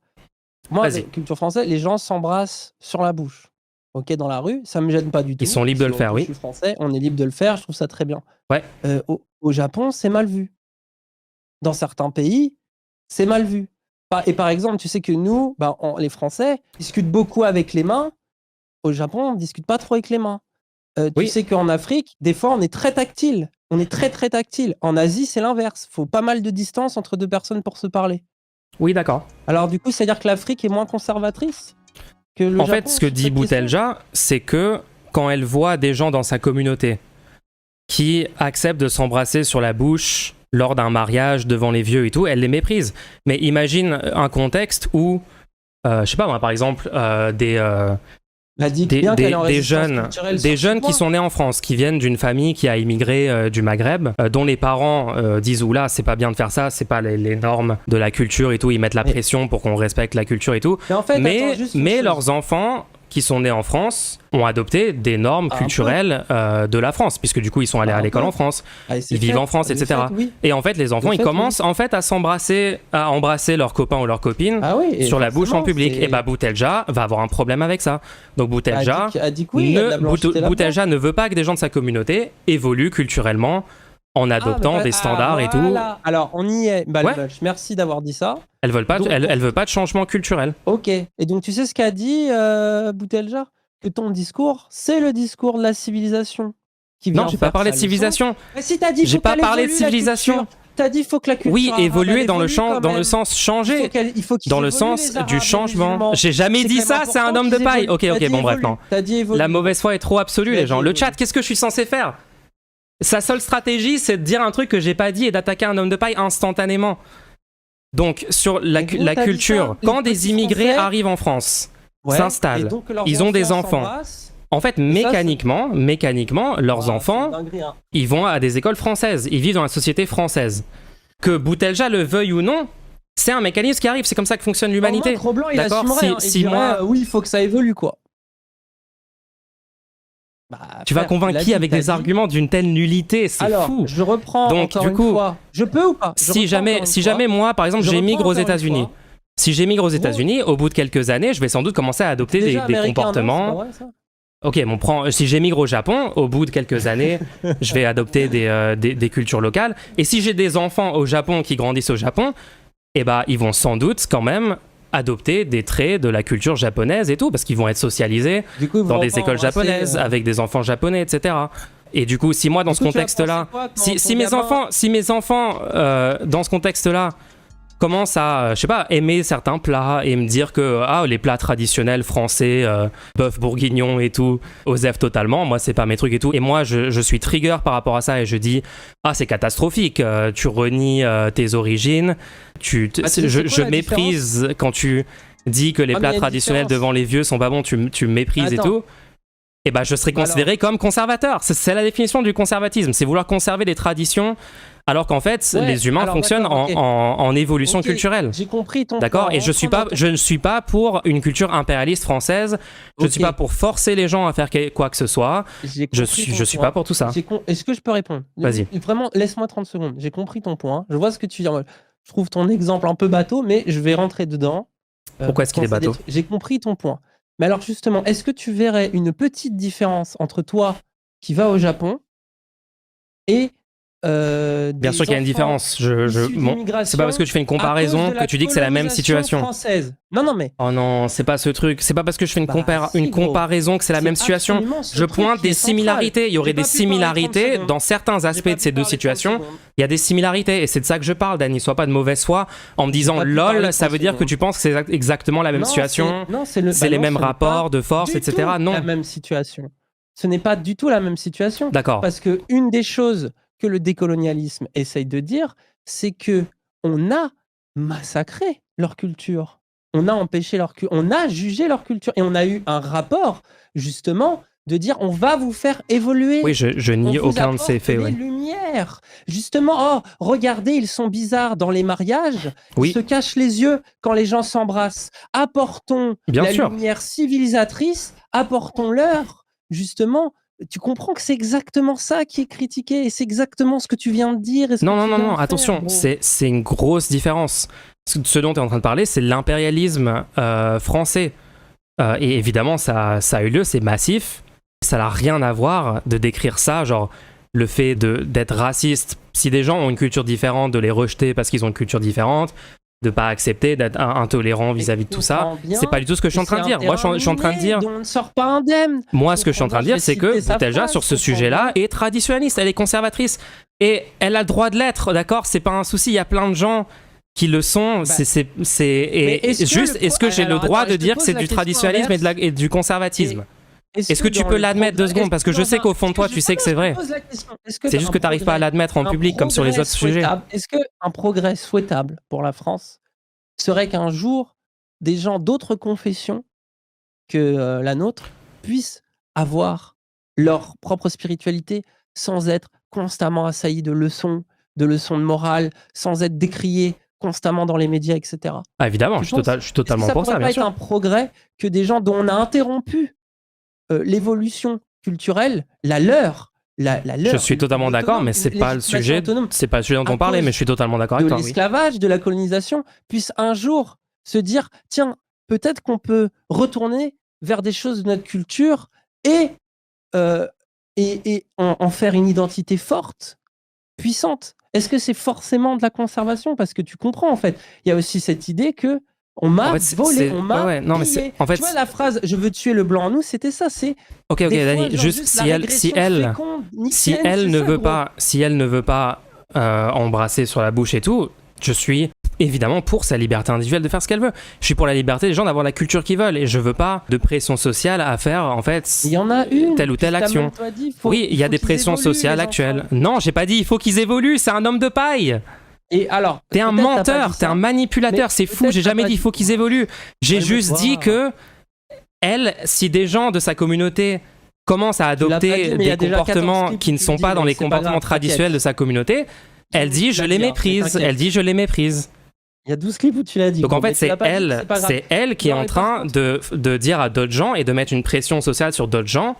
Moi, la culture française, les gens s'embrassent sur la bouche. Ok, dans la rue, ça me gêne pas du tout. Ils sont libres de le faire, oui. Je suis français, on est libre de le faire, je trouve ça très bien. Ouais. Au Japon, c'est mal vu. Dans certains pays, c'est mal vu. Et par exemple, tu sais que nous, les Français, discutent beaucoup avec les mains. Au Japon, on ne discute pas trop avec les mains. Tu sais qu'en Afrique, des fois, on est très tactile. On est très, très tactile. En Asie, c'est l'inverse. Il faut pas mal de distance entre deux personnes pour se parler. Oui, d'accord. Alors du coup, c'est-à-dire que l'Afrique est moins conservatrice que le Japon? En fait, ce que dit Boutelja, c'est que quand elle voit des gens dans sa communauté qui acceptent de s'embrasser sur la bouche lors d'un mariage devant les vieux et tout, elle les méprise. Mais imagine un contexte où, je sais pas moi, par exemple, des jeunes qui sont nés en France, qui viennent d'une famille qui a immigré du Maghreb, dont les parents disent oula, c'est pas bien de faire ça, c'est pas les normes de la culture et tout, ils mettent la pression pour qu'on respecte la culture et tout. Mais leurs enfants qui sont nés en France ont adopté des normes culturelles de la France, puisque du coup ils sont allés à l'école en France, ils vivent en France, etc. Et en fait les enfants ils commencent en fait à embrasser leurs copains ou leurs copines sur la bouche en public. Et bah Boutelja va avoir un problème avec ça. Donc Boutelja Boutelja ne veut pas que des gens de sa communauté évoluent culturellement en adoptant des standards et tout. Alors, on y est. Merci d'avoir dit ça. Elle veut pas de changement culturel. Ok. Et donc, tu sais ce qu'a dit Boutelja? Que ton discours, c'est le discours de la civilisation. Non, j'ai pas parlé de civilisation. Si t'as dit, j'ai pas parlé de civilisation. T'as dit, faut que la culture. Oui, évoluer dans le sens changer. Dans le sens du changement. J'ai jamais dit ça, c'est un homme de paille. Ok, bon, bref, non. La mauvaise foi est trop absolue, les gens. Le chat, qu'est-ce que je suis censé faire? Sa seule stratégie, c'est de dire un truc que j'ai pas dit et d'attaquer un homme de paille instantanément. Donc, sur la culture, quand des immigrés arrivent en France, s'installent, ils ont des enfants. En fait, mécaniquement, leurs enfants, ils vont à des écoles françaises, ils vivent dans la société française. Que Boutelja le veuille ou non, c'est un mécanisme qui arrive, c'est comme ça que fonctionne l'humanité. D'accord, oui, il faut que ça évolue, quoi. Tu vas convaincre qui avec des arguments d'une telle nullité? C'est fou. Je reprends. Donc, du coup, je peux ou pas? Si jamais moi, par exemple, j'émigre aux États-Unis. Si j'émigre aux États-Unis, au bout de quelques années, je vais sans doute commencer à adopter des comportements. Ok, si j'émigre au Japon, au bout de quelques années, je vais adopter des cultures locales. Et si j'ai des enfants au Japon qui grandissent au Japon, eh ben, ils vont sans doute quand même adopter des traits de la culture japonaise et tout, parce qu'ils vont être socialisés dans des écoles japonaises, avec des enfants japonais, etc. Et du coup, si moi, dans ce contexte-là, si mes enfants, dans ce contexte-là, commencent à, je sais pas, aimer certains plats et me dire que les plats traditionnels français, bœuf bourguignon et tout, osef totalement, moi c'est pas mes trucs et tout. Et moi je suis trigger par rapport à ça et je dis c'est catastrophique, tu renies tes origines, je méprise quand tu dis que les plats traditionnels devant les vieux sont pas bons, tu méprises et tout. Et je serais considéré comme conservateur. C'est la définition du conservatisme, c'est vouloir conserver les traditions. Alors qu'en fait, les humains fonctionnent en évolution culturelle. J'ai compris ton D'accord. Et je ne suis pas pour une culture impérialiste française. Je ne suis pas pour forcer les gens à faire quoi que ce soit. Je suis pas pour tout ça. Est-ce que je peux répondre? Vas-y. Vraiment, laisse-moi 30 secondes. J'ai compris ton point. Je vois ce que tu dis. Je trouve ton exemple un peu bateau, mais je vais rentrer dedans. Pourquoi est-ce qu'il est bateau? J'ai compris ton point. Mais alors justement, est-ce que tu verrais une petite différence entre toi qui vas au Japon et bien sûr qu'il y a une différence. C'est pas parce que je fais une comparaison que tu dis que c'est la même situation. Française. Non, mais. Oh non, c'est pas ce truc. C'est pas parce que je fais une comparaison que c'est la même situation. Je pointe des similarités. Il y aurait des similarités dans certains aspects de ces deux situations. Il y a des similarités et c'est de ça que je parle, Dany. Sois pas de mauvaise foi en me disant lol, ça veut dire que tu penses que c'est exactement la même situation. C'est les mêmes rapports de force, etc. Non. La même situation. Ce n'est pas du tout la même situation. D'accord. Parce que une des choses que le décolonialisme essaye de dire, c'est que on a massacré leur culture, on a empêché leur culture, on a jugé leur culture et on a eu un rapport justement de dire on va vous faire évoluer. Oui, je nie aucun de ces faits. Les lumières, justement. Regardez, ils sont bizarres dans les mariages. Ils se cachent les yeux quand les gens s'embrassent. Apportons lumière civilisatrice, apportons-leur justement. Tu comprends que c'est exactement ça qui est critiqué et c'est exactement ce que tu viens de dire. Non, attention, c'est une grosse différence. Ce dont tu es en train de parler, c'est l'impérialisme français. Et évidemment, ça a eu lieu, c'est massif. Ça n'a rien à voir de décrire ça, genre le fait d'être raciste. Si des gens ont une culture différente, de les rejeter parce qu'ils ont une culture différente, de pas accepter, d'être intolérant vis-à-vis de tout ça, c'est pas du tout ce que je suis en train de dire. Moi, je suis en train de dire. On ne sort pas indemne. Moi, ce que je suis en train de dire, c'est que Boutelja, sur ce sujet-là, est traditionnaliste, elle est conservatrice. Et elle a le droit de l'être, d'accord? C'est pas un souci, il y a plein de gens qui le sont. Est-ce que j'ai le droit de dire que c'est du traditionnalisme et du conservatisme? Est-ce que tu peux l'admettre 2 secondes? Parce que je sais qu'au fond de toi, tu sais que c'est vrai. C'est juste que tu n'arrives pas à l'admettre en public comme sur les autres sujets. Est-ce qu'un progrès souhaitable pour la France serait qu'un jour, des gens d'autres confessions que la nôtre puissent avoir leur propre spiritualité sans être constamment assaillis de leçons de morale, sans être décriés constamment dans les médias, etc. Ah, évidemment, je suis totalement pour ça, bien sûr. Ça pourrait pas être un progrès que des gens dont on a interrompu l'évolution culturelle, la leur. Je suis totalement d'accord, mais c'est pas le sujet dont on parlait, mais je suis totalement d'accord avec toi. De l'esclavage, de la colonisation, puisse un jour se dire, tiens, peut-être qu'on peut retourner vers des choses de notre culture et en faire une identité forte, puissante. Est-ce que c'est forcément de la conservation? Parce que tu comprends, en fait, il y a aussi cette idée que on m'a volé, on m'a pillé. En fait, tu vois la phrase « je veux tuer le blanc en nous », c'était ça, c'est... Ok, Dani, juste si elle ne veut pas embrasser sur la bouche et tout, je suis évidemment pour sa liberté individuelle de faire ce qu'elle veut. Je suis pour la liberté des gens d'avoir la culture qu'ils veulent et je veux pas de pression sociale à faire, en fait, il y en a une, telle ou telle action. Oui, il y a des pressions sociales actuelles. Non, j'ai pas dit il faut qu'ils évoluent, c'est un homme de paille. Et alors, t'es un menteur, t'es un manipulateur, c'est fou, j'ai jamais dit il faut qu'ils évoluent. J'ai juste dit que si des gens de sa communauté commencent à adopter des comportements qui ne sont pas dans les comportements traditionnels de sa communauté, elle dit je les méprise, Il y a 12 clips où tu l'as dit. Donc en fait, c'est elle qui est en train de dire à d'autres gens et de mettre une pression sociale sur d'autres gens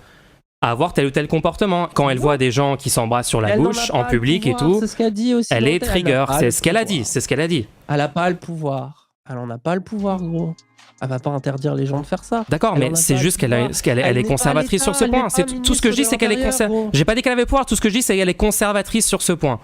à avoir tel ou tel comportement. Quand elle voit des gens qui s'embrassent sur la bouche, en public et tout, elle est trigger. C'est ce qu'elle a dit. Elle n'a pas le pouvoir. Elle n'en a pas le pouvoir, gros. Elle va pas interdire les gens de faire ça. D'accord, mais c'est juste qu'elle est conservatrice sur ce point. Tout ce que je dis, c'est qu'elle est conservatrice. J'ai pas dit qu'elle avait pouvoir. Tout ce que je dis, c'est qu'elle est conservatrice sur ce point.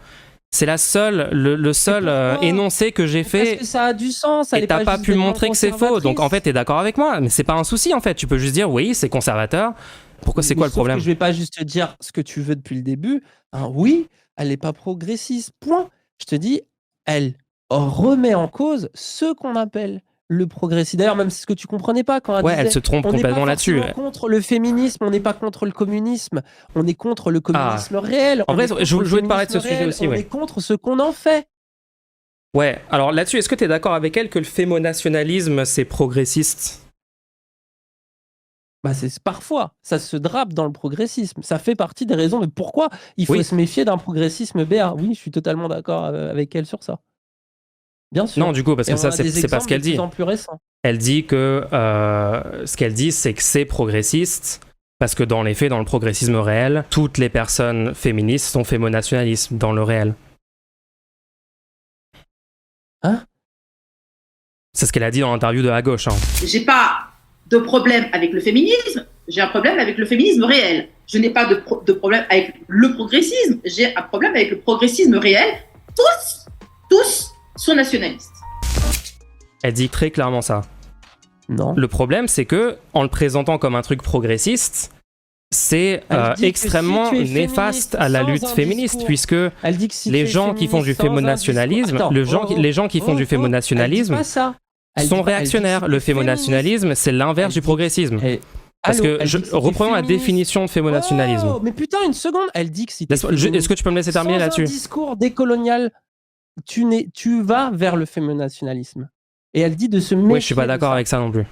C'est le seul énoncé que j'ai fait. Parce que ça a du sens. Et t'as pas pu montrer que c'est faux. Donc en fait, t'es d'accord avec moi. Mais c'est pas un souci en fait. Tu peux juste dire oui, c'est conservateur. Pourquoi c'est quoi le problème? Je vais pas juste te dire ce que tu veux depuis le début. Oui, elle n'est pas progressiste. Point. Je te dis, elle remet en cause ce qu'on appelle le progressisme. D'ailleurs, même c'est ce que tu comprenais pas quand elle disait, elle se trompe complètement là-dessus. On n'est pas contre le féminisme, on n'est pas contre le communisme, on est contre le communisme réel. En vrai, je voulais te parler de ce sujet aussi. On est contre ce qu'on en fait. Ouais, alors là-dessus, est-ce que tu es d'accord avec elle que le fémonationalisme, c'est progressiste? Parfois, ça se drape dans le progressisme. Ça fait partie des raisons de pourquoi il faut se méfier d'un progressisme BA. Oui, je suis totalement d'accord avec elle sur ça. Bien sûr. Non, du coup, parce que ça, c'est pas ce qu'elle dit. Elle dit que ce qu'elle dit, c'est que c'est progressiste, parce que dans les faits, dans le progressisme réel, toutes les personnes féministes sont fémonationalistes dans le réel. Hein? C'est ce qu'elle a dit dans l'interview de À Gauche. J'ai pas de problème avec le féminisme, j'ai un problème avec le féminisme réel. Je n'ai pas de problème avec le progressisme, j'ai un problème avec le progressisme réel. Tous sont nationalistes. Elle dit très clairement ça. Non. Le problème, c'est que en le présentant comme un truc progressiste, c'est extrêmement néfaste à la lutte féministe, puisque les gens qui font du fémonationalisme, les gens qui font du fémonationalisme sont réactionnaires. Le fémonationalisme, c'est l'inverse du progressisme. Parce que reprenons la définition de fémonationalisme. Oh, mais putain, une seconde, elle dit que si est-ce que tu peux me laisser terminer là-dessus? Sans un discours décolonial, tu vas vers le fémonationalisme. Et elle dit de se méfier. Oui, je suis pas d'accord avec ça non plus.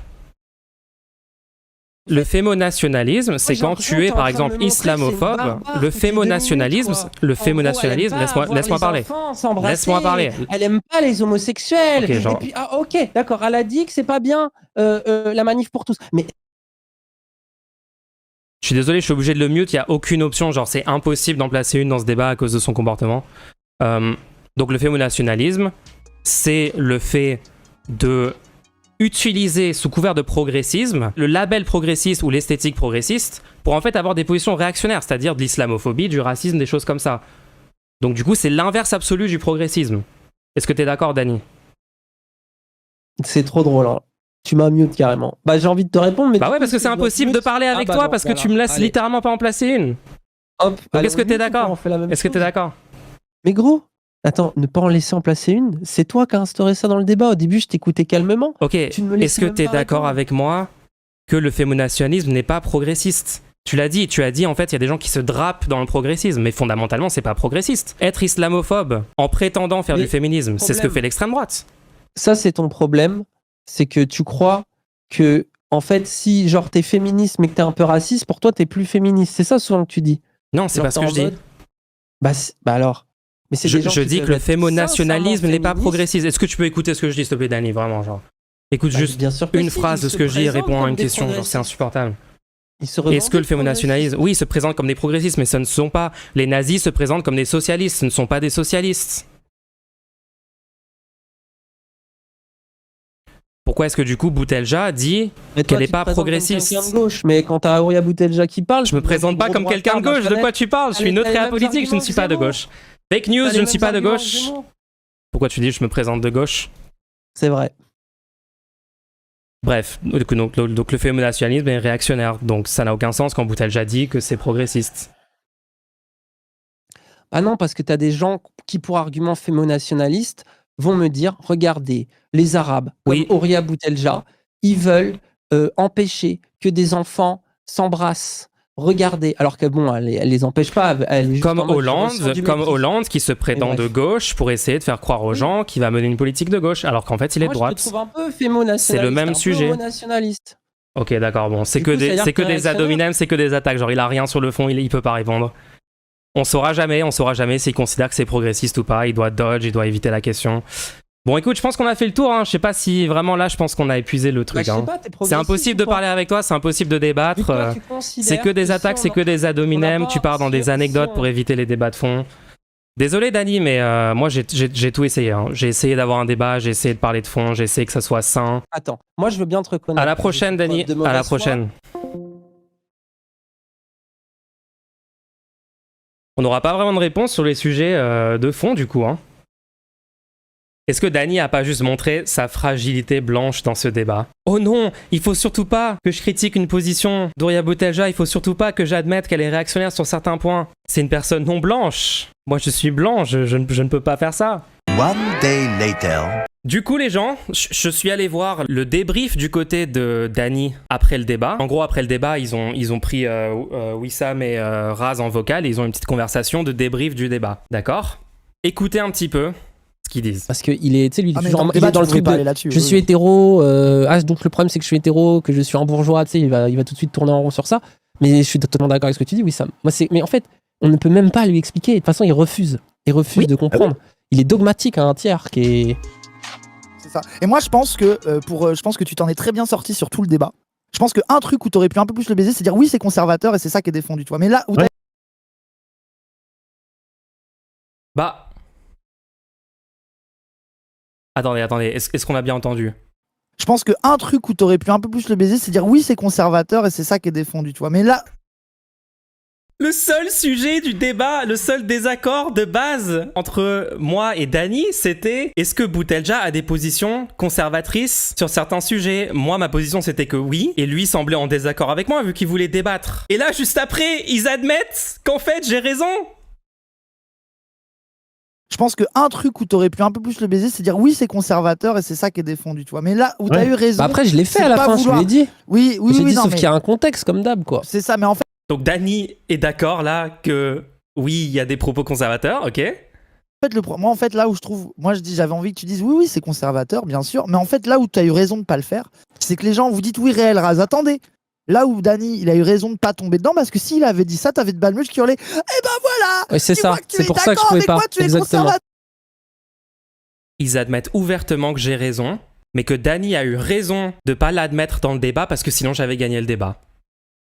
Le fémonationalisme, c'est quand tu es, par exemple, islamophobe. Le fémonationalisme, laisse-moi parler. Laisse-moi parler. Elle aime pas les homosexuels. Okay, et puis, ok, d'accord. Elle a dit que c'est pas bien la manif pour tous. Mais je suis désolé, je suis obligé de le mute. Il y a aucune option. Genre, c'est impossible d'en placer une dans ce débat à cause de son comportement. Donc, le fémonationalisme, c'est le fait de utiliser sous couvert de progressisme le label progressiste ou l'esthétique progressiste pour en fait avoir des positions réactionnaires, c'est-à-dire de l'islamophobie, du racisme, des choses comme ça. Donc du coup, c'est l'inverse absolu du progressisme. Est-ce que t'es d'accord, Dani? C'est trop drôle, hein. Tu m'as mute carrément. J'ai envie de te répondre, mais... ouais, parce que c'est impossible de parler avec toi parce que tu me laisses littéralement pas en placer une. Hop. Donc est-ce que t'es d'accord? Est-ce que t'es d'accord? Mais gros, attends, ne pas en laisser en placer une, c'est toi qui as instauré ça dans le débat. Au début, je t'écoutais calmement. Ok, est-ce que tu es d'accord avec moi que le fémonationalisme n'est pas progressiste? Tu l'as dit en fait, il y a des gens qui se drapent dans le progressisme, mais fondamentalement, c'est pas progressiste. Être islamophobe en prétendant faire du féminisme, c'est ce que fait l'extrême droite. Ça, c'est ton problème, c'est que tu crois que, en fait, si genre t'es féministe mais que t'es un peu raciste, pour toi, t'es plus féministe. C'est ça souvent que tu dis. Non, c'est pas ce que je dis. Alors... Mais c'est des gens Je qui dis que peuvent le être fémonationalisme n'est pas sincèrement progressiste. Est-ce que tu peux écouter ce que je dis, s'il te plaît, Dany, vraiment, genre. Écoute Bah, juste bien sûr que une si, phrase ils de se ce que je dis et présentent réponds à comme une des question, genre c'est progressistes. insupportable. Ils se Est-ce que revendiquent le fémonationalisme, oui, se présente comme des progressistes, mais ce ne sont pas. Les nazis se présentent comme des socialistes, ce ne sont pas des socialistes. Pourquoi est-ce que du coup Boutelja dit Mais toi, qu'elle n'est tu te pas présentes comme progressiste? quelqu'un de gauche, mais quand t'as Auria Boutelja qui parle, Je me présente pas comme quelqu'un de gauche, de quoi tu parles? Je suis neutre et apolitique, je ne suis pas de gauche. Fake news, je ne suis pas de gauche. Pourquoi tu dis je me présente de gauche? C'est vrai. Bref, donc le fémonationalisme est réactionnaire, donc ça n'a aucun sens quand Boutelja dit que c'est progressiste. Ah non, parce que t'as des gens qui, pour argument fémonationaliste, vont me dire, regardez, les Arabes, comme Oui. Auria Boutelja, ils veulent empêcher que des enfants s'embrassent. Regardez, alors que bon, elle les empêche pas. Elle est juste Comme en mode, je ressens du mépris. Hollande qui se prétend Mais de bref. gauche pour essayer de faire croire aux gens qu'il va mener une politique de gauche, alors qu'en fait il est de Moi, je droite. te trouve un peu fémonationaliste. C'est le même un peu sujet. homonationaliste. Ok, d'accord, bon, c'est Du que coup, des, c'est-à-dire c'est que que des réactionnaire. ad hominem, c'est que des attaques. Genre, il a rien sur le fond, il peut pas répondre. On saura jamais s'il considère que c'est progressiste ou pas. Il doit dodge, il doit éviter la question. Bon, écoute, je pense qu'on a fait le tour. Hein. Je sais pas si vraiment là, je pense qu'on a épuisé le Bah, truc. je sais Hein. pas, t'es C'est progressiste impossible ou de pas parler avec toi, c'est impossible de débattre. Vu que toi, tu considères C'est que des attaques, si c'est que des ad hominem. on a Tu pars dans pas- des si- anecdotes si pour on- éviter les débats de fond. Désolé, Dany, mais moi, j'ai tout essayé. Hein. J'ai essayé d'avoir un débat, j'ai essayé de parler de fond, j'ai essayé que ça soit sain. Attends, moi je veux bien te reconnaître. À la prochaine, J'ai fait Dany. preuve de À la mauvaise foi. prochaine. On n'aura pas vraiment de réponse sur les sujets de fond, du coup. Hein. Est-ce que Dany a pas juste montré sa fragilité blanche dans ce débat? Oh non, il faut surtout pas que je critique une position d'Auria Boutelja, il faut surtout pas que j'admette qu'elle est réactionnaire sur certains points. C'est une personne non blanche. Moi, je suis blanc, je ne peux pas faire ça. One day later. Du coup, les gens, je suis allé voir le débrief du côté de Dany après le débat. En gros, après le débat, ils ont pris Wissam et Raz en vocal et ils ont une petite conversation de débrief du débat. D'accord? Écoutez un petit peu ce qu'ils disent. Parce qu'il est, tu sais, lui, il est Ah, mais toujours dans en- le il débat, est dans le tu pouvais truc pas de aller là-dessus, je oui, suis oui. hétéro, donc le problème c'est que je suis hétéro, que je suis un bourgeois, tu sais, il va tout de suite tourner en rond sur ça. Mais je suis totalement d'accord avec ce que tu dis, Wissam. Mais en fait, on ne peut même pas lui expliquer. De toute façon, il refuse. Il refuse Oui. de comprendre. Il est dogmatique à un tiers qui est. C'est ça. Et moi, je pense que je pense que tu t'en es très bien sorti sur tout le débat. Je pense qu'un truc où tu aurais pu un peu plus le baiser, c'est dire oui, c'est conservateur et c'est ça qui est défendu, tu vois. Mais là où Ouais. Bah. Attendez, est-ce qu'on a bien entendu? je pense qu'un truc où tu aurais pu un peu plus le baiser, c'est dire oui, c'est conservateur et c'est ça qui est défendu, tu vois. Mais là, Le seul sujet du débat, le seul désaccord de base entre moi et Dany, c'était est-ce que Boutelja a des positions conservatrices sur certains sujets? Moi, ma position, c'était que oui, et lui semblait en désaccord avec moi vu qu'il voulait débattre. Et là, juste après, ils admettent qu'en fait, j'ai raison. je pense qu'un truc où tu aurais pu un peu plus le baiser, c'est dire oui, c'est conservateur et c'est ça qui est défendu, tu vois. Mais là où tu as Ouais. eu raison. Bah après, je l'ai fait c'est à la pas fin, vouloir- je lui ai dit. Oui, oui, J'ai oui, dit, non, sauf mais qu'il y a un contexte comme d'hab, quoi. c'est ça. Mais en fait, Donc Dany est d'accord là que oui, il y a des propos conservateurs, ok? moi, en fait, là où je trouve, moi, je dis, j'avais envie que tu dises oui, oui, c'est conservateur, bien sûr. Mais en fait, là où tu as eu raison de pas le faire, c'est que les gens vous dites oui, réel Raz. Attendez, là où Dany, il a eu raison de pas tomber dedans, parce que s'il avait dit ça, t'avais de Balmuche qui hurlait, eh ben voilà, Ouais, c'est tu ça. vois que tu C'est es pour ça que je d'accord pouvais avec pas. moi, tu es Exactement. conservateur. Ils admettent ouvertement que j'ai raison, mais que Dany a eu raison de pas l'admettre dans le débat parce que sinon j'avais gagné le débat.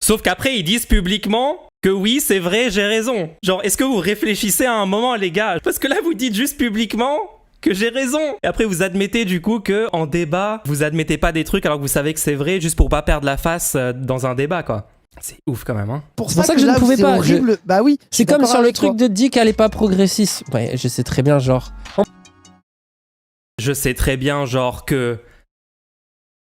Sauf qu'après ils disent publiquement que oui, c'est vrai, j'ai raison. Genre, est-ce que vous réfléchissez à un moment, les gars? Parce que là, vous dites juste publiquement que j'ai raison. Et après, vous admettez du coup que en débat, vous admettez pas des trucs alors que vous savez que c'est vrai juste pour pas perdre la face dans un débat, quoi. C'est ouf quand même, hein. C'est pour ça que je là ne où pouvais c'est pas, horrible. Bah oui. je C'est suis comme d'accord sur le avec truc toi. de dire qu'elle est pas progressiste. Ouais, je sais très bien, genre. Je sais très bien, genre, que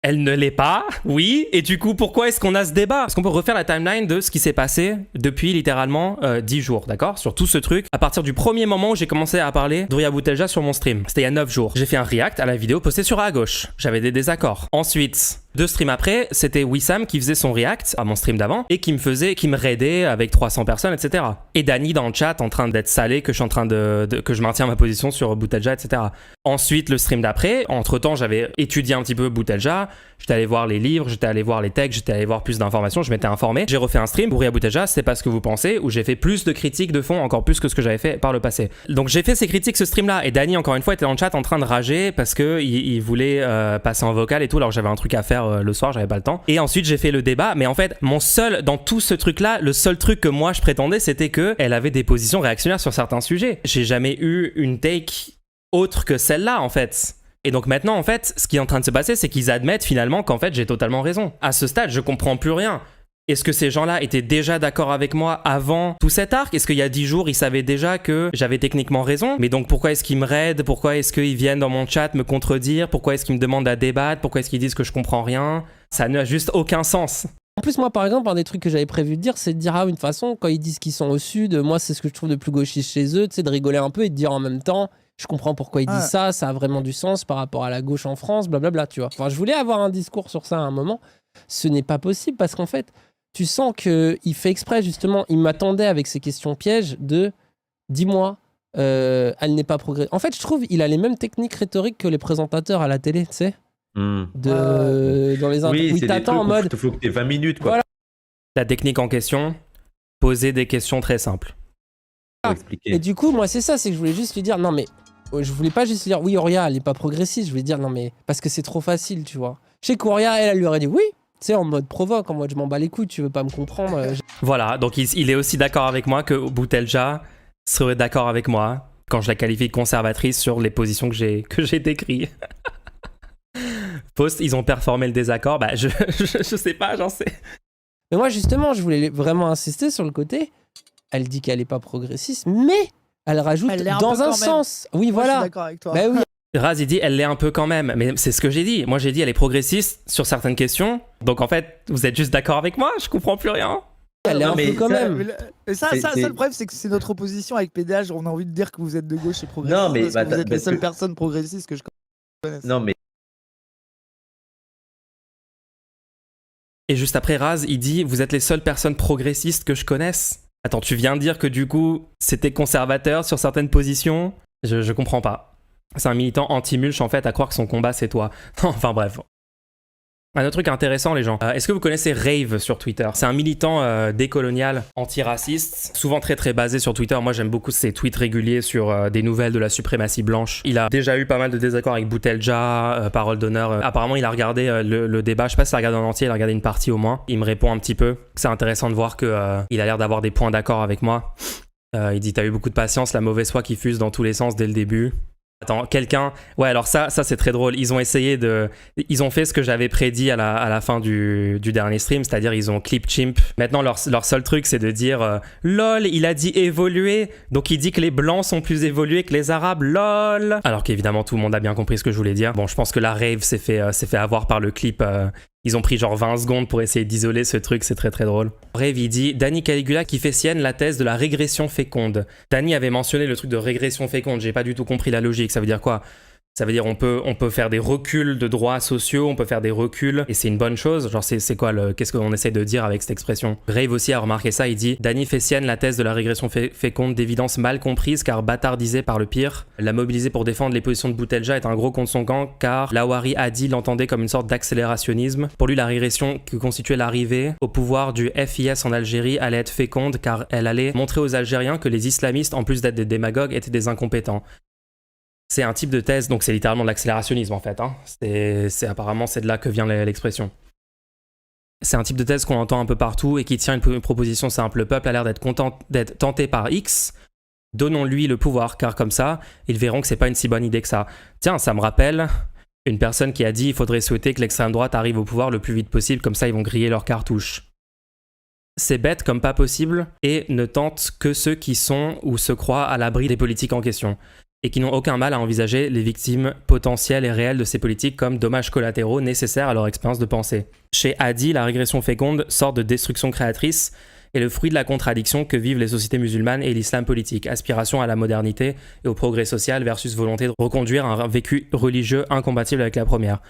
elle ne l'est pas, oui, et du coup, pourquoi est-ce qu'on a ce débat? Parce qu'on peut refaire la timeline de ce qui s'est passé depuis littéralement 10 jours, d'accord? Sur tout ce truc, à partir du premier moment où j'ai commencé à parler d'Auria Boutelja sur mon stream. C'était il y a 9 jours. J'ai fait un react à la vidéo postée sur à gauche. J'avais des désaccords. Ensuite, 2 streams après, c'était Wissam qui faisait son react à mon stream d'avant et qui me raidait avec 300 personnes, etc. Et Dany dans le chat en train d'être salé que je suis en train que je maintiens ma position sur Boutelja, etc. Ensuite, le stream d'après, entre-temps, j'avais étudié un petit peu Boutelja, j'étais allé voir les livres, j'étais allé voir les textes, j'étais allé voir plus d'informations, je m'étais informé. J'ai refait un stream, Bouria Boutelja, c'est pas ce que vous pensez, où j'ai fait plus de critiques de fond, encore plus que ce que j'avais fait par le passé. Donc j'ai fait ces critiques, ce stream-là, et Dany, encore une fois, était dans le chat en train de rager parce qu'il voulait passer en vocal et tout, alors j'avais un truc à faire le soir, j'avais pas le temps. Et ensuite j'ai fait le débat, mais en fait dans tout ce truc là, le seul truc que moi je prétendais, c'était que elle avait des positions réactionnaires sur certains sujets. J'ai jamais eu une take autre que celle-là en fait. Et donc maintenant en fait ce qui est en train de se passer, c'est qu'ils admettent finalement qu'en fait j'ai totalement raison. À ce stade je comprends plus rien. Est-ce que ces gens-là étaient déjà d'accord avec moi avant tout cet arc? Est-ce qu'il y a 10 jours, ils savaient déjà que j'avais techniquement raison? Mais donc pourquoi est-ce qu'ils me raident? Pourquoi est-ce qu'ils viennent dans mon chat me contredire? Pourquoi est-ce qu'ils me demandent à débattre? Pourquoi est-ce qu'ils disent que je comprends rien? Ça n'a juste aucun sens. En plus, moi, par exemple, un des trucs que j'avais prévu de dire, c'est de dire, une façon, quand ils disent qu'ils sont au sud, moi, c'est ce que je trouve de plus gauchiste chez eux, tu sais, de rigoler un peu et de dire en même temps, je comprends pourquoi ils disent ça a vraiment du sens par rapport à la gauche en France, blablabla, tu vois. Enfin, je voulais avoir un discours sur ça à un moment. Ce n'est pas possible parce qu'en fait, tu sens qu'il fait exprès, justement, il m'attendait avec ces questions pièges de « dis-moi, elle n'est pas progressiste ». En fait, je trouve qu'il a les mêmes techniques rhétoriques que les présentateurs à la télé, tu sais. Dans les intros, oui, où il t'attend en mode... Il faut que tu aies 20 minutes, quoi. Voilà. La technique en question, poser des questions très simples. Et du coup, moi, c'est ça, c'est que je voulais juste lui dire, non mais, je voulais pas juste lui dire, oui, Auria, elle est pas progressiste, je voulais dire, non mais, parce que c'est trop facile, tu vois. Je sais qu'Auria, elle lui aurait dit, oui, tu sais, en mode provoque, en mode je m'en bats les couilles, tu veux pas me comprendre. Voilà, donc il est aussi d'accord avec moi que Boutelja serait d'accord avec moi quand je la qualifie de conservatrice sur les positions que j'ai décrites. Post, ils ont performé le désaccord, bah je sais pas, j'en sais. Mais moi, justement, je voulais vraiment insister sur le côté, elle dit qu'elle est pas progressiste, mais elle rajoute dans un sens. Oui, moi, voilà. Je suis d'accord avec toi. Bah oui. Raz, il dit, elle l'est un peu quand même, mais c'est ce que j'ai dit. Moi, j'ai dit, elle est progressiste sur certaines questions, donc en fait, vous êtes juste d'accord avec moi, je comprends plus rien. Elle est un peu quand même. Mais ça, le problème, c'est que c'est notre opposition avec PDH. On a envie de dire que vous êtes de gauche et progressiste. Non, mais parce que vous êtes les seules personnes progressistes que je connaisse. Non, mais Et juste après, Raz, il dit, vous êtes les seules personnes progressistes que je connaisse. Attends, tu viens de dire que du coup, c'était conservateur sur certaines positions? Je comprends pas. C'est un militant anti-mulch en fait, à croire que son combat c'est toi. Enfin bref. Un autre truc intéressant les gens, est-ce que vous connaissez Rave sur Twitter? C'est un militant décolonial, antiraciste, souvent très très basé sur Twitter. Moi j'aime beaucoup ses tweets réguliers sur des nouvelles de la suprématie blanche. Il a déjà eu pas mal de désaccords avec Boutelja, Parole d'honneur. Apparemment il a regardé le débat, je sais pas s'il a regardé en entier, il a regardé une partie au moins. Il me répond un petit peu. C'est intéressant de voir qu'il a l'air d'avoir des points d'accord avec moi. Il dit t'as eu beaucoup de patience, la mauvaise foi qui fuse dans tous les sens dès le début. Attends, quelqu'un... Ouais, alors ça c'est très drôle. Ils ont essayé de... Ils ont fait ce que j'avais prédit à la fin du dernier stream, c'est-à-dire ils ont clip chimp. Maintenant, leur seul truc, c'est de dire LOL, il a dit évoluer, donc il dit que les blancs sont plus évolués que les arabes, LOL. Alors qu'évidemment, tout le monde a bien compris ce que je voulais dire. Bon, je pense que la rave s'est fait avoir par le clip... Ils ont pris genre 20 secondes pour essayer d'isoler ce truc, c'est très très drôle. Rave, il dit Dany Caligula qui fait sienne la thèse de la régression féconde. Dany avait mentionné le truc de régression féconde, j'ai pas du tout compris la logique, ça veut dire quoi? Ça veut dire on peut faire des reculs de droits sociaux, on peut faire des reculs, et c'est une bonne chose. Genre c'est quoi qu'est-ce qu'on essaie de dire avec cette expression? Rave aussi a remarqué ça, il dit Dany fait sienne la thèse de la régression féconde d'évidence mal comprise car bâtardisée par le pire. La mobiliser pour défendre les positions de Boutelja est un gros contre son camp car Lawari Hadi l'entendait comme une sorte d'accélérationnisme. Pour lui la régression que constituait l'arrivée au pouvoir du FIS en Algérie allait être féconde car elle allait montrer aux Algériens que les islamistes en plus d'être des démagogues étaient des incompétents. C'est un type de thèse, donc c'est littéralement de l'accélérationnisme en fait. Hein. Apparemment, c'est de là que vient l'expression. C'est un type de thèse qu'on entend un peu partout et qui tient une proposition simple. Le peuple a l'air d'être content d'être tenté par X. Donnons-lui le pouvoir, car comme ça, ils verront que c'est pas une si bonne idée que ça. Tiens, ça me rappelle une personne qui a dit il faudrait souhaiter que l'extrême droite arrive au pouvoir le plus vite possible, comme ça ils vont griller leurs cartouches. C'est bête comme pas possible et ne tente que ceux qui sont ou se croient à l'abri des politiques en question. Et qui n'ont aucun mal à envisager les victimes potentielles et réelles de ces politiques comme dommages collatéraux nécessaires à leur expérience de pensée. Chez Hadi, la régression féconde, sorte de destruction créatrice, est le fruit de la contradiction que vivent les sociétés musulmanes et l'islam politique, aspiration à la modernité et au progrès social versus volonté de reconduire un vécu religieux incompatible avec la première.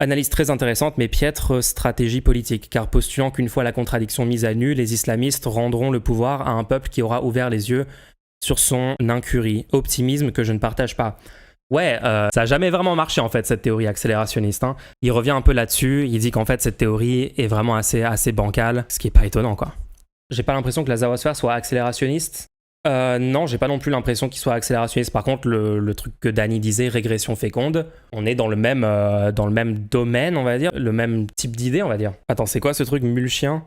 Analyse très intéressante, mais piètre stratégie politique, car postulant qu'une fois la contradiction mise à nu, les islamistes rendront le pouvoir à un peuple qui aura ouvert les yeux sur son incurie. Optimisme que je ne partage pas. Ouais, ça a jamais vraiment marché en fait, cette théorie accélérationniste. Hein. Il revient un peu là-dessus, il dit qu'en fait cette théorie est vraiment assez bancale, ce qui est pas étonnant quoi. J'ai pas l'impression que la Zaosphère soit accélérationniste. Non, j'ai pas non plus l'impression qu'il soit accélérationniste. Par contre, le truc que Dany disait, régression féconde, on est dans le même domaine, on va dire, le même type d'idée, on va dire. Attends, c'est quoi ce truc mulchien?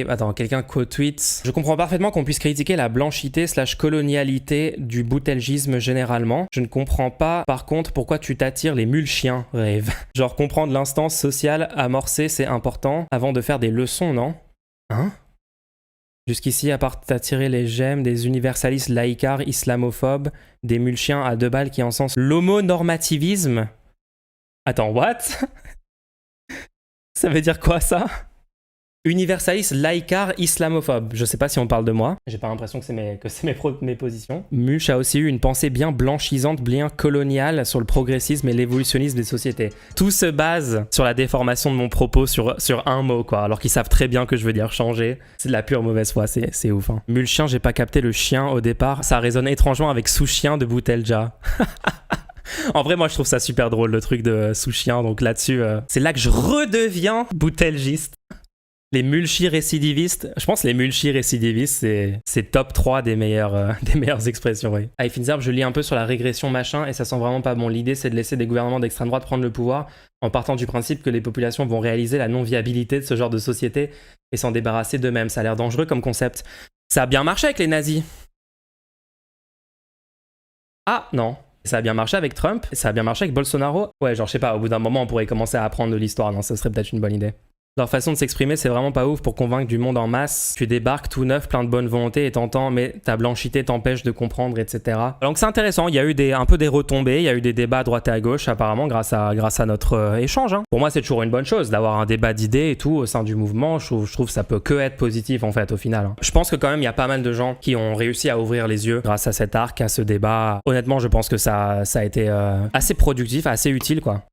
Attends, quelqu'un co-tweet. Je comprends parfaitement qu'on puisse critiquer la blanchité/colonialité du boutelgisme généralement. Je ne comprends pas, par contre, pourquoi tu t'attires les mulchiens, Rave. Genre, comprendre l'instance sociale amorcée, c'est important, avant de faire des leçons, non? Hein? Jusqu'ici, à part t'attirer les gemmes des universalistes laïcards islamophobes, des mulchiens à 2 balles qui encensent l'homonormativisme. Attends, what? Ça veut dire quoi ça? Universaliste laïcard islamophobe. Je sais pas si on parle de moi. J'ai pas l'impression que c'est mes positions. Mulch a aussi eu une pensée bien blanchisante, bien coloniale sur le progressisme et l'évolutionnisme des sociétés. Tout se base sur la déformation de mon propos sur un mot, quoi. Alors qu'ils savent très bien que je veux dire changer. C'est de la pure mauvaise foi, c'est ouf. Hein. Mulchien, j'ai pas capté le chien au départ. Ça résonne étrangement avec sous-chien de Boutelja. En vrai, moi, je trouve ça super drôle, le truc de sous-chien. Donc là-dessus, c'est là que je redeviens boutelgiste. Les mulchi-récidivistes, je pense que les mulchi-récidivistes, c'est top 3 des meilleures expressions, oui. À Finzerb, je lis un peu sur la régression machin et ça sent vraiment pas bon. L'idée, c'est de laisser des gouvernements d'extrême droite prendre le pouvoir en partant du principe que les populations vont réaliser la non-viabilité de ce genre de société et s'en débarrasser d'eux-mêmes. Ça a l'air dangereux comme concept. Ça a bien marché avec les nazis. Ah, non. Ça a bien marché avec Trump, ça a bien marché avec Bolsonaro. Ouais, genre, je sais pas, au bout d'un moment, on pourrait commencer à apprendre de l'histoire. Non, ça serait peut-être une bonne idée. Leur façon de s'exprimer, c'est vraiment pas ouf pour convaincre du monde en masse. Tu débarques tout neuf, plein de bonne volonté et t'entends, mais ta blanchité t'empêche de comprendre, etc. Donc c'est intéressant, il y a eu un peu des retombées, il y a eu des débats à droite et à gauche, apparemment, grâce à notre échange. Hein. Pour moi, c'est toujours une bonne chose d'avoir un débat d'idées et tout au sein du mouvement. Je trouve que ça peut que être positif, en fait, au final. Hein. Je pense que quand même, il y a pas mal de gens qui ont réussi à ouvrir les yeux grâce à cet arc, à ce débat. Honnêtement, je pense que ça a été assez productif, assez utile, quoi.